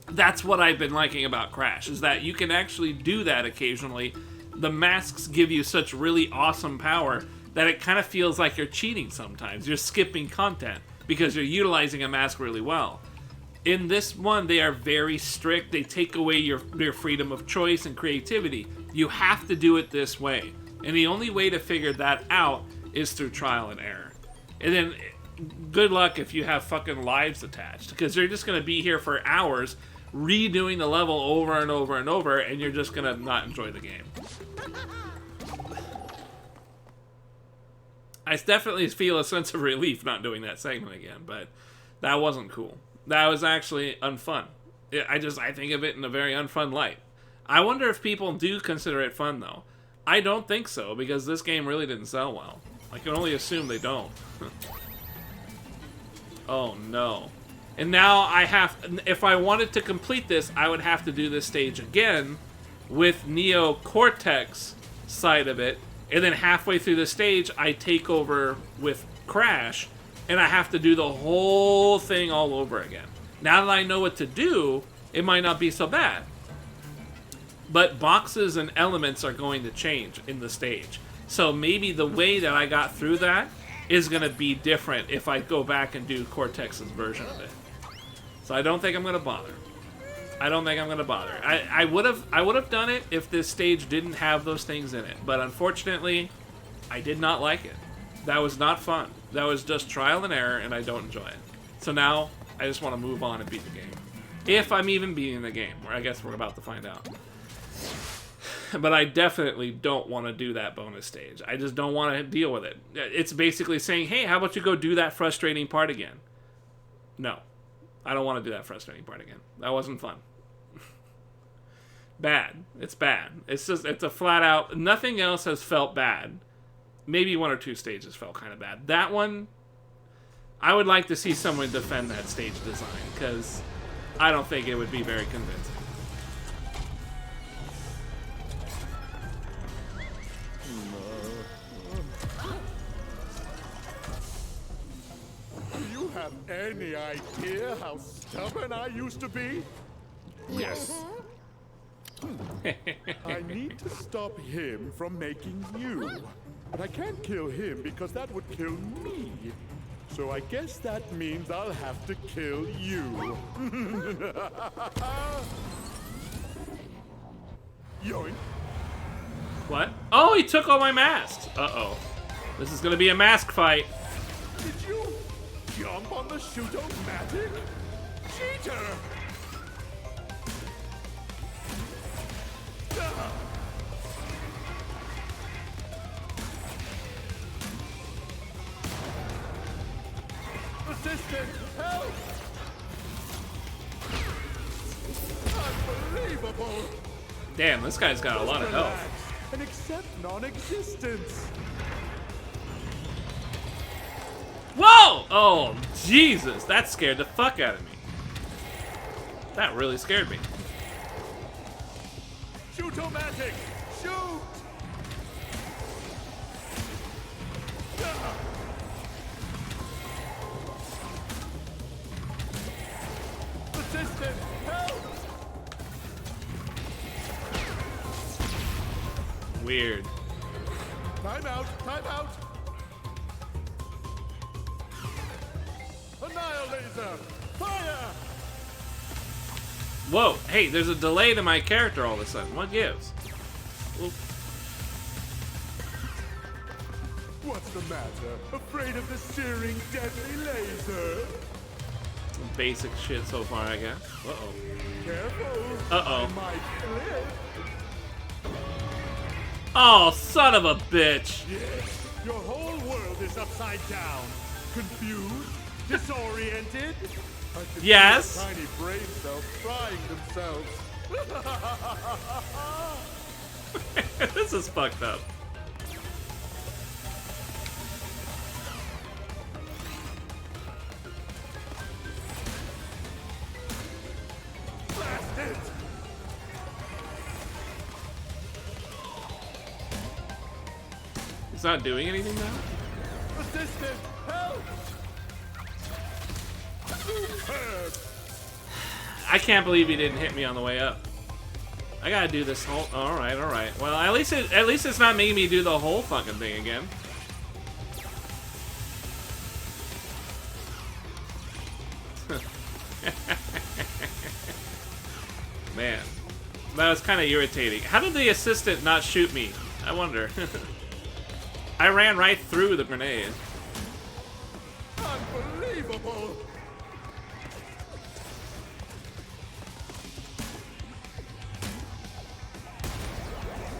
That's what I've been liking about Crash, is that you can actually do that occasionally. The masks give you such really awesome power that it kind of feels like you're cheating sometimes. You're skipping content because you're utilizing a mask really well. In this one, they are very strict. They take away your freedom of choice and creativity. You have to do it this way. And the only way to figure that out is through trial and error. And then, good luck if you have fucking lives attached, because you're just going to be here for hours redoing the level over and over and over, and you're just going to not enjoy the game. I definitely feel a sense of relief not doing that segment again, but that wasn't cool. That was actually unfun. I think of it in a very unfun light. I wonder if people do consider it fun, though. I don't think so, because this game really didn't sell well. I can only assume they don't. Oh, no. And now I have... If I wanted to complete this, I would have to do this stage again with Neo Cortex side of it. And then halfway through the stage, I take over with Crash, and I have to do the whole thing all over again. Now that I know what to do, it might not be so bad. But boxes and elements are going to change in the stage. So maybe the way that I got through that is going to be different if I go back and do Cortex's version of it. So I don't think I'm going to bother. I don't think I'm going to bother. I would have done it if this stage didn't have those things in it. But unfortunately, I did not like it. That was not fun. That was just trial and error, and I don't enjoy it. So now, I just want to move on and beat the game. If I'm even beating the game, or I guess we're about to find out. But I definitely don't want to do that bonus stage. I just don't want to deal with it. It's basically saying, hey, how about you go do that frustrating part again? No. I don't want to do that frustrating part again. That wasn't fun. Bad. It's bad. It's a flat out... Nothing else has felt bad. Maybe 1 or 2 stages felt kind of bad. That one, I would like to see someone defend that stage design, because I don't think it would be very convincing.
Do you have any idea how stubborn I used to be?
Yes.
I need to stop him from making you. But I can't kill him because that would kill me. So I guess that means I'll have to kill you. Yoink.
What? Oh, he took all my masks. Uh-oh. This is gonna be a mask fight.
Did you jump on the shoot-o-matic? Cheater! Assistant, help! Unbelievable!
Damn, this guy's got a lot of health.
Relax and accept non-existence.
Whoa! Oh, Jesus. That scared the fuck out of me. That really scared me.
Shoot-o-matic! Shoot! Assistant! Help!
Weird.
Time out! Time out! Annihilator! Fire!
Whoa. Hey, there's a delay to my character all of a sudden. What gives? Oop.
What's the matter? Afraid of the searing, deadly laser?
Basic shit so far, I guess. Uh-oh.
Careful!
Uh-oh.
I might slip.
Oh, son of a bitch.
Yes, your whole world is upside down. Confused? Disoriented? I can see
Yes.
your tiny brain cells frying themselves.
This is fucked up.
Blast it!
It's not doing anything now?
Assistant, help! Superb!
I can't believe he didn't hit me on the way up. I gotta do this whole... Alright, alright. Well, at least it's not making me do the whole fucking thing again. Man. That was kind of irritating. How did the assistant not shoot me? I wonder. I ran right through the grenade.
Unbelievable!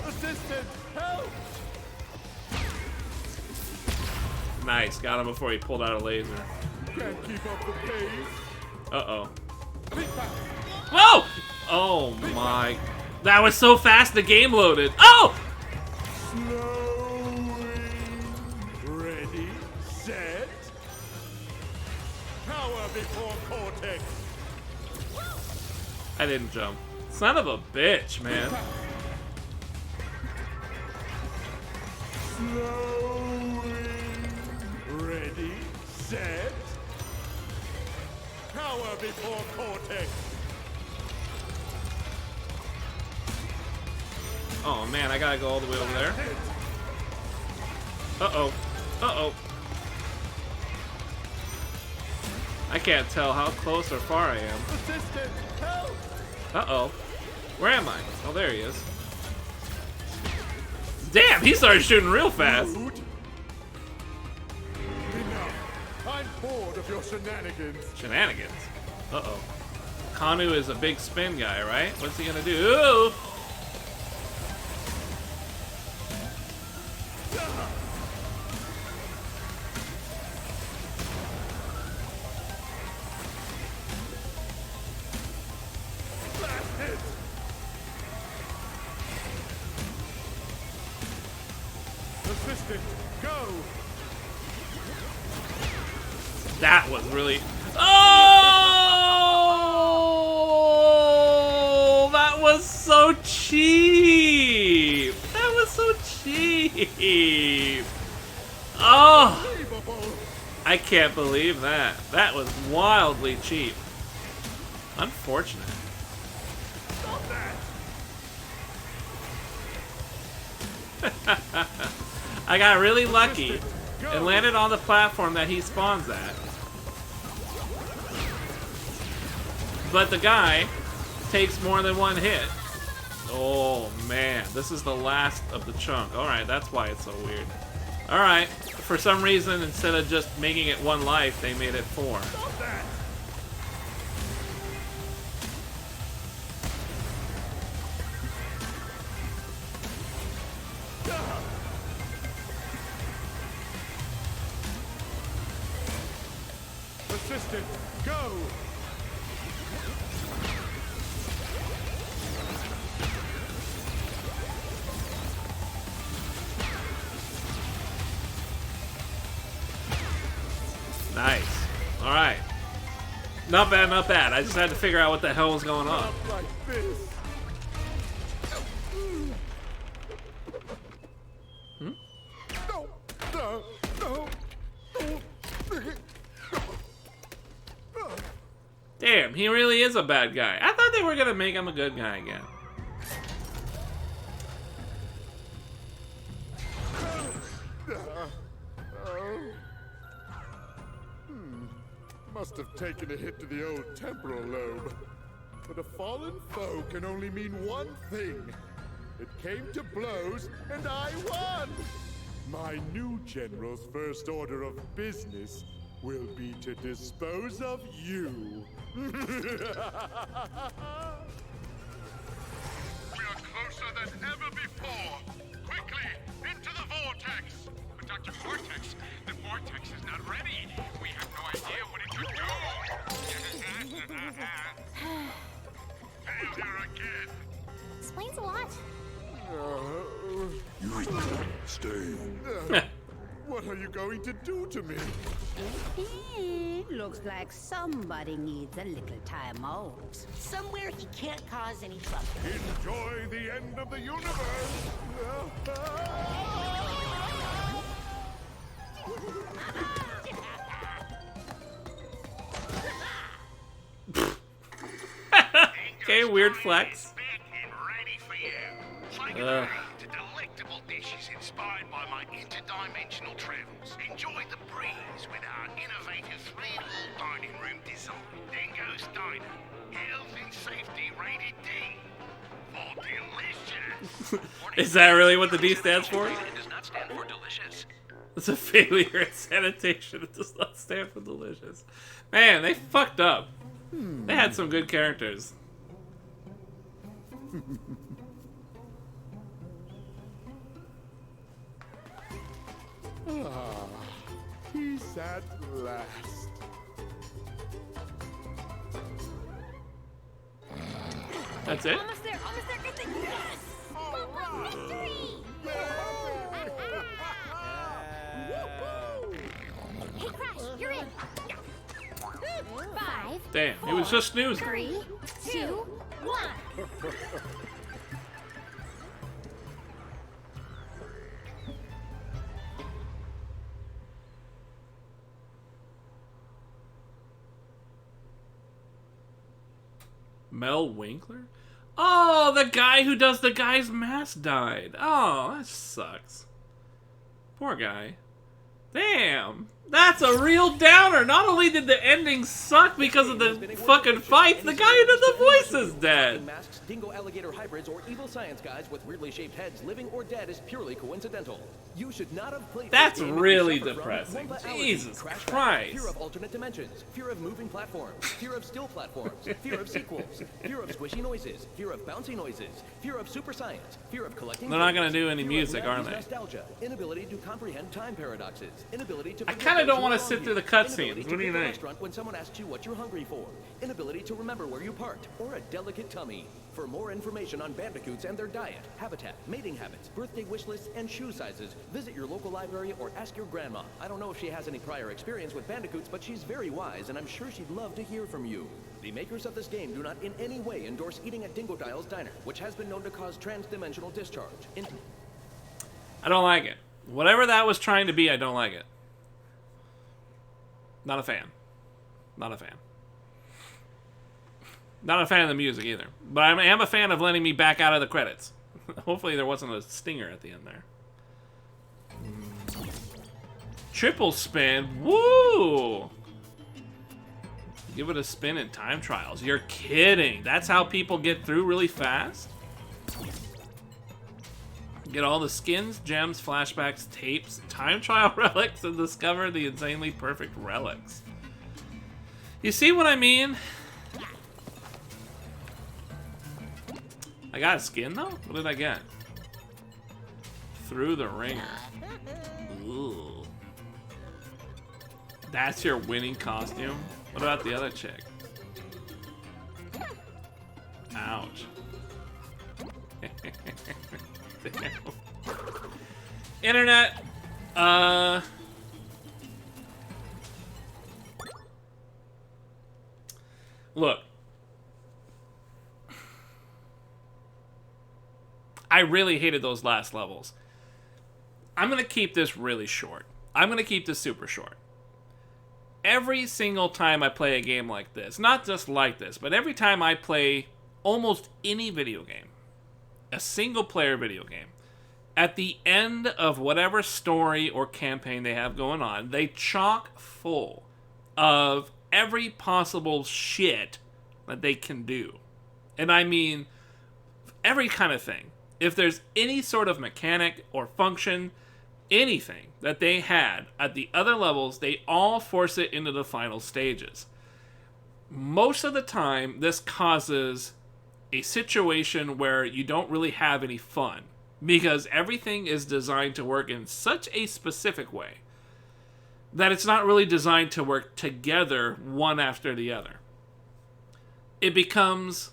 Assistant, help!
Nice. Got him before he pulled out a laser.
Can't keep up the pace.
Uh-oh.
Big power.
Whoa! Oh my. That was so fast the game loaded. Oh!
Slowing. Ready, set. Power before cortex.
I didn't jump. Son of a bitch, man.
Slowing. Ready, set. Power before cortex.
Oh man, I gotta go all the way over there. Uh-oh. Uh-oh. I can't tell how close or far I am.
Assistant, help!
Uh-oh. Where am I? Oh, there he is. Damn, he started shooting real fast.
Rude. Enough. I'm bored of your shenanigans.
Shenanigans. Uh-oh. Kanu is a big spin guy, right? What's he gonna do? Ooh!
Blast it! Assistant, go!
That was really... Oh! That was so cheap! That was so cheap! Oh!
Unbelievable!
I can't believe that. That was wildly cheap. Unfortunate.
Stop that!
I got really lucky and landed on the platform that he spawns at. But the guy takes more than one hit. Oh man, this is the last of the chunk. Alright, that's why it's so weird. Alright, for some reason, instead of just making it one life, they made it 4.
Stop that! Assistant, go!
Nice. Alright. Not bad, not bad. I just had to figure out what the hell was going on.
Not like this. No, no, no, no.
Damn, he really is a bad guy. I thought they were gonna make him a good guy again.
Must have taken a hit to the old temporal lobe. But a fallen foe can only mean one thing. It came to blows, and I won! My new general's first order of business will be to dispose of you.
We are closer than ever before. Quickly, into the vortex. But Dr. Vortex, the vortex is not ready. We have no idea what it could do. Failure again.
Explains a lot.
Stay.
What are you going to do to me?
Looks like somebody needs a little time out.
Somewhere he can't cause any trouble.
Enjoy the end of the universe!
Okay, weird flex.
Big and ready for you. Take it away to delectable dishes inspired by my interdimensional travels. Enjoy the breeze with our innovative three-wall dining room design. Dingo's Diner. Health and safety rated D. For delicious.
Is that really what the D stands for?
It does not stand for delicious.
It's a failure at sanitation. It does not stand for delicious. Man, they fucked up. They had some good characters.
Peace at last.
That's it?
Almost there, good thing. Yes! Victory! Hey, Crash, you're in. 5,
Damn, he was just snoozing.
3, 2, 1.
Mel Winkler? Oh, the guy who does the guy's mask died. Oh, that sucks. Poor guy. Damn. That's a real downer. Not only did the ending suck because of the fucking fights, the guy who did the voice is dead.
Masks, dingo alligator hybrids, or evil science guys with weirdly shaped heads, living or dead, is purely coincidental. You should not have played.
That's
this game if you
really
suffer from
depressing.
womba allergy,
Jesus
crash
Christ.
Fear of alternate dimensions, fear of moving platforms, fear of still platforms, fear of sequels, fear of squishy noises, fear of bouncy noises, fear of super science, fear of collecting.
They're not gonna
things,
do any
fear of
music, are
90s
they?
Nostalgia, inability to comprehend time paradoxes, inability to.
I kinda don't wanna sit through the cutscenes.
Inability to
What do you
pick a
think?
restaurant when someone asks you what you're hungry for, inability to remember where you parked, or a delicate tummy. For more information on bandicoots and their diet, habitat, mating habits, birthday wish lists, and shoe sizes, visit your local library or ask your grandma. I don't know if she has any prior experience with bandicoots, but she's very wise, and I'm sure she'd love to hear from you. The makers of this game do not in any way endorse eating at Dingodile's Diner, which has been known to cause trans-dimensional discharge.
I don't like it. Whatever that was trying to be, I don't like it. Not a fan. Not a fan. Not a fan of the music either. But I am a fan of letting me back out of the credits. Hopefully there wasn't a stinger at the end there. Triple spin. Woo! Give it a spin in time trials. You're kidding. That's how people get through really fast? Get all the skins, gems, flashbacks, tapes, time trial relics, and discover the insanely perfect relics. You see what I mean? I got a skin though? What did I get? Through the ringer. Ooh. That's your winning costume? What about the other chick? Ouch. Internet. I really hated those last levels. I'm going to keep this really short. I'm going to keep this super short. Every single time I play a game like this, not just like this, but every time I play almost any video game, a single player video game, at the end of whatever story or campaign they have going on, they chock full of every possible shit that they can do. And I mean every kind of thing. If there's any sort of mechanic or function, anything that they had at the other levels, they all force it into the final stages. Most of the time, this causes a situation where you don't really have any fun, because everything is designed to work in such a specific way that it's not really designed to work together one after the other. It becomes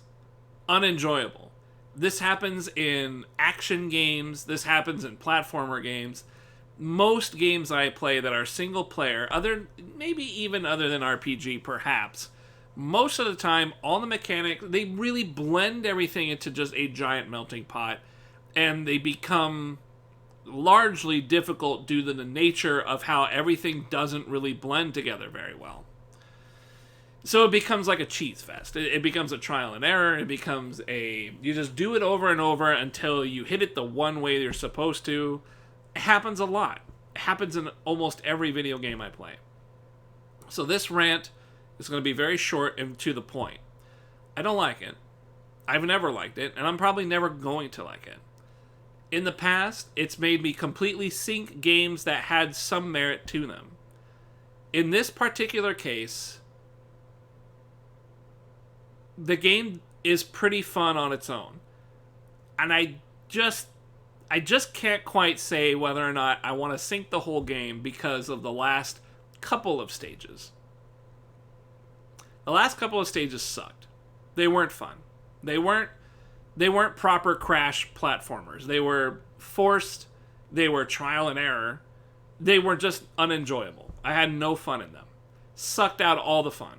unenjoyable. This happens in action games, this happens in platformer games. Most games I play that are single player, maybe even other than RPG perhaps, most of the time, all the mechanics, they really blend everything into just a giant melting pot, and they become largely difficult due to the nature of how everything doesn't really blend together very well. So it becomes like a cheese fest. It becomes a trial and error. It becomes you just do it over and over until you hit it the one way you're supposed to. It happens a lot. It happens in almost every video game I play. So this rant is going to be very short and to the point. I don't like it. I've never liked it, and I'm probably never going to like it. In the past, it's made me completely sink games that had some merit to them. In this particular case, the game is pretty fun on its own. And I just can't quite say whether or not I want to sink the whole game because of the last couple of stages. The last couple of stages sucked. They weren't fun. They weren't proper crash platformers. They were forced. They were trial and error. They were just unenjoyable. I had no fun in them. Sucked out all the fun.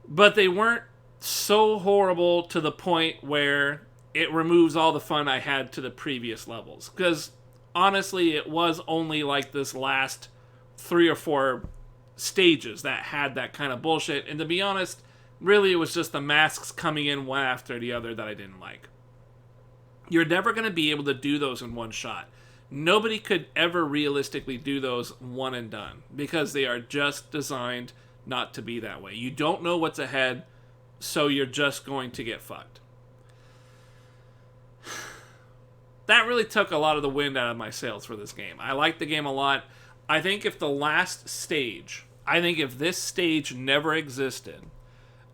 But they weren't so horrible to the point where it removes all the fun I had to the previous levels. Because, honestly, it was only like this last 3 or 4 stages that had that kind of bullshit. And to be honest, really it was just the masks coming in one after the other that I didn't like. You're never going to be able to do those in one shot. Nobody could ever realistically do those one and done, because they are just designed not to be that way. You don't know what's ahead, so you're just going to get fucked. That really took a lot of the wind out of my sails for this game. I like the game a lot. I think if this stage never existed,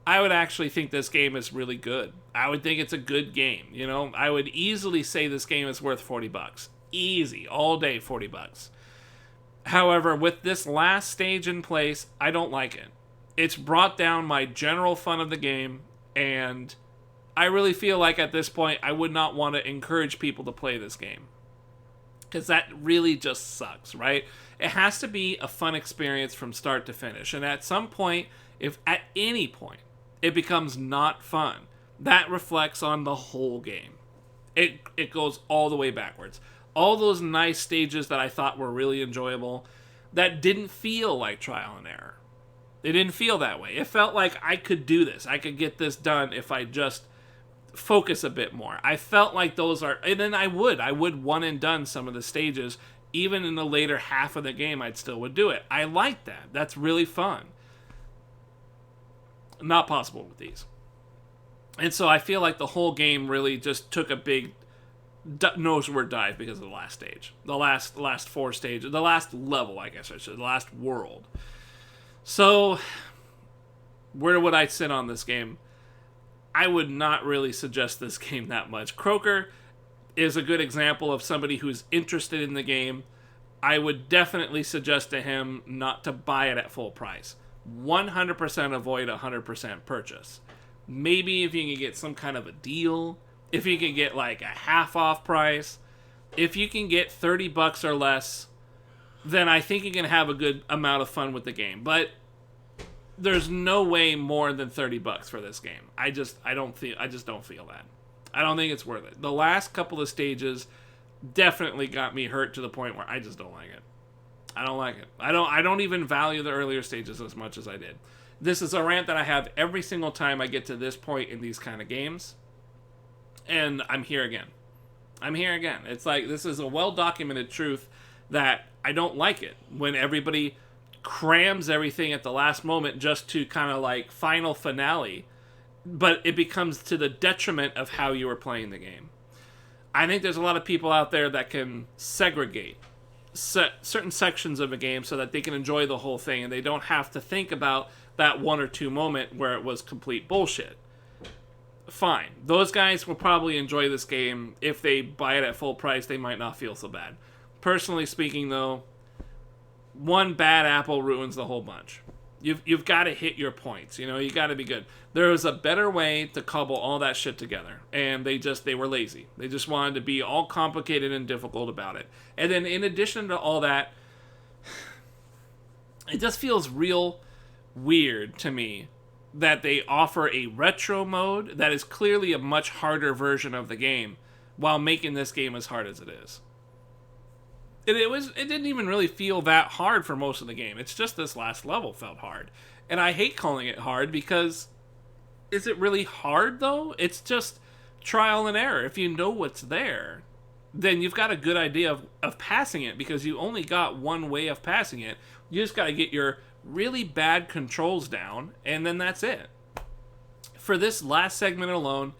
I would actually think this game is really good. I would think it's a good game. You know, I would easily say this game is worth $40. Easy, all day $40. However, with this last stage in place, I don't like it. It's brought down my general fun of the game, and I really feel like at this point I would not want to encourage people to play this game. Because that really just sucks, right? It has to be a fun experience from start to finish. And at some point, if at any point it becomes not fun, that reflects on the whole game. It goes all the way backwards. All those nice stages that I thought were really enjoyable, that didn't feel like trial and error. It didn't feel that way. It felt like I could do this. I could get this done if I just focus a bit more. I felt like those are, and then I would one and done some of the stages. Even in the later half of the game, I'd still would do it. I like that. That's really fun. Not possible with these. And so I feel like the whole game really just took a big nose-word dive because of the last stage. The last 4 stages. The last level, I guess I should. The last world. So, where would I sit on this game? I would not really suggest this game that much. Croker is a good example of somebody who's interested in the game. I would definitely suggest to him not to buy it at full price. 100% avoid 100% purchase. Maybe if you can get some kind of a deal, if you can get like a half off price, if you can get $30 or less, then I think you can have a good amount of fun with the game. But there's no way more than $30 for this game. I just don't feel that. I don't think it's worth it. The last couple of stages definitely got me hurt to the point where I just don't like it. I don't like it. I don't even value the earlier stages as much as I did. This is a rant that I have every single time I get to this point in these kind of games. And I'm here again. I'm here again. It's like, this is a well-documented truth that I don't like it when everybody crams everything at the last moment just to kind of like final finale, but it becomes to the detriment of how you were playing the game. I think there's a lot of people out there that can segregate certain sections of a game so that they can enjoy the whole thing and they don't have to think about that one or two moment where it was complete bullshit. Fine. Those guys will probably enjoy this game. If they buy it at full price, they might not feel so bad. Personally speaking, though, one bad apple ruins the whole bunch. You've got to hit your points. You know, you got to be good. There was a better way to cobble all that shit together, and they were lazy. They just wanted to be all complicated and difficult about it. And then in addition to all that, it just feels real weird to me that they offer a retro mode that is clearly a much harder version of the game while making this game as hard as it is. It didn't even really feel that hard for most of the game. It's just this last level felt hard. And I hate calling it hard because is it really hard though? It's just trial and error. If you know what's there, then you've got a good idea of passing it because you only got one way of passing it. You just got to get your really bad controls down, and then that's it. For this last segment alone,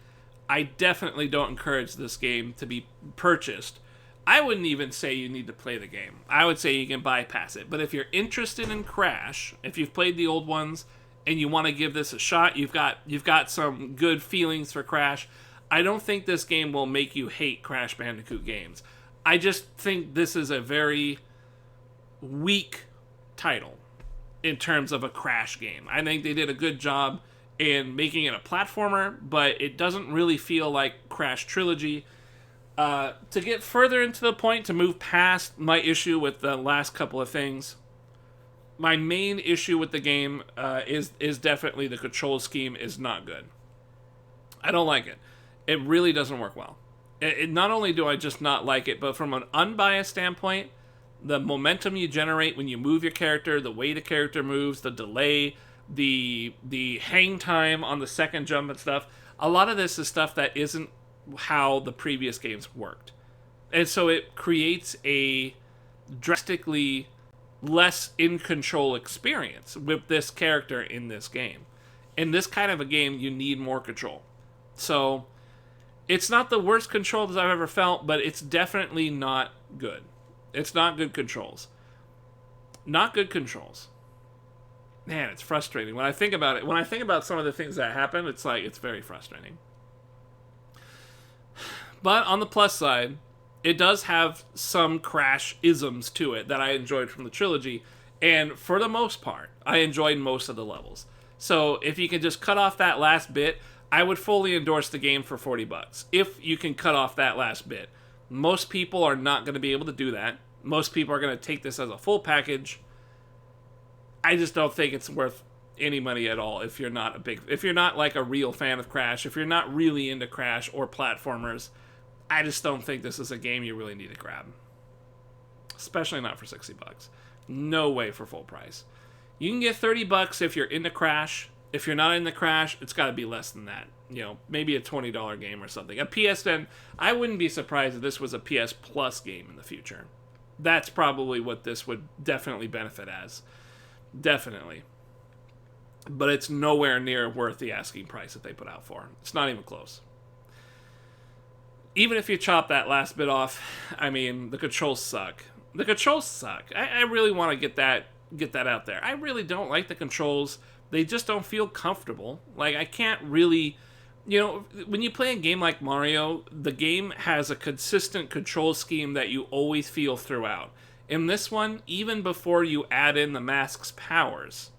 I definitely don't encourage this game to be purchased. I wouldn't even say you need to play the game. I would say you can bypass it. But if you're interested in Crash, if you've played the old ones and you want to give this a shot, you've got some good feelings for Crash, I don't think this game will make you hate Crash Bandicoot games. I just think this is a very weak title in terms of a Crash game. I think they did a good job in making it a platformer, but it doesn't really feel like Crash Trilogy. To get further into the point, to move past my issue with the last couple of things, my main issue with the game is definitely the control scheme is not good. I don't like it. It really doesn't work well. Not only do I just not like it, but from an unbiased standpoint, the momentum you generate when you move your character, the way the character moves, the delay, the hang time on the second jump and stuff, a lot of this is stuff that isn't how the previous games worked. And so it creates a drastically less in control experience with this character in this game. In this kind of a game, you need more control. So it's not the worst controls I've ever felt, but it's definitely not good. It's not good controls. Not good controls. Man, it's frustrating. When I think about it, when I think about some of the things that happen, it's very frustrating. But on the plus side, it does have some Crash isms to it that I enjoyed from the trilogy. And for the most part, I enjoyed most of the levels. So if you can just cut off that last bit, I would fully endorse the game for $40. If you can cut off that last bit. Most people are not going to be able to do that. Most people are going to take this as a full package. I just don't think it's worth any money at all if you're not like a real fan of Crash, if you're not really into Crash or platformers. I just don't think this is a game you really need to grab. Especially not for $60. No way for full price. You can get $30 if you're into Crash. If you're not into Crash, it's got to be less than that. You know, maybe a $20 game or something. A PSN, I wouldn't be surprised if this was a PS Plus game in the future. That's probably what this would definitely benefit as. Definitely. But it's nowhere near worth the asking price that they put out for. It's not even close. Even if you chop that last bit off, I mean, the controls suck. The controls suck. I really want to get that out there. I really don't like the controls. They just don't feel comfortable. Like, I can't really... You know, when you play a game like Mario, the game has a consistent control scheme that you always feel throughout. In this one, even before you add in the mask's powers,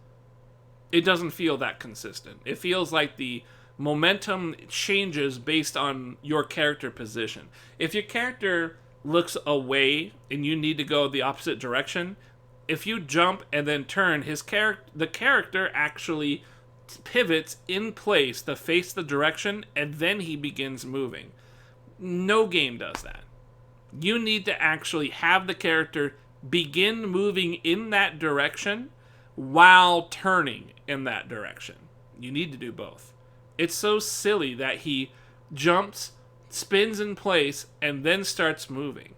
it doesn't feel that consistent. It feels like the momentum changes based on your character position. If your character looks away and you need to go the opposite direction, if you jump and then turn, the character actually pivots in place to face the direction, and then he begins moving. No game does that. You need to actually have the character begin moving in that direction while turning in that direction. You need to do both. It's so silly that he jumps, spins in place, and then starts moving.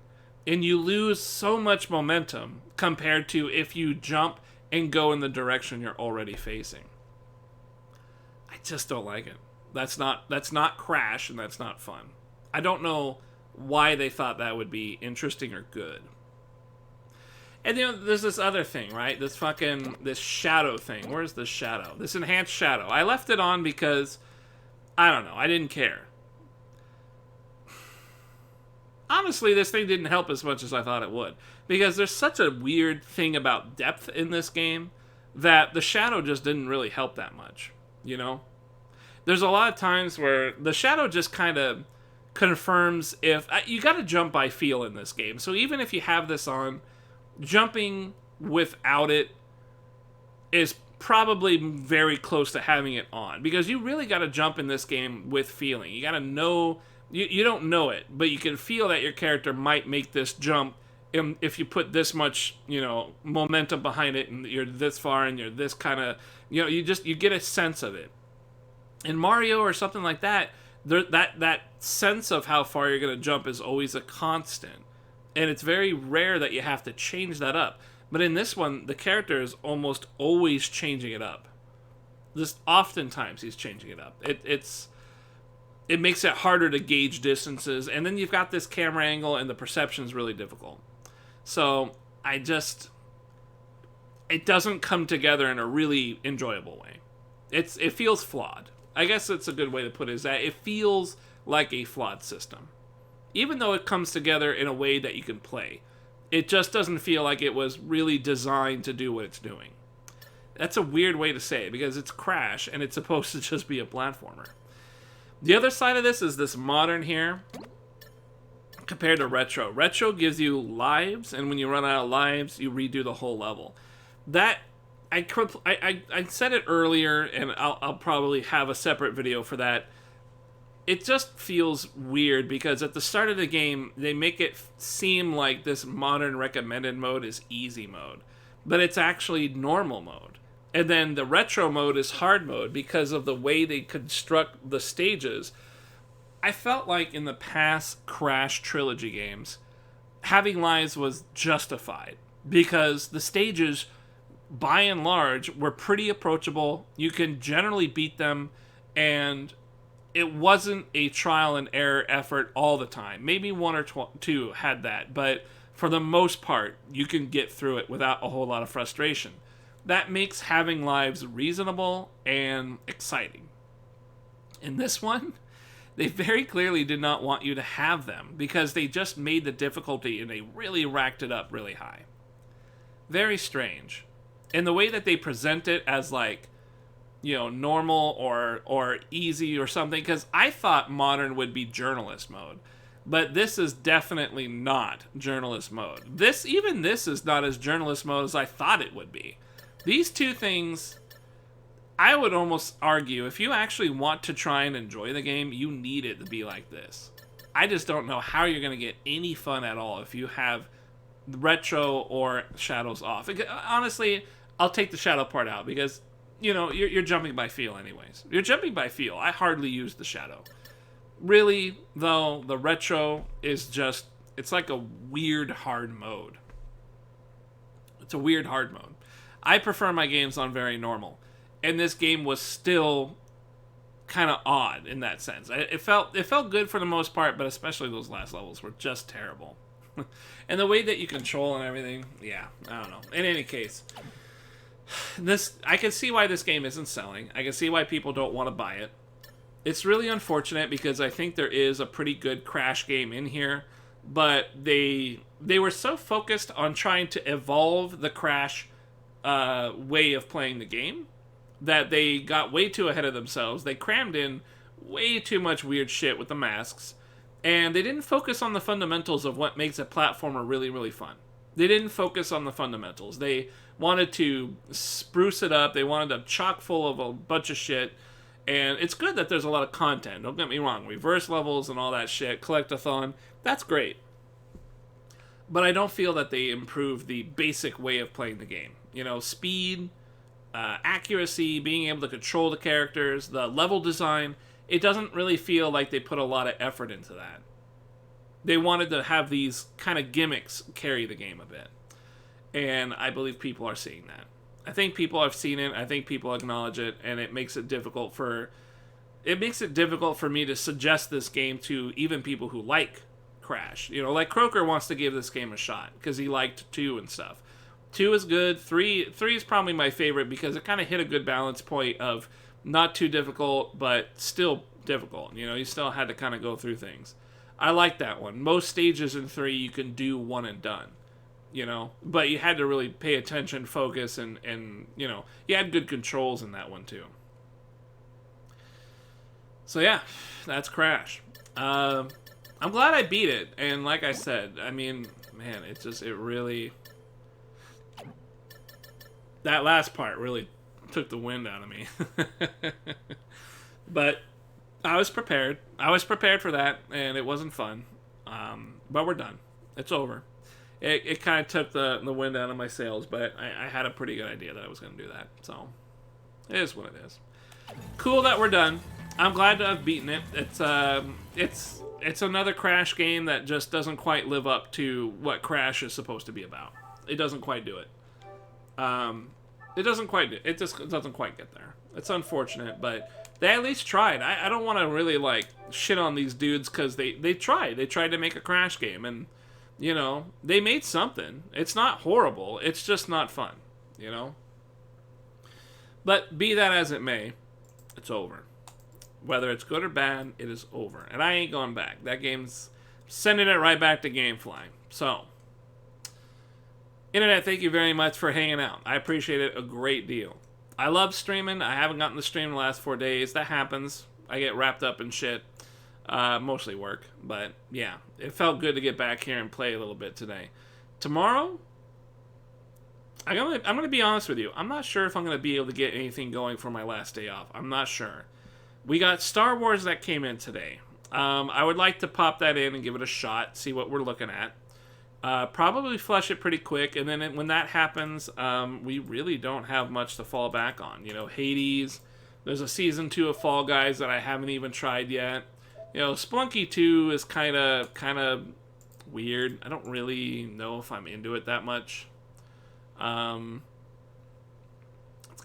And you lose so much momentum compared to if you jump and go in the direction you're already facing. I just don't like it. That's not Crash, and that's not fun. I don't know why they thought that would be interesting or good. And there's this other thing, right? This shadow thing. Where's the shadow? This enhanced shadow. I left it on because, I don't know, I didn't care. Honestly, this thing didn't help as much as I thought it would. Because there's such a weird thing about depth in this game that the shadow just didn't really help that much, you know? There's a lot of times where the shadow just kind of confirms if... You gotta jump by feel in this game. So even if you have this on, jumping without it is probably very close to having it on. Because you really gotta jump in this game with feeling. You gotta know... You don't know it, but you can feel that your character might make this jump if you put this much, momentum behind it, and you're this far, and you're this kind of, you get a sense of it. In Mario or something like that, that sense of how far you're going to jump is always a constant, and it's very rare that you have to change that up. But in this one, the character is almost always changing it up. Just oftentimes he's changing it up. It makes it harder to gauge distances, and then you've got this camera angle, and the perception's really difficult. So, it doesn't come together in a really enjoyable way. It feels flawed. I guess it's a good way to put it, is that it feels like a flawed system. Even though it comes together in a way that you can play, it just doesn't feel like it was really designed to do what it's doing. That's a weird way to say it, because it's Crash, and it's supposed to just be a platformer. The other side of this is this modern here compared to retro. Retro gives you lives, and when you run out of lives, you redo the whole level. That I said it earlier, and I'll probably have a separate video for that. It just feels weird because at the start of the game, they make it seem like this modern recommended mode is easy mode, but it's actually normal mode. And then the retro mode is hard mode because of the way they construct the stages. I felt like in the past Crash trilogy games, having lives was justified because the stages, by and large, were pretty approachable. You can generally beat them, and it wasn't a trial and error effort all the time. Maybe one or two had that, but for the most part, you can get through it without a whole lot of frustration. That makes having lives reasonable and exciting. In this one, they very clearly did not want you to have them because they just made the difficulty and they really racked it up really high. Very strange. And the way that they present it as normal or easy or something, because I thought modern would be journalist mode. But this is definitely not journalist mode. This is not as journalist mode as I thought it would be. These two things, I would almost argue, if you actually want to try and enjoy the game, you need it to be like this. I just don't know how you're going to get any fun at all if you have retro or shadows off. Honestly, I'll take the shadow part out because, you're jumping by feel anyways. You're jumping by feel. I hardly use the shadow. Really, though, the retro is just, it's like a weird hard mode. It's a weird hard mode. I prefer my games on very normal. And this game was still kind of odd in that sense. It felt good for the most part, but especially those last levels were just terrible. And the way that you control and everything, yeah, I don't know. In any case, I can see why this game isn't selling. I can see why people don't want to buy it. It's really unfortunate because I think there is a pretty good Crash game in here, but they were so focused on trying to evolve the Crash way of playing the game that they got way too ahead of themselves. They crammed in way too much weird shit with the masks, and they didn't focus on the fundamentals of what makes a platformer really, really fun. They didn't focus on the fundamentals. They wanted to spruce it up. They wanted to chock full of a bunch of shit. And it's good that there's a lot of content. Don't get me wrong. Reverse levels and all that shit. Collectathon. That's great. But I don't feel that they improved the basic way of playing the game. You know, speed, accuracy, being able to control the characters, the level design. It doesn't really feel like they put a lot of effort into that. They wanted to have these kind of gimmicks carry the game a bit. And I believe people are seeing that. I think people have seen it. I think people acknowledge it, and it makes it difficult for me to suggest this game to even people who like Crash. You know, like Croker wants to give this game a shot because he liked 2 and stuff. 2 is good. 3 is probably my favorite because it kind of hit a good balance point of not too difficult, but still difficult. You know, you still had to kind of go through things. I like that one. Most stages in 3 you can do one and done. You know, but you had to really pay attention, focus, and you know, you had good controls in that one too. So yeah, that's Crash. I'm glad I beat it, and like I said, I mean, man, it really, that last part really took the wind out of me. But I was prepared. I was prepared for that, and it wasn't fun. But we're done. It's over. It kind of took the wind out of my sails, but I had a pretty good idea that I was going to do that. So, it is what it is. Cool that we're done. I'm glad to have beaten it. It's another Crash game that just doesn't quite live up to what Crash is supposed to be about. It doesn't quite do it. It just doesn't quite get there. It's unfortunate, but they at least tried. I don't want to really, like, shit on these dudes because they tried. They tried to make a Crash game, and you know, they made something. It's not horrible. It's just not fun, you know? But be that as it may, it's over. Whether it's good or bad, it is over. And I ain't going back. That game's sending it right back to GameFly. So, Internet, thank you very much for hanging out. I appreciate it a great deal. I love streaming. I haven't gotten to stream the last 4 days. That happens. I get wrapped up in shit. Mostly work, but yeah, it felt good to get back here and play a little bit today. Tomorrow, I'm gonna be honest with you. I'm not sure if I'm gonna be able to get anything going for my last day off. I'm not sure. We got Star Wars that came in today. I would like to pop that in and give it a shot, see what we're looking at. Probably flush it pretty quick, and then when that happens, we really don't have much to fall back on. You know, Hades. There's a season 2 of Fall Guys that I haven't even tried yet. You know, Splunky 2 is kind of weird. I don't really know if I'm into it that much. It's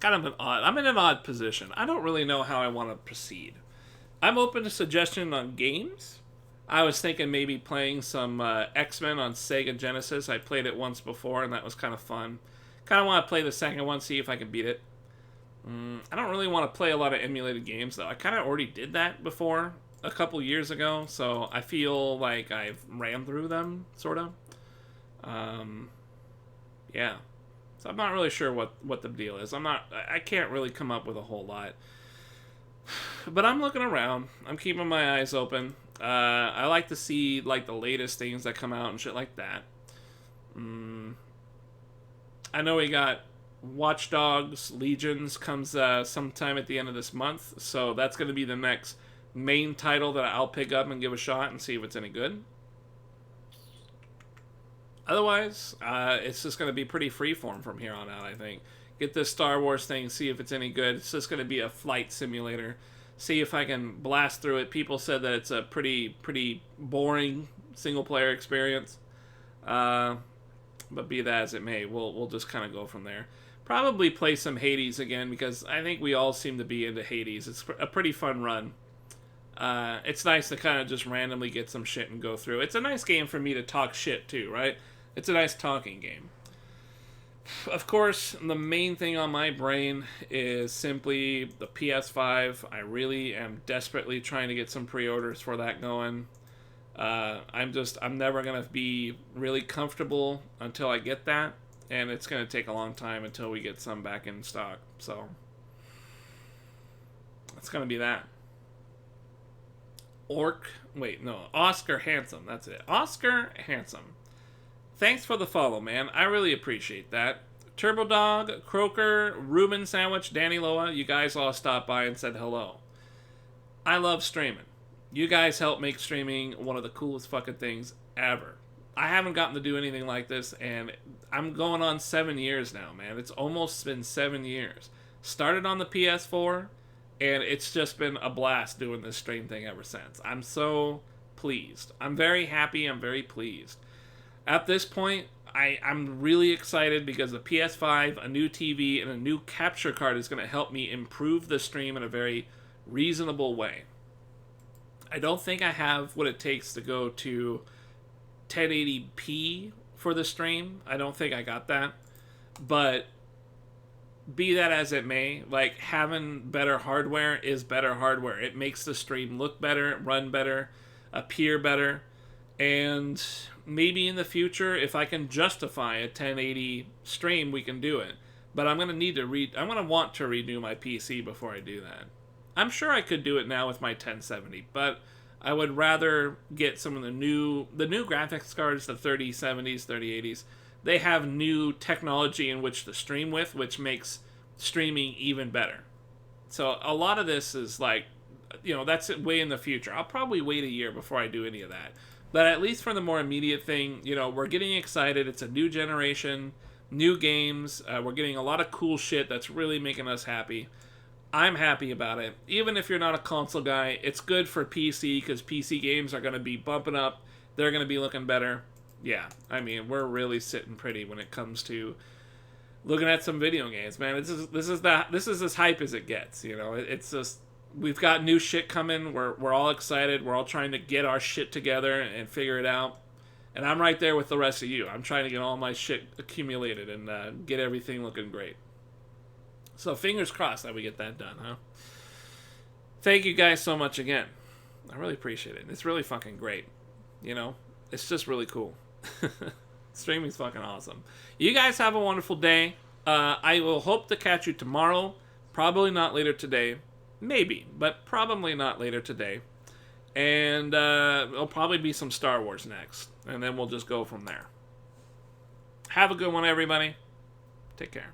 kind of I'm in an odd position. I don't really know how I want to proceed. I'm open to suggestion on games. I was thinking maybe playing some X-Men on Sega Genesis. I played it once before, and that was kind of fun. Kind of want to play the second one, see if I can beat it. I don't really want to play a lot of emulated games, though. I kind of already did that before a couple years ago, so I feel like I've ran through them, sort of. Yeah. So I'm not really sure what the deal is. I can't really come up with a whole lot. But I'm looking around. I'm keeping my eyes open. I like to see, like, the latest things that come out and shit like that. I know we got Watch Dogs Legions comes sometime at the end of this month, so that's going to be the next main title that I'll pick up and give a shot and see if it's any good. Otherwise, it's just going to be pretty freeform from here on out, I think. Get this Star Wars thing, see if it's any good. It's just going to be a flight simulator. See if I can blast through it. People said that it's a pretty boring single-player experience. But be that as it may, we'll just kind of go from there. Probably play some Hades again, because I think we all seem to be into Hades. It's a pretty fun run. It's nice to kind of just randomly get some shit and go through. It's a nice game for me to talk shit too, right? It's a nice talking game. Of course, the main thing on my brain is simply the PS5. I really am desperately trying to get some pre-orders for that going. I'm never going to be really comfortable until I get that, and it's going to take a long time until we get some back in stock. So, it's going to be that. Oscar Handsome, that's it. Oscar Handsome. thanks for the follow, man. I really appreciate that. Turbo Dog, Croaker, Ruben Sandwich, Danny Loa, you guys all stopped by and said hello. I love streaming. You guys help make streaming one of the coolest fucking things ever. I haven't gotten to do anything like this, and I'm going on 7 years now, man. It's almost been 7 years. Started on the PS4, and it's just been a blast doing this stream thing ever since. I'm so pleased. I'm very happy. I'm very pleased. At this point, I'm really excited because the PS5, a new TV, and a new capture card is going to help me improve the stream in a very reasonable way. I don't think I have what it takes to go to 1080p for the stream. I don't think I got that. But be that as it may, like, having better hardware is better hardware. It makes the stream look better, run better, appear better. And maybe in the future, if I can justify a 1080 stream, we can do it. But I'm going to want to redo my PC before I do that. I'm sure I could do it now with my 1070, but I would rather get some of the new graphics cards, the 3070s, 3080s. They have new technology in which to stream with, which makes streaming even better. So a lot of this is like, that's way in the future. I'll probably wait a year before I do any of that. But at least for the more immediate thing, we're getting excited. It's a new generation, new games. We're getting a lot of cool shit that's really making us happy. I'm happy about it. Even if you're not a console guy, it's good for PC because PC games are going to be bumping up. They're going to be looking better. Yeah, I mean, we're really sitting pretty when it comes to looking at some video games, man. This is as hype as it gets. It's just, we've got new shit coming. We're all excited. We're all trying to get our shit together and figure it out. And I'm right there with the rest of you. I'm trying to get all my shit accumulated and get everything looking great. So fingers crossed that we get that done, huh? Thank you guys so much again. I really appreciate it. It's really fucking great. It's just really cool. Streaming's fucking awesome. You guys have a wonderful day. I will hope to catch you tomorrow. Probably not later today. Maybe, but probably not later today. And it'll probably be some Star Wars next. And then we'll just go from there. Have a good one, everybody. Take care.